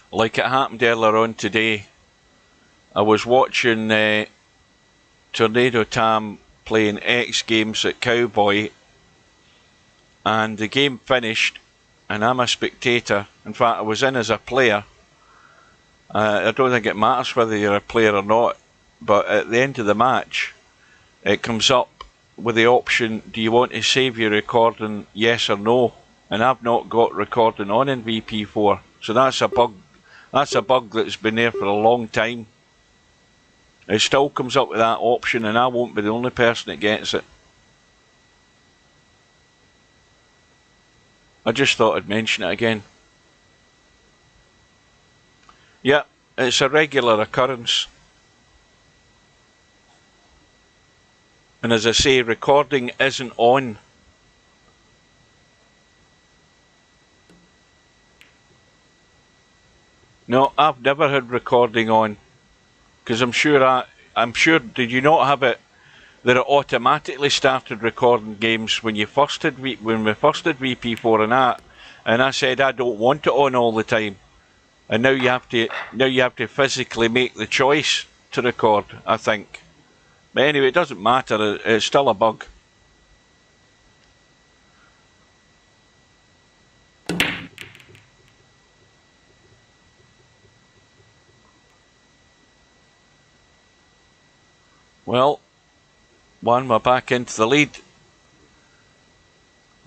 like it happened earlier on today? I was watching Tornado Tam playing X Games at Cowboy, and the game finished, and I'm a spectator. In fact, I was in as a player. I don't think it matters whether you're a player or not, but at the end of the match, it comes up with the option, do you want to save your recording, yes or no? And I've not got recording on in VP4, so that's a bug. That's a bug that's been there for a long time. It still comes up with that option, and I won't be the only person that gets it. I just thought I'd mention it again. Yeah, it's a regular occurrence. And as I say, recording isn't on. No, I've never had recording on, because I'm sure. Did you not have it that it automatically started recording games when we first had VP4 and that? And I said I don't want it on all the time, and now you have to physically make the choice to record, I think. But anyway, it doesn't matter. It's still a bug. Well, we're back into the lead.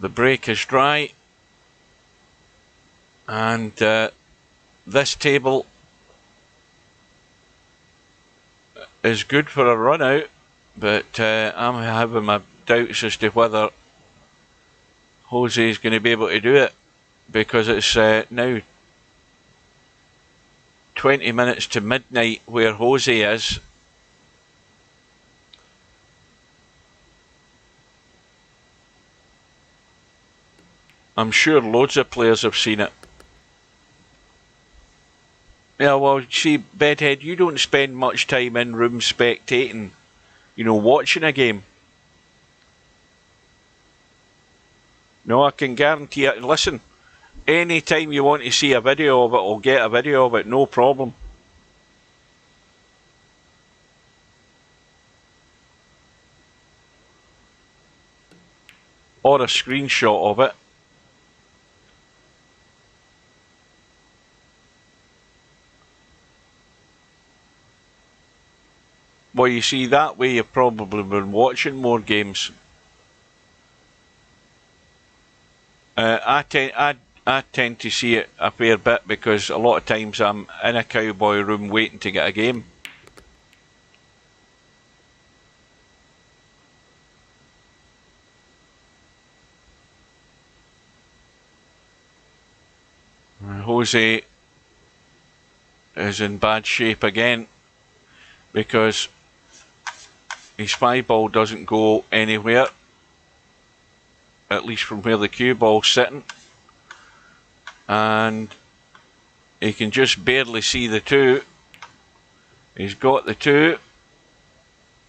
The break is dry, and this table is good for a run out, but I'm having my doubts as to whether Jose is going to be able to do it, because it's now 20 minutes to midnight where Jose is. I'm sure loads of players have seen it. Yeah, well, see, Bedhead, you don't spend much time in room spectating, watching a game. No, I can guarantee it. Listen, any time you want to see a video of it, I'll get a video of it, no problem. Or a screenshot of it. Well, you see, that way you've probably been watching more games. I tend to see it a fair bit, because a lot of times I'm in a Cowboy room waiting to get a game. Jose is in bad shape again because his 5-ball doesn't go anywhere, at least from where the cue ball's sitting, and he can just barely see the 2. He's got the 2.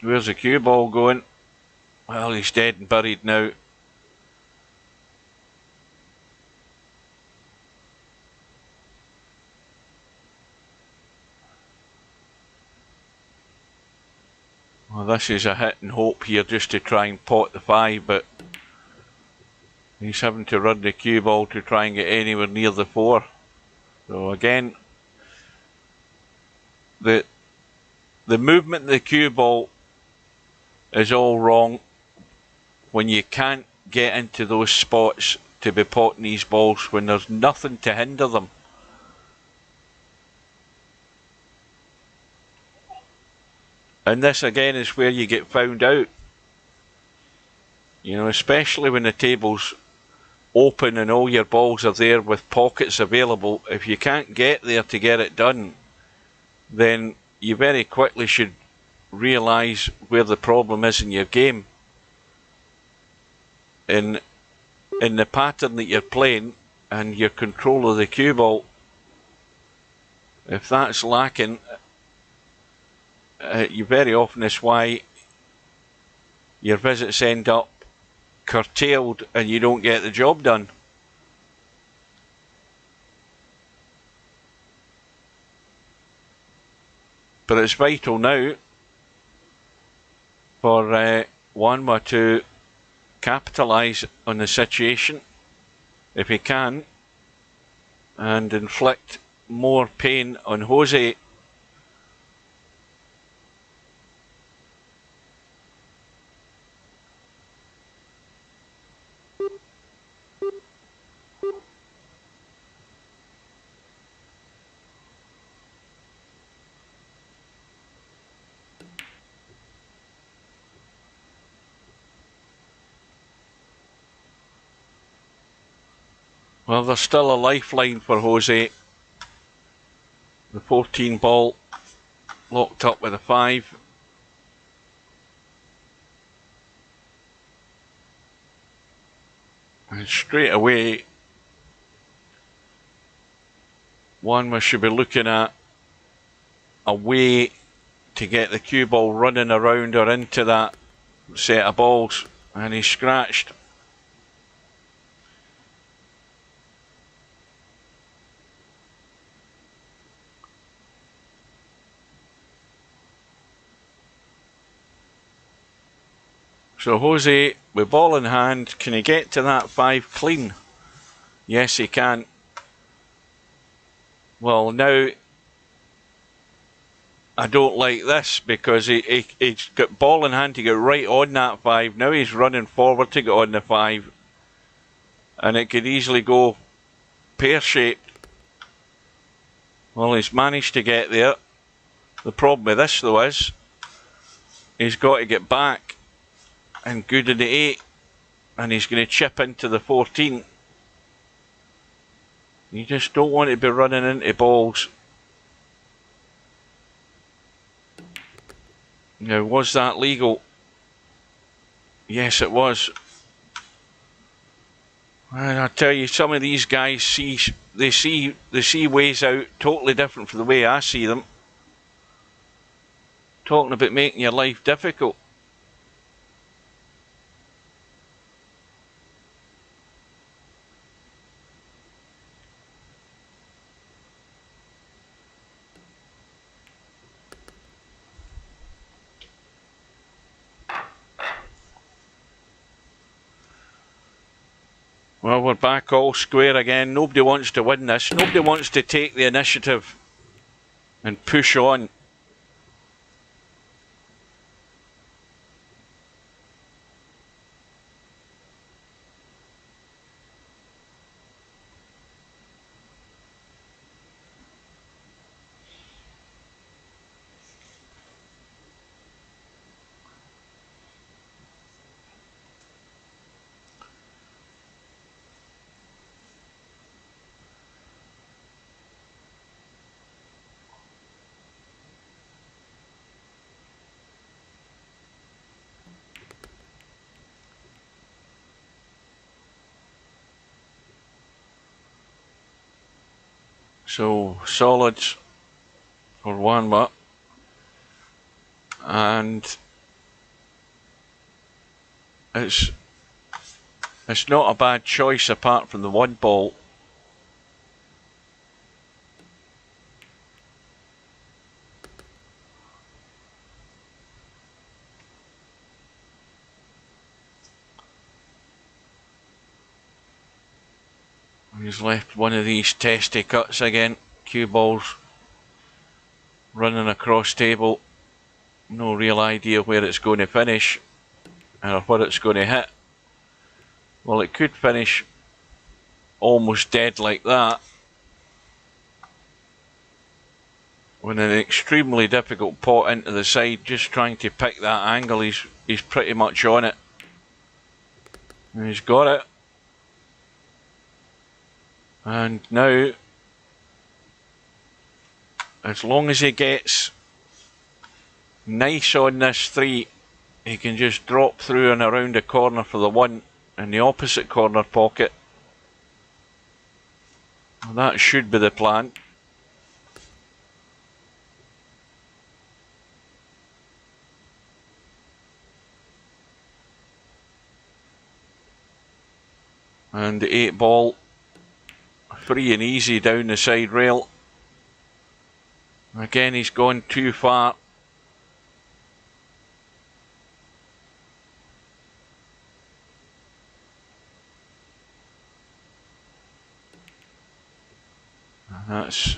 Where's the cue ball going? Well, he's dead and buried now. Well, this is a hit and hope here just to try and pot the 5, but he's having to run the cue ball to try and get anywhere near the 4. So again, the movement of the cue ball is all wrong when you can't get into those spots to be potting these balls when there's nothing to hinder them. And this again is where you get found out. You know, especially when the table's open and all your balls are there with pockets available. If you can't get there to get it done, then you very quickly should realise where the problem is in your game. In the pattern that you're playing and your control of the cue ball, if that's lacking, you very often is why your visits end up curtailed and you don't get the job done. But it's vital now for Wanwa to capitalise on the situation if he can and inflict more pain on Jose. Well, there's still a lifeline for Jose. The 14 ball locked up with a 5. And straight away, Wanwa should be looking at a way to get the cue ball running around or into that set of balls, and he's scratched. So Jose, with ball in hand, can he get to that 5 clean? Yes, he can. Well, now I don't like this because he's got ball in hand to get right on that 5. Now he's running forward to get on the 5. And it could easily go pear-shaped. Well, he's managed to get there. The problem with this, though, is he's got to get back and good in the 8. And he's going to chip into the 14. You just don't want to be running into balls. Now, was that legal? Yes, it was. And I tell you, some of these guys see ways out totally different from the way I see them. Talking about making your life difficult. Well, we're back all square again. Nobody wants to win this. Nobody wants to take the initiative and push on. So solids for warm up, and it's not a bad choice apart from the one ball. He's left one of these testy cuts again. Cue balls running across table. No real idea where it's going to finish or what it's going to hit. Well, it could finish almost dead like that. With an extremely difficult pot into the side, just trying to pick that angle, he's pretty much on it. And he's got it. And now, as long as he gets nice on this 3, he can just drop through and around the corner for the 1 in the opposite corner pocket. Well, that should be the plan. And the 8 ball, free and easy down the side rail. Again, he's gone too far. And that's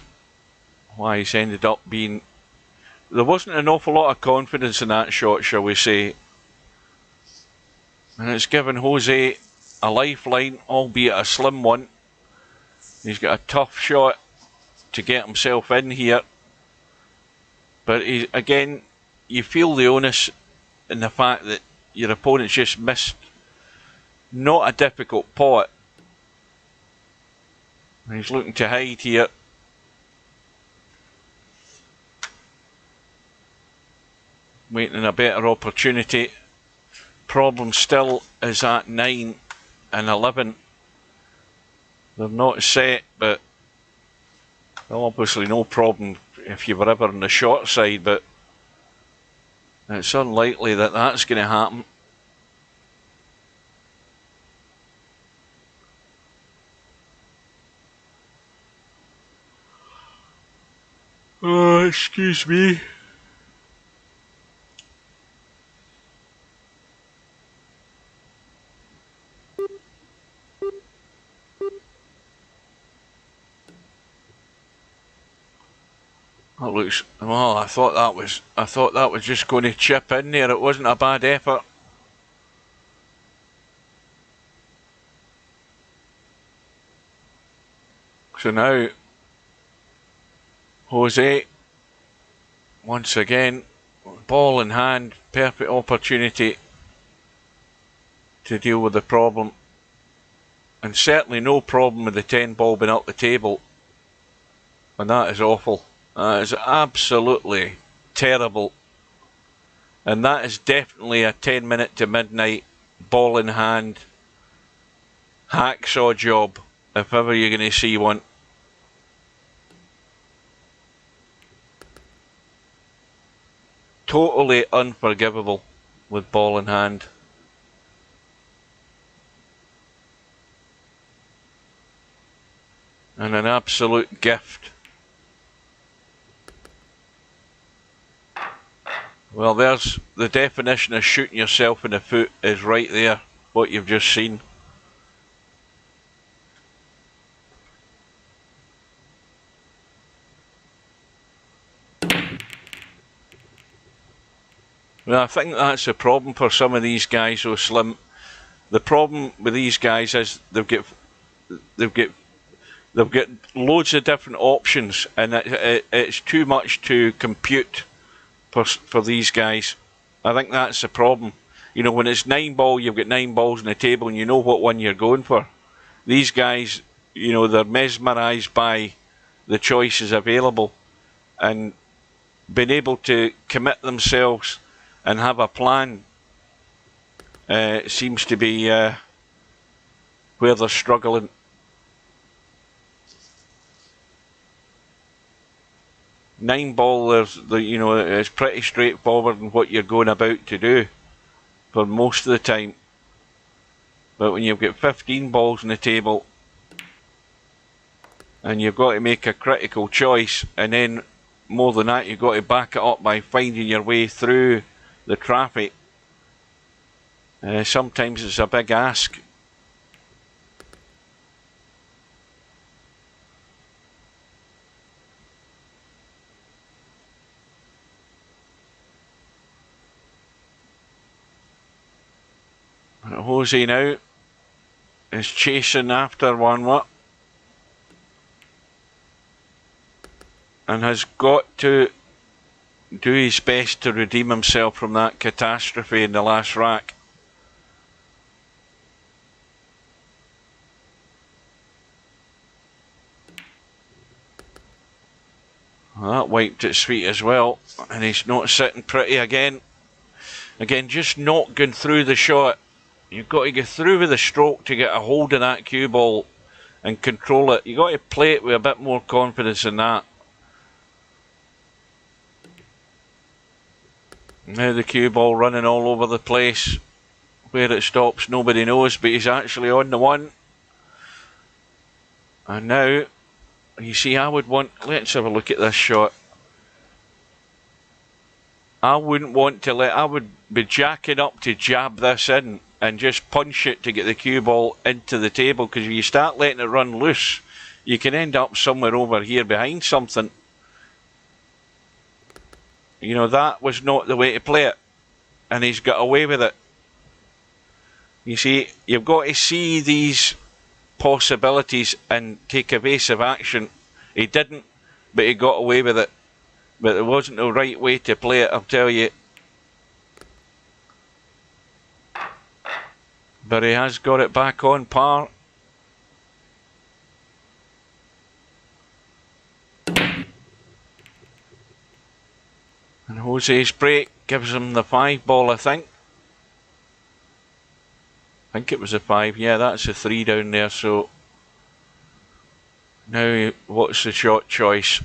why he's ended up being... There wasn't an awful lot of confidence in that shot, shall we say. And it's given Jose a lifeline, albeit a slim one. He's got a tough shot to get himself in here. But again, you feel the onus in the fact that your opponent's just missed not a difficult pot. And he's looking to hide here. Waiting a better opportunity. Problem still is at 9 and 11. They're not set, but obviously no problem if you were ever on the short side, but it's unlikely that that's going to happen. Oh, excuse me. That looks, well, I thought that was just going to chip in there. It wasn't a bad effort. So now Jose, once again, ball in hand, perfect opportunity to deal with the problem. And certainly no problem with the 10 ball being up the table. And that is awful. That is absolutely terrible. And that is definitely a 10 minute to midnight, ball in hand, hacksaw job, if ever you're going to see one. Totally unforgivable with ball in hand. And an absolute gift. Well, there's the definition of shooting yourself in the foot, is right there, what you've just seen. Well, I think that's the problem for some of these guys, though, Slim. The problem with these guys is they've got loads of different options, and it's too much to compute for these guys. I think that's the problem. You know, when it's 9 ball, you've got 9 balls on the table and you know what one you're going for. These guys, you know, they're mesmerised by the choices available, and being able to commit themselves and have a plan seems to be where they're struggling. 9 ball, it's pretty straightforward in what you're going about to do for most of the time. But when you've got 15 balls on the table and you've got to make a critical choice, and then more than that, you've got to back it up by finding your way through the traffic, sometimes it's a big ask. Jose now is chasing after one what, and has got to do his best to redeem himself from that catastrophe in the last rack. Well, that wiped it sweet as well, and he's not sitting pretty again. Again, just not going through the shot. You've got to go through with the stroke to get a hold of that cue ball and control it. You've got to play it with a bit more confidence than that. Now the cue ball running all over the place. Where it stops, nobody knows, but he's actually on the one. And now, you see, let's have a look at this shot. I wouldn't want to I would be jacking up to jab this in and just punch it to get the cue ball into the table, because if you start letting it run loose, you can end up somewhere over here behind something. You know, that was not the way to play it, and he's got away with it. You see, you've got to see these possibilities and take evasive action. He didn't, but he got away with it. But it wasn't the right way to play it, I'll tell you. But he has got it back on par. And Jose's break gives him the 5 ball, I think. I think it was a 5. Yeah, that's a 3 down there. So now what's the shot choice?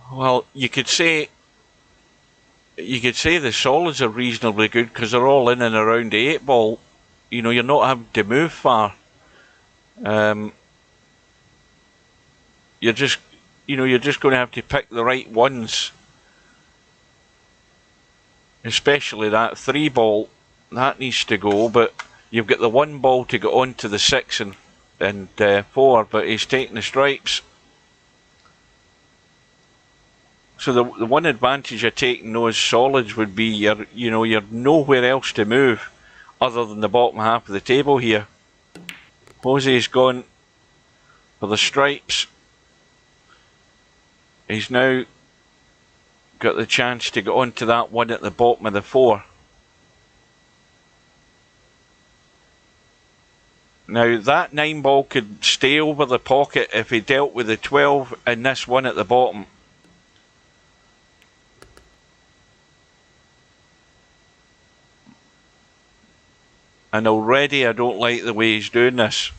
Well, you could say the solids are reasonably good because they're all in and around the 8 ball. You know, you're not having to move far. You're just going to have to pick the right ones. Especially that 3 ball, that needs to go, but you've got the 1 ball to go on to the 6 and 4, but he's taking the stripes. So the one advantage of taking those solids would be you're nowhere else to move other than the bottom half of the table here. Jose's gone for the stripes. He's now got the chance to get onto that one at the bottom of the 4. Now that 9 ball could stay over the pocket if he dealt with the 12 and this one at the bottom. And already I don't like the way he's doing this.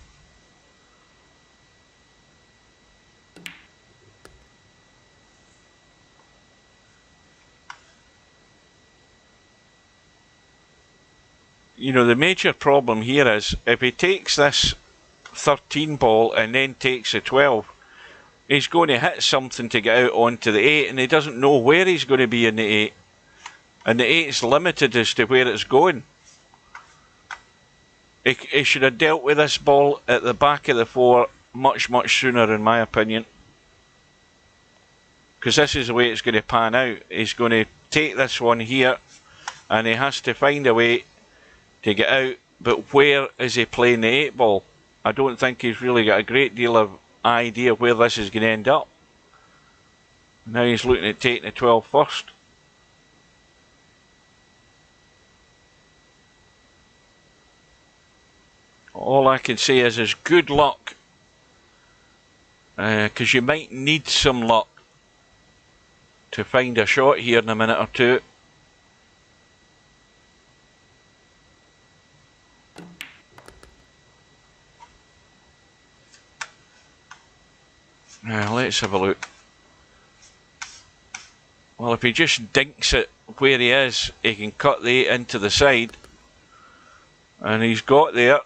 You know, the major problem here is if he takes this 13 ball and then takes a 12, he's going to hit something to get out onto the 8, and he doesn't know where he's going to be in the 8. And the 8 is limited as to where it's going. He should have dealt with this ball at the back of the 4 much, much sooner, in my opinion. Because this is the way it's going to pan out. He's going to take this one here, and he has to find a way to get out. But where is he playing the 8 ball? I don't think he's really got a great deal of idea where this is going to end up. Now he's looking at taking the 12 first. All I can say is good luck, because you might need some luck to find a shot here in a minute or two. Now, let's have a look. Well, if he just dinks it where he is, he can cut the 8 into the side. And he's got there.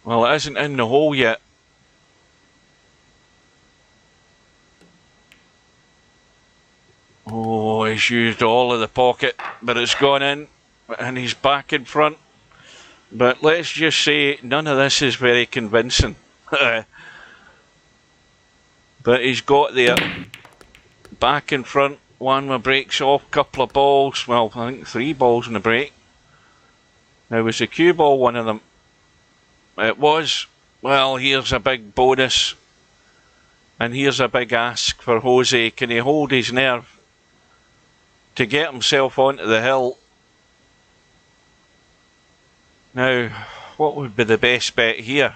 Well, it isn't in the hole yet. Oh, he's used all of the pocket, but it's gone in, and he's back in front. But let's just say none of this is very convincing. But he's got there, back in front. One with breaks off, couple of balls. Well, I think 3 balls in the break. Now, was the cue ball one of them? It was. Well, here's a big bonus. And here's a big ask for Jose. Can he hold his nerve to get himself onto the hill? Now, what would be the best bet here?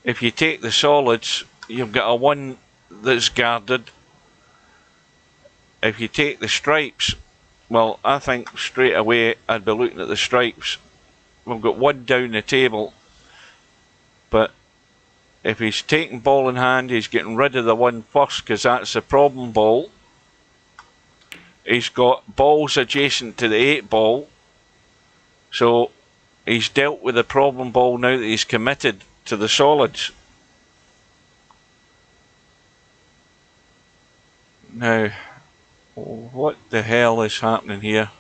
If you take the solids, you've got a 1 that's guarded. If you take the stripes, well, I think straight away I'd be looking at the stripes. We've got 1 down the table, but if he's taking ball in hand, he's getting rid of the 1 first, because that's the problem ball. He's got balls adjacent to the 8 ball, so he's dealt with the problem ball now that he's committed to the solids. Now, what the hell is happening here?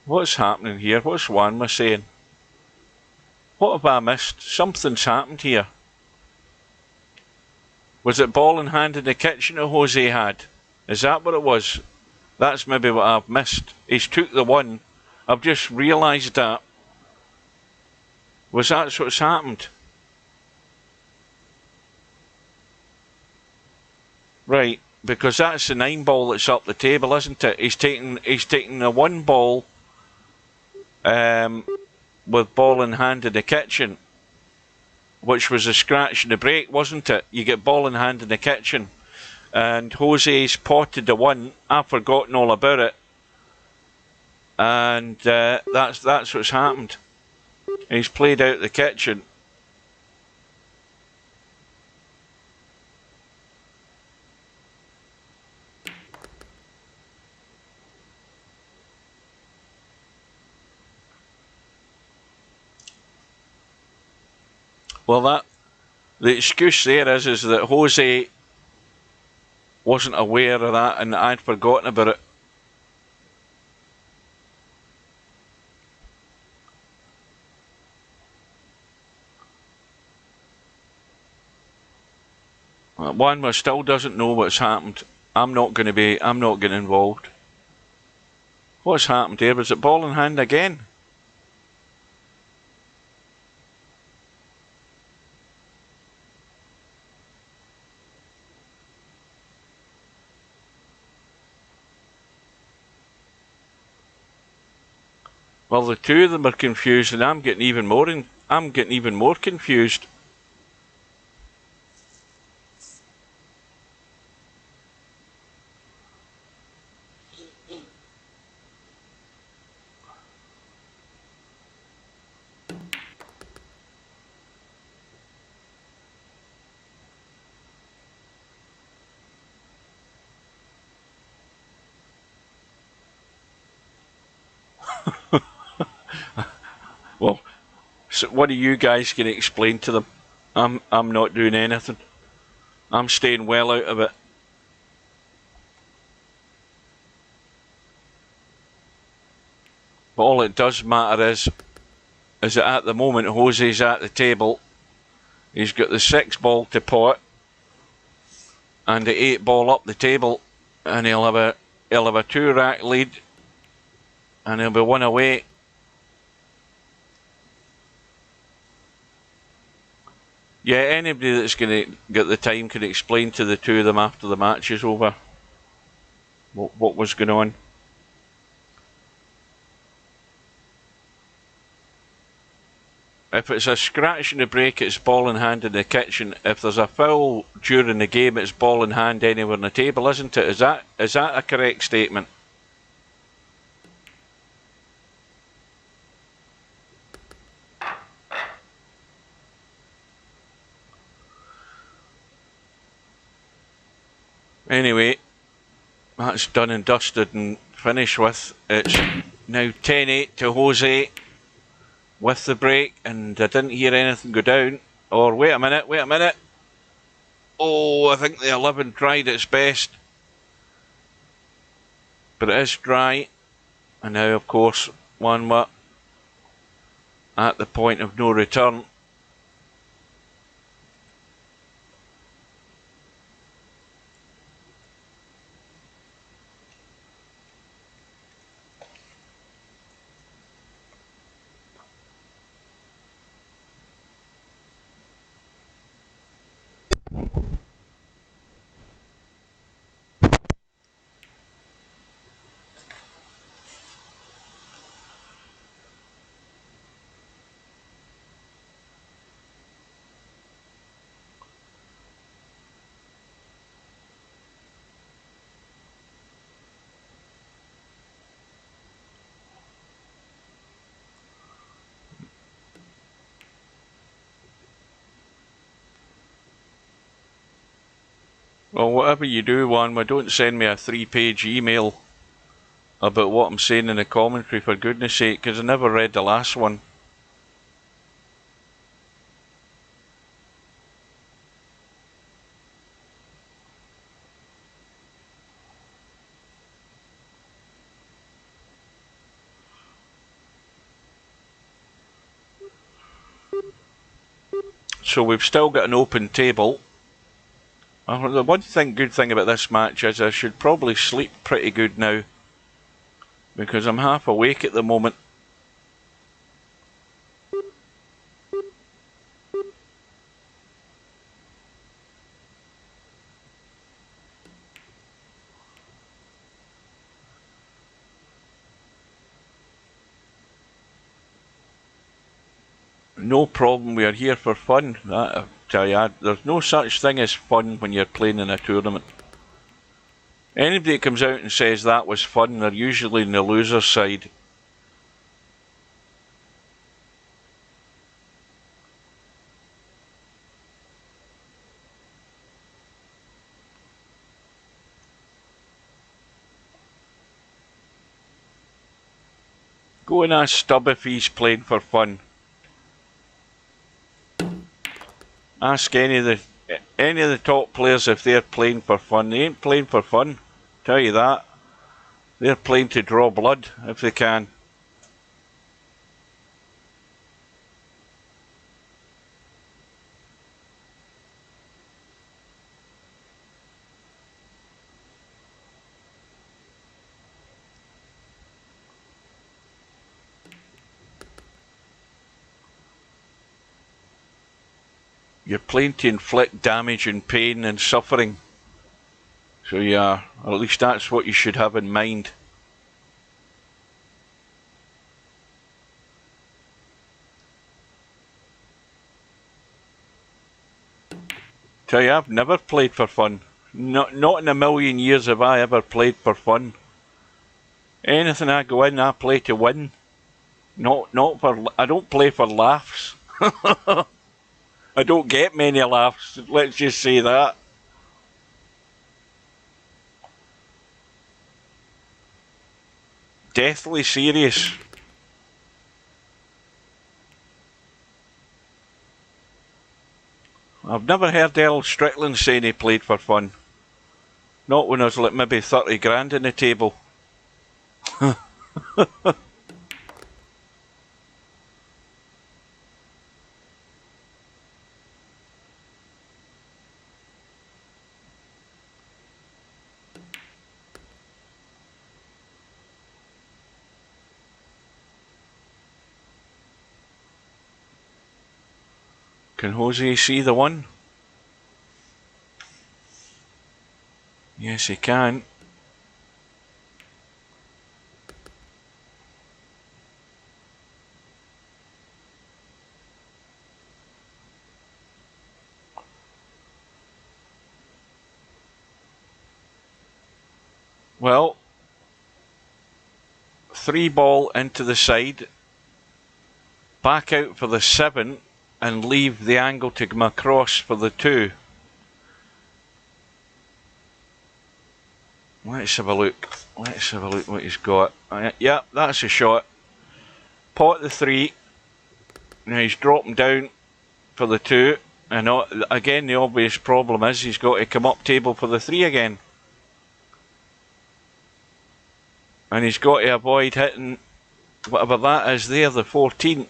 What's happening here? What's Wanma saying? What have I missed? Something's happened here. Was it ball in hand in the kitchen that Jose had? Is that what it was? That's maybe what I've missed. He's took the 1. I've just realised that. Was that what's happened? Right, because that's the 9 ball that's up the table, isn't it? He's taking the 1 ball with ball in hand in the kitchen, which was a scratch in the break, wasn't it? You get ball in hand in the kitchen, and Jose's potted the 1. I've forgotten all about it, and that's what's happened. He's played out the kitchen. Well, the excuse there is that Jose wasn't aware of that, and I'd forgotten about it. Wanma still doesn't know what's happened. I'm not getting involved. What's happened here? Was it ball in hand again? Well, the 2 of them are confused, and I'm getting even more confused. Well, so what are you guys going to explain to them? I'm not doing anything. I'm staying well out of it. But all it does matter is that at the moment Jose's at the table. He's got the 6 ball to pot and the 8 ball up the table, and he'll have a 2-rack lead, and he'll be 1 away. Yeah, anybody that's going to get the time can explain to the 2 of them after the match is over what was going on. If it's a scratch in the break, it's ball in hand in the kitchen. If there's a foul during the game, it's ball in hand anywhere on the table, isn't it? Is that a correct statement? Anyway, that's done and dusted and finished with. It's now 10-8 to Jose with the break, and I didn't hear anything go down. Or wait a minute. Oh, I think the 11 tried its best. But it is dry. And now, of course, Wanwa at the point of no return. Well, whatever you do, Wanwa, don't send me a 3-page email about what I'm saying in the commentary, for goodness sake, because I never read the last one. So we've still got an open table. The one good thing about this match is I should probably sleep pretty good now, because I'm half awake at the moment. No problem, we are here for fun. I tell you, there's no such thing as fun when you're playing in a tournament. Anybody that comes out and says that was fun, they're usually on the loser's side. Go and ask Stubb if he's playing for fun. Ask any of the top players if they're playing for fun. They ain't playing for fun, tell you that. They're playing to draw blood if they can. You're playing to inflict damage and pain and suffering. So you are, or at least that's what you should have in mind. Tell you, I've never played for fun. Not in a million years have I ever played for fun. Anything I go in, I play to win. Not for. I don't play for laughs. I don't get many laughs. Let's just say that. Deathly serious. I've never heard Earl Strickland saying he played for fun. Not when there's like maybe 30 grand on the table. Can Jose see the one? Yes, he can. Well, 3 ball into the side, back out for the 7 and leave the angle to come across for the 2. Let's have a look. Let's have a look what he's got. Yeah, that's a shot. Pot the 3. Now he's dropping down for the 2. And again, the obvious problem is he's got to come up table for the 3 again. And he's got to avoid hitting whatever that is there, the 14.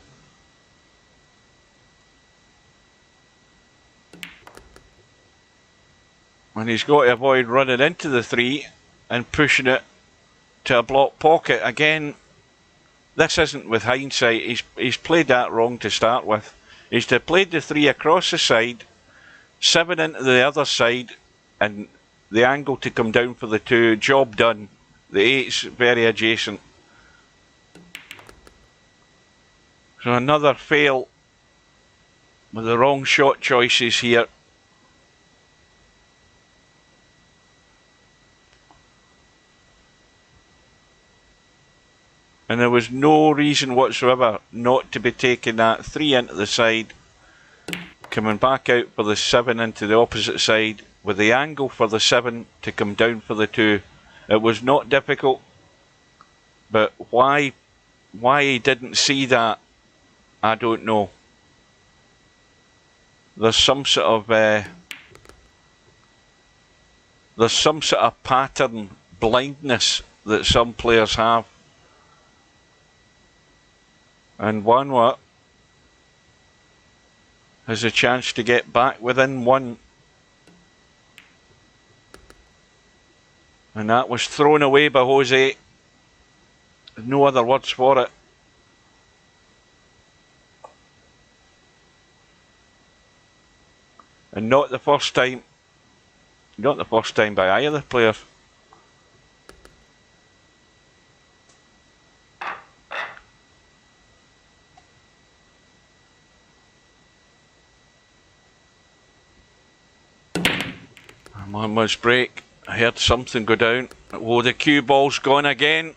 And he's got to avoid running into the 3 and pushing it to a block pocket. Again, this isn't with hindsight. He's played that wrong to start with. He's to have played the 3 across the side, 7 into the other side, and the angle to come down for the 2. Job done. The 8's very adjacent. So another fail with the wrong shot choices here. And there was no reason whatsoever not to be taking that 3 into the side, coming back out for the 7 into the opposite side, with the angle for the 7 to come down for the 2. It was not difficult, but why he didn't see that, I don't know. There's some sort of pattern blindness that some players have. And Wanwa has a chance to get back within 1. And that was thrown away by Jose. No other words for it. And not the first time. Not the first time by either player. On was break. I heard something go down. Oh, the cue ball's gone again.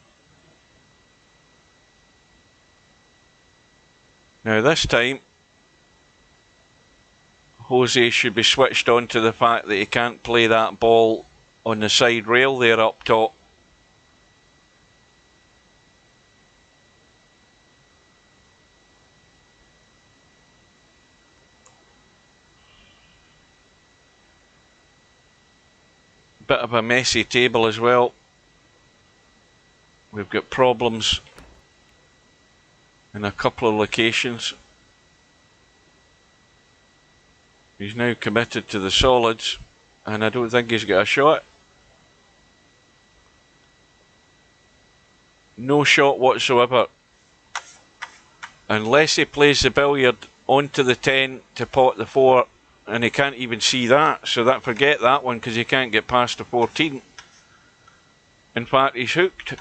Now this time, Jose should be switched on to the fact that he can't play that ball on the side rail there up top. Bit of a messy table as well. We've got problems in a couple of locations. He's now committed to the solids, and I don't think he's got a shot. No shot whatsoever. Unless he plays the billiard onto the 10 to pot the 4. And he can't even see that, so forget that one because he can't get past the 14. In fact, he's hooked.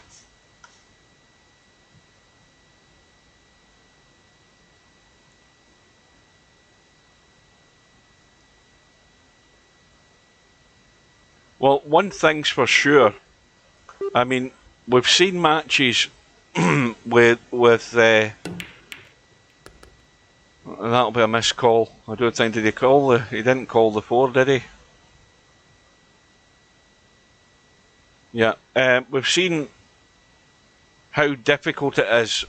Well, one thing's for sure. I mean, we've seen matches with that'll be a missed call. I don't think he didn't call the 4, did he? Yeah, we've seen how difficult it is.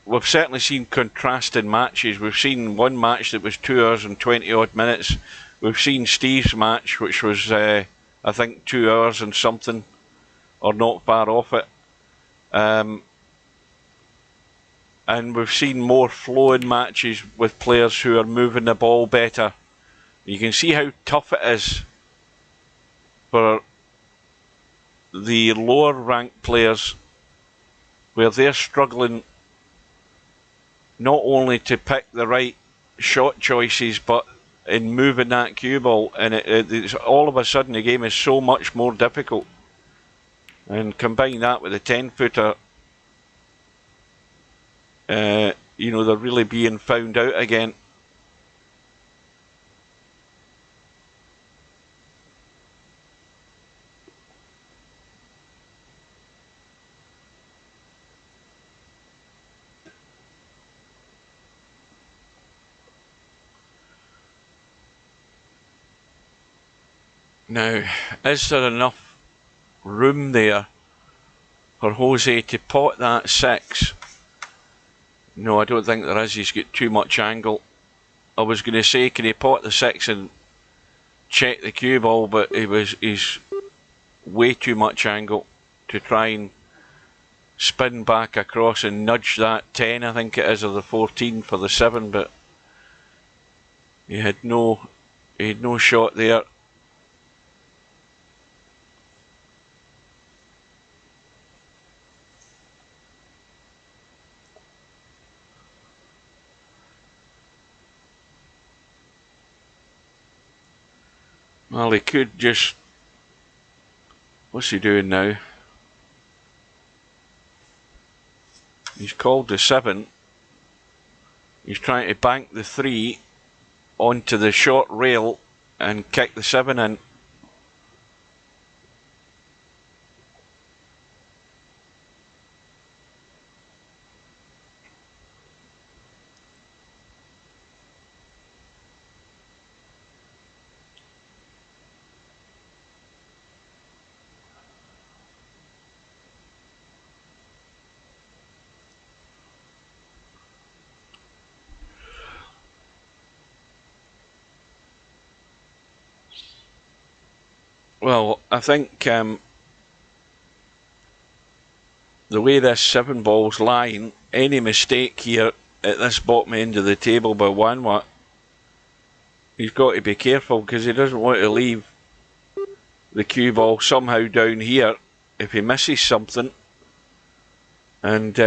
We've certainly seen contrasting matches. We've seen one match that was 2 hours and 20 odd minutes. We've seen Steve's match, which was I think 2 hours and something, or not far off it. And we've seen more flowing matches with players who are moving the ball better. You can see how tough it is for the lower ranked players, where they're struggling not only to pick the right shot choices, but in moving that cue ball, and it's all of a sudden the game is so much more difficult. And combine that with the 10-footer, you know, they're really being found out again. Now, is there enough room there for Jose to pot that 6? No, I don't think there is. He's got too much angle. I was going to say, can he pot the 6 and check the cue ball, but he's way too much angle to try and spin back across and nudge that 10, I think it is, or the 14 for the 7, but he had no shot there. Well, he could just... What's he doing now? He's called the 7. He's trying to bank the 3 onto the short rail and kick the 7 in. Well, I think the way this 7 ball's lying, any mistake here at this bottom end of the table by 1 watt, he's got to be careful, because he doesn't want to leave the cue ball somehow down here if he misses something, and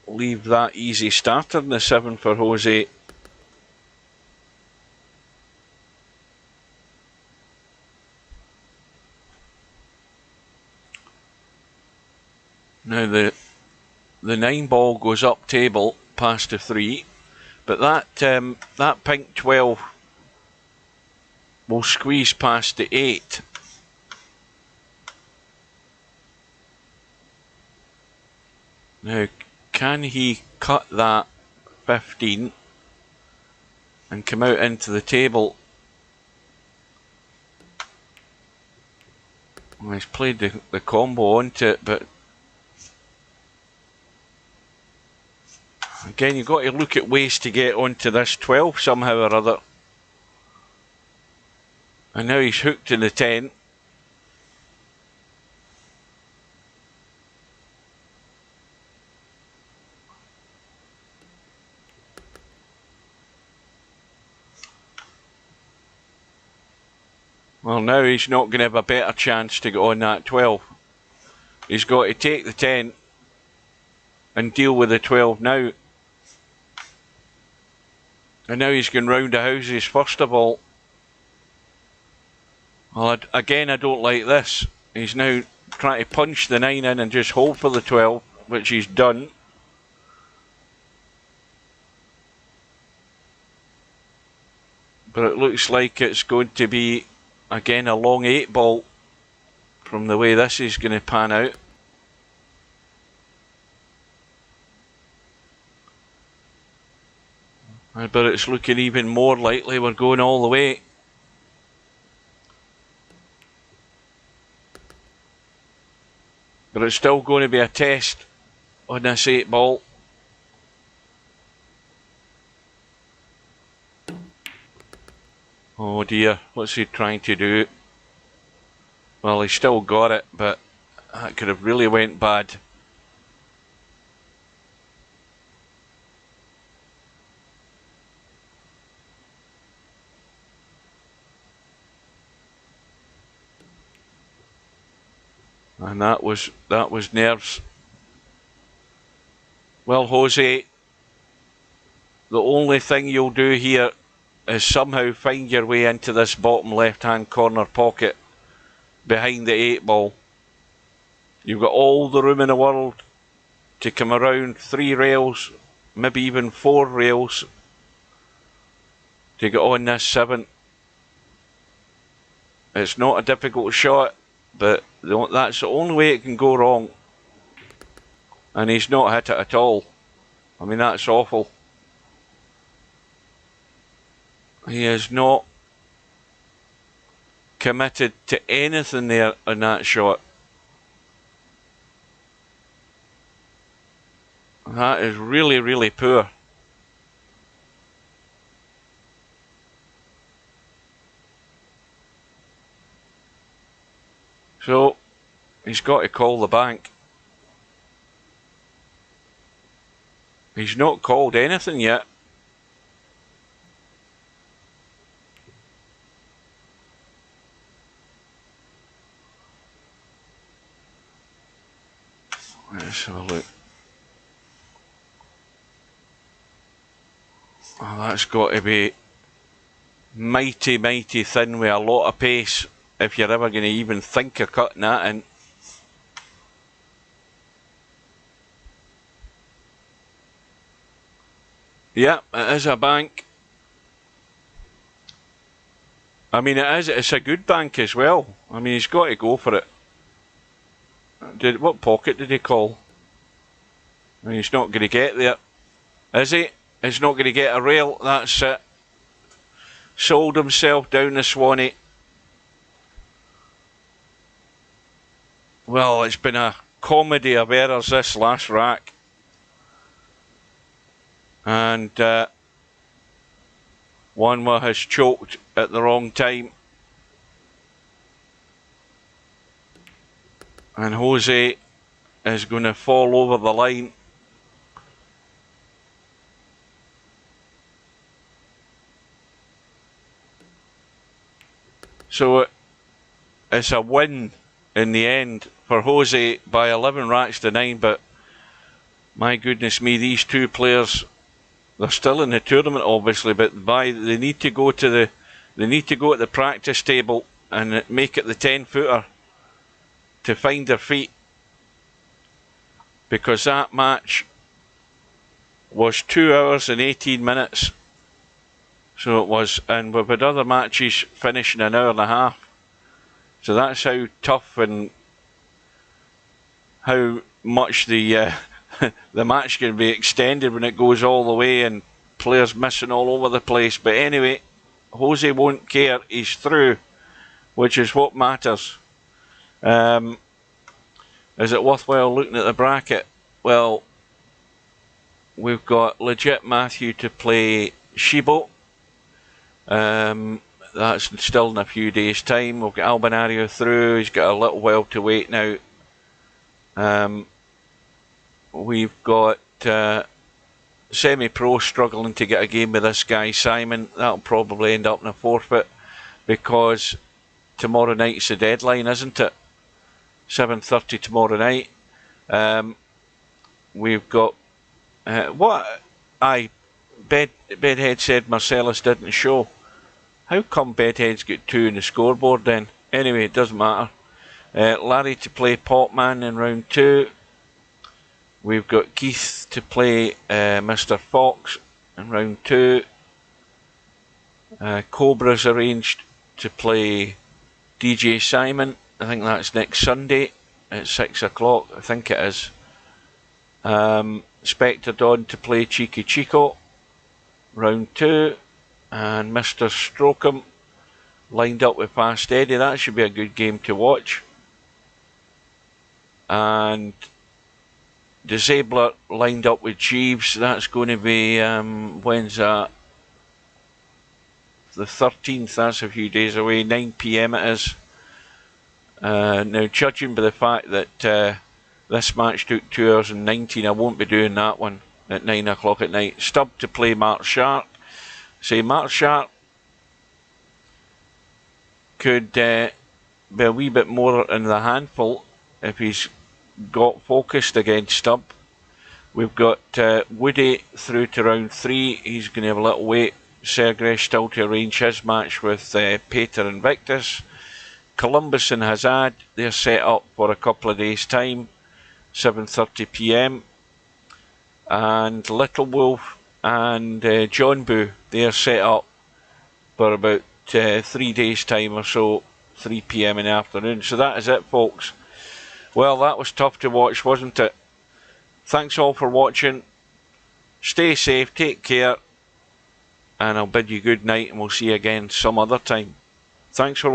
leave that easy starter in the 7 for Jose. Now the 9 ball goes up table past the 3, but that pink 12 will squeeze past the 8. Now, can he cut that 15 and come out into the table? Well, he's played the combo onto it, but again, you've got to look at ways to get onto this 12 somehow or other. And now he's hooked in the 10. Well, now he's not going to have a better chance to get on that 12. He's got to take the 10 and deal with the 12 now. And now he's going round the houses first of all. Well, again, I don't like this. He's now trying to punch the 9 in and just hold for the 12, which he's done. But it looks like it's going to be, again, a long 8 ball from the way this is going to pan out. But it's looking even more likely we're going all the way. But it's still going to be a test on this 8 ball. Oh dear, what's he trying to do? Well, he still got it, but that could have really went bad. And that was nerves. Well, Jose, the only thing you'll do here is somehow find your way into this bottom left-hand corner pocket behind the 8 ball. You've got all the room in the world to come around 3 rails, maybe even 4 rails, to get on this 7. It's not a difficult shot, but that's the only way it can go wrong. And he's not hit it at all. I mean, that's awful. He is not committed to anything there on that shot. That is really, really poor. So, he's got to call the bank. He's not called anything yet. Let's have a look. Oh, that's got to be mighty, mighty thin with a lot of pace if you're ever going to even think of cutting that in. Yeah, it is a bank. I mean, it's a good bank as well. I mean, he's got to go for it. What pocket did he call? I mean, he's not going to get there. Is he? He's not going to get a rail. That's it. Sold himself down the Swanee. Well, it's been a comedy of errors this last rack. And Wanwa has choked at the wrong time. And Jose is going to fall over the line. So it's a win in the end for Jose by 11 racks to 9, but my goodness me, these two players, they're still in the tournament obviously, but they need to go to the practice table and make it the 10-footer to find their feet, because that match was 2 hours and 18 minutes. So it was, and we've had other matches finishing an hour and a half. So that's how tough and how much the the match can be extended when it goes all the way and players missing all over the place. But anyway, Jose won't care. He's through, which is what matters. Is it worthwhile looking at the bracket? Well, we've got legit Matthew to play Shibo. That's still in a few days' time. We've got Albinario through. He's got a little while to wait now. We've got semi-pro struggling to get a game with this guy Simon. That'll probably end up in a forfeit, because tomorrow night's the deadline, isn't it? 7:30 tomorrow night. We've got Bedhead said Marcellus didn't show. How come Bedhead's got 2 in the scoreboard then? Anyway, it doesn't matter. Larry to play Potman in round 2. We've got Keith to play Mr. Fox in round 2. Cobra's arranged to play DJ Simon. I think that's next Sunday at 6 o'clock. I think it is. Spectre Don to play Cheeky Chico, round 2. And Mr. Strocum lined up with Fast Eddie. That should be a good game to watch. And Disabler lined up with Jeeves. That's going to be, when's that? The 13th, that's a few days away. 9 PM it is. Now, judging by the fact that this match took 2 hours and 19, I won't be doing that one at 9 o'clock at night. Stubb to play Mark Sharp. Say Mark Sharp could be a wee bit more in the handful if he's got focused against Stubb. We've got Woody through to round 3. He's going to have a little wait. Sergej still to arrange his match with Peter Invictus. Columbus and Hazard, they're set up for a couple of days' time, 7:30 PM. And Little Wolf and John Boo, they're set up for about 3 days' time or so, 3 PM in the afternoon. So that is it, folks. Well, that was tough to watch, wasn't it? Thanks all for watching. Stay safe, take care, and I'll bid you good night, and we'll see you again some other time. Thanks for watching.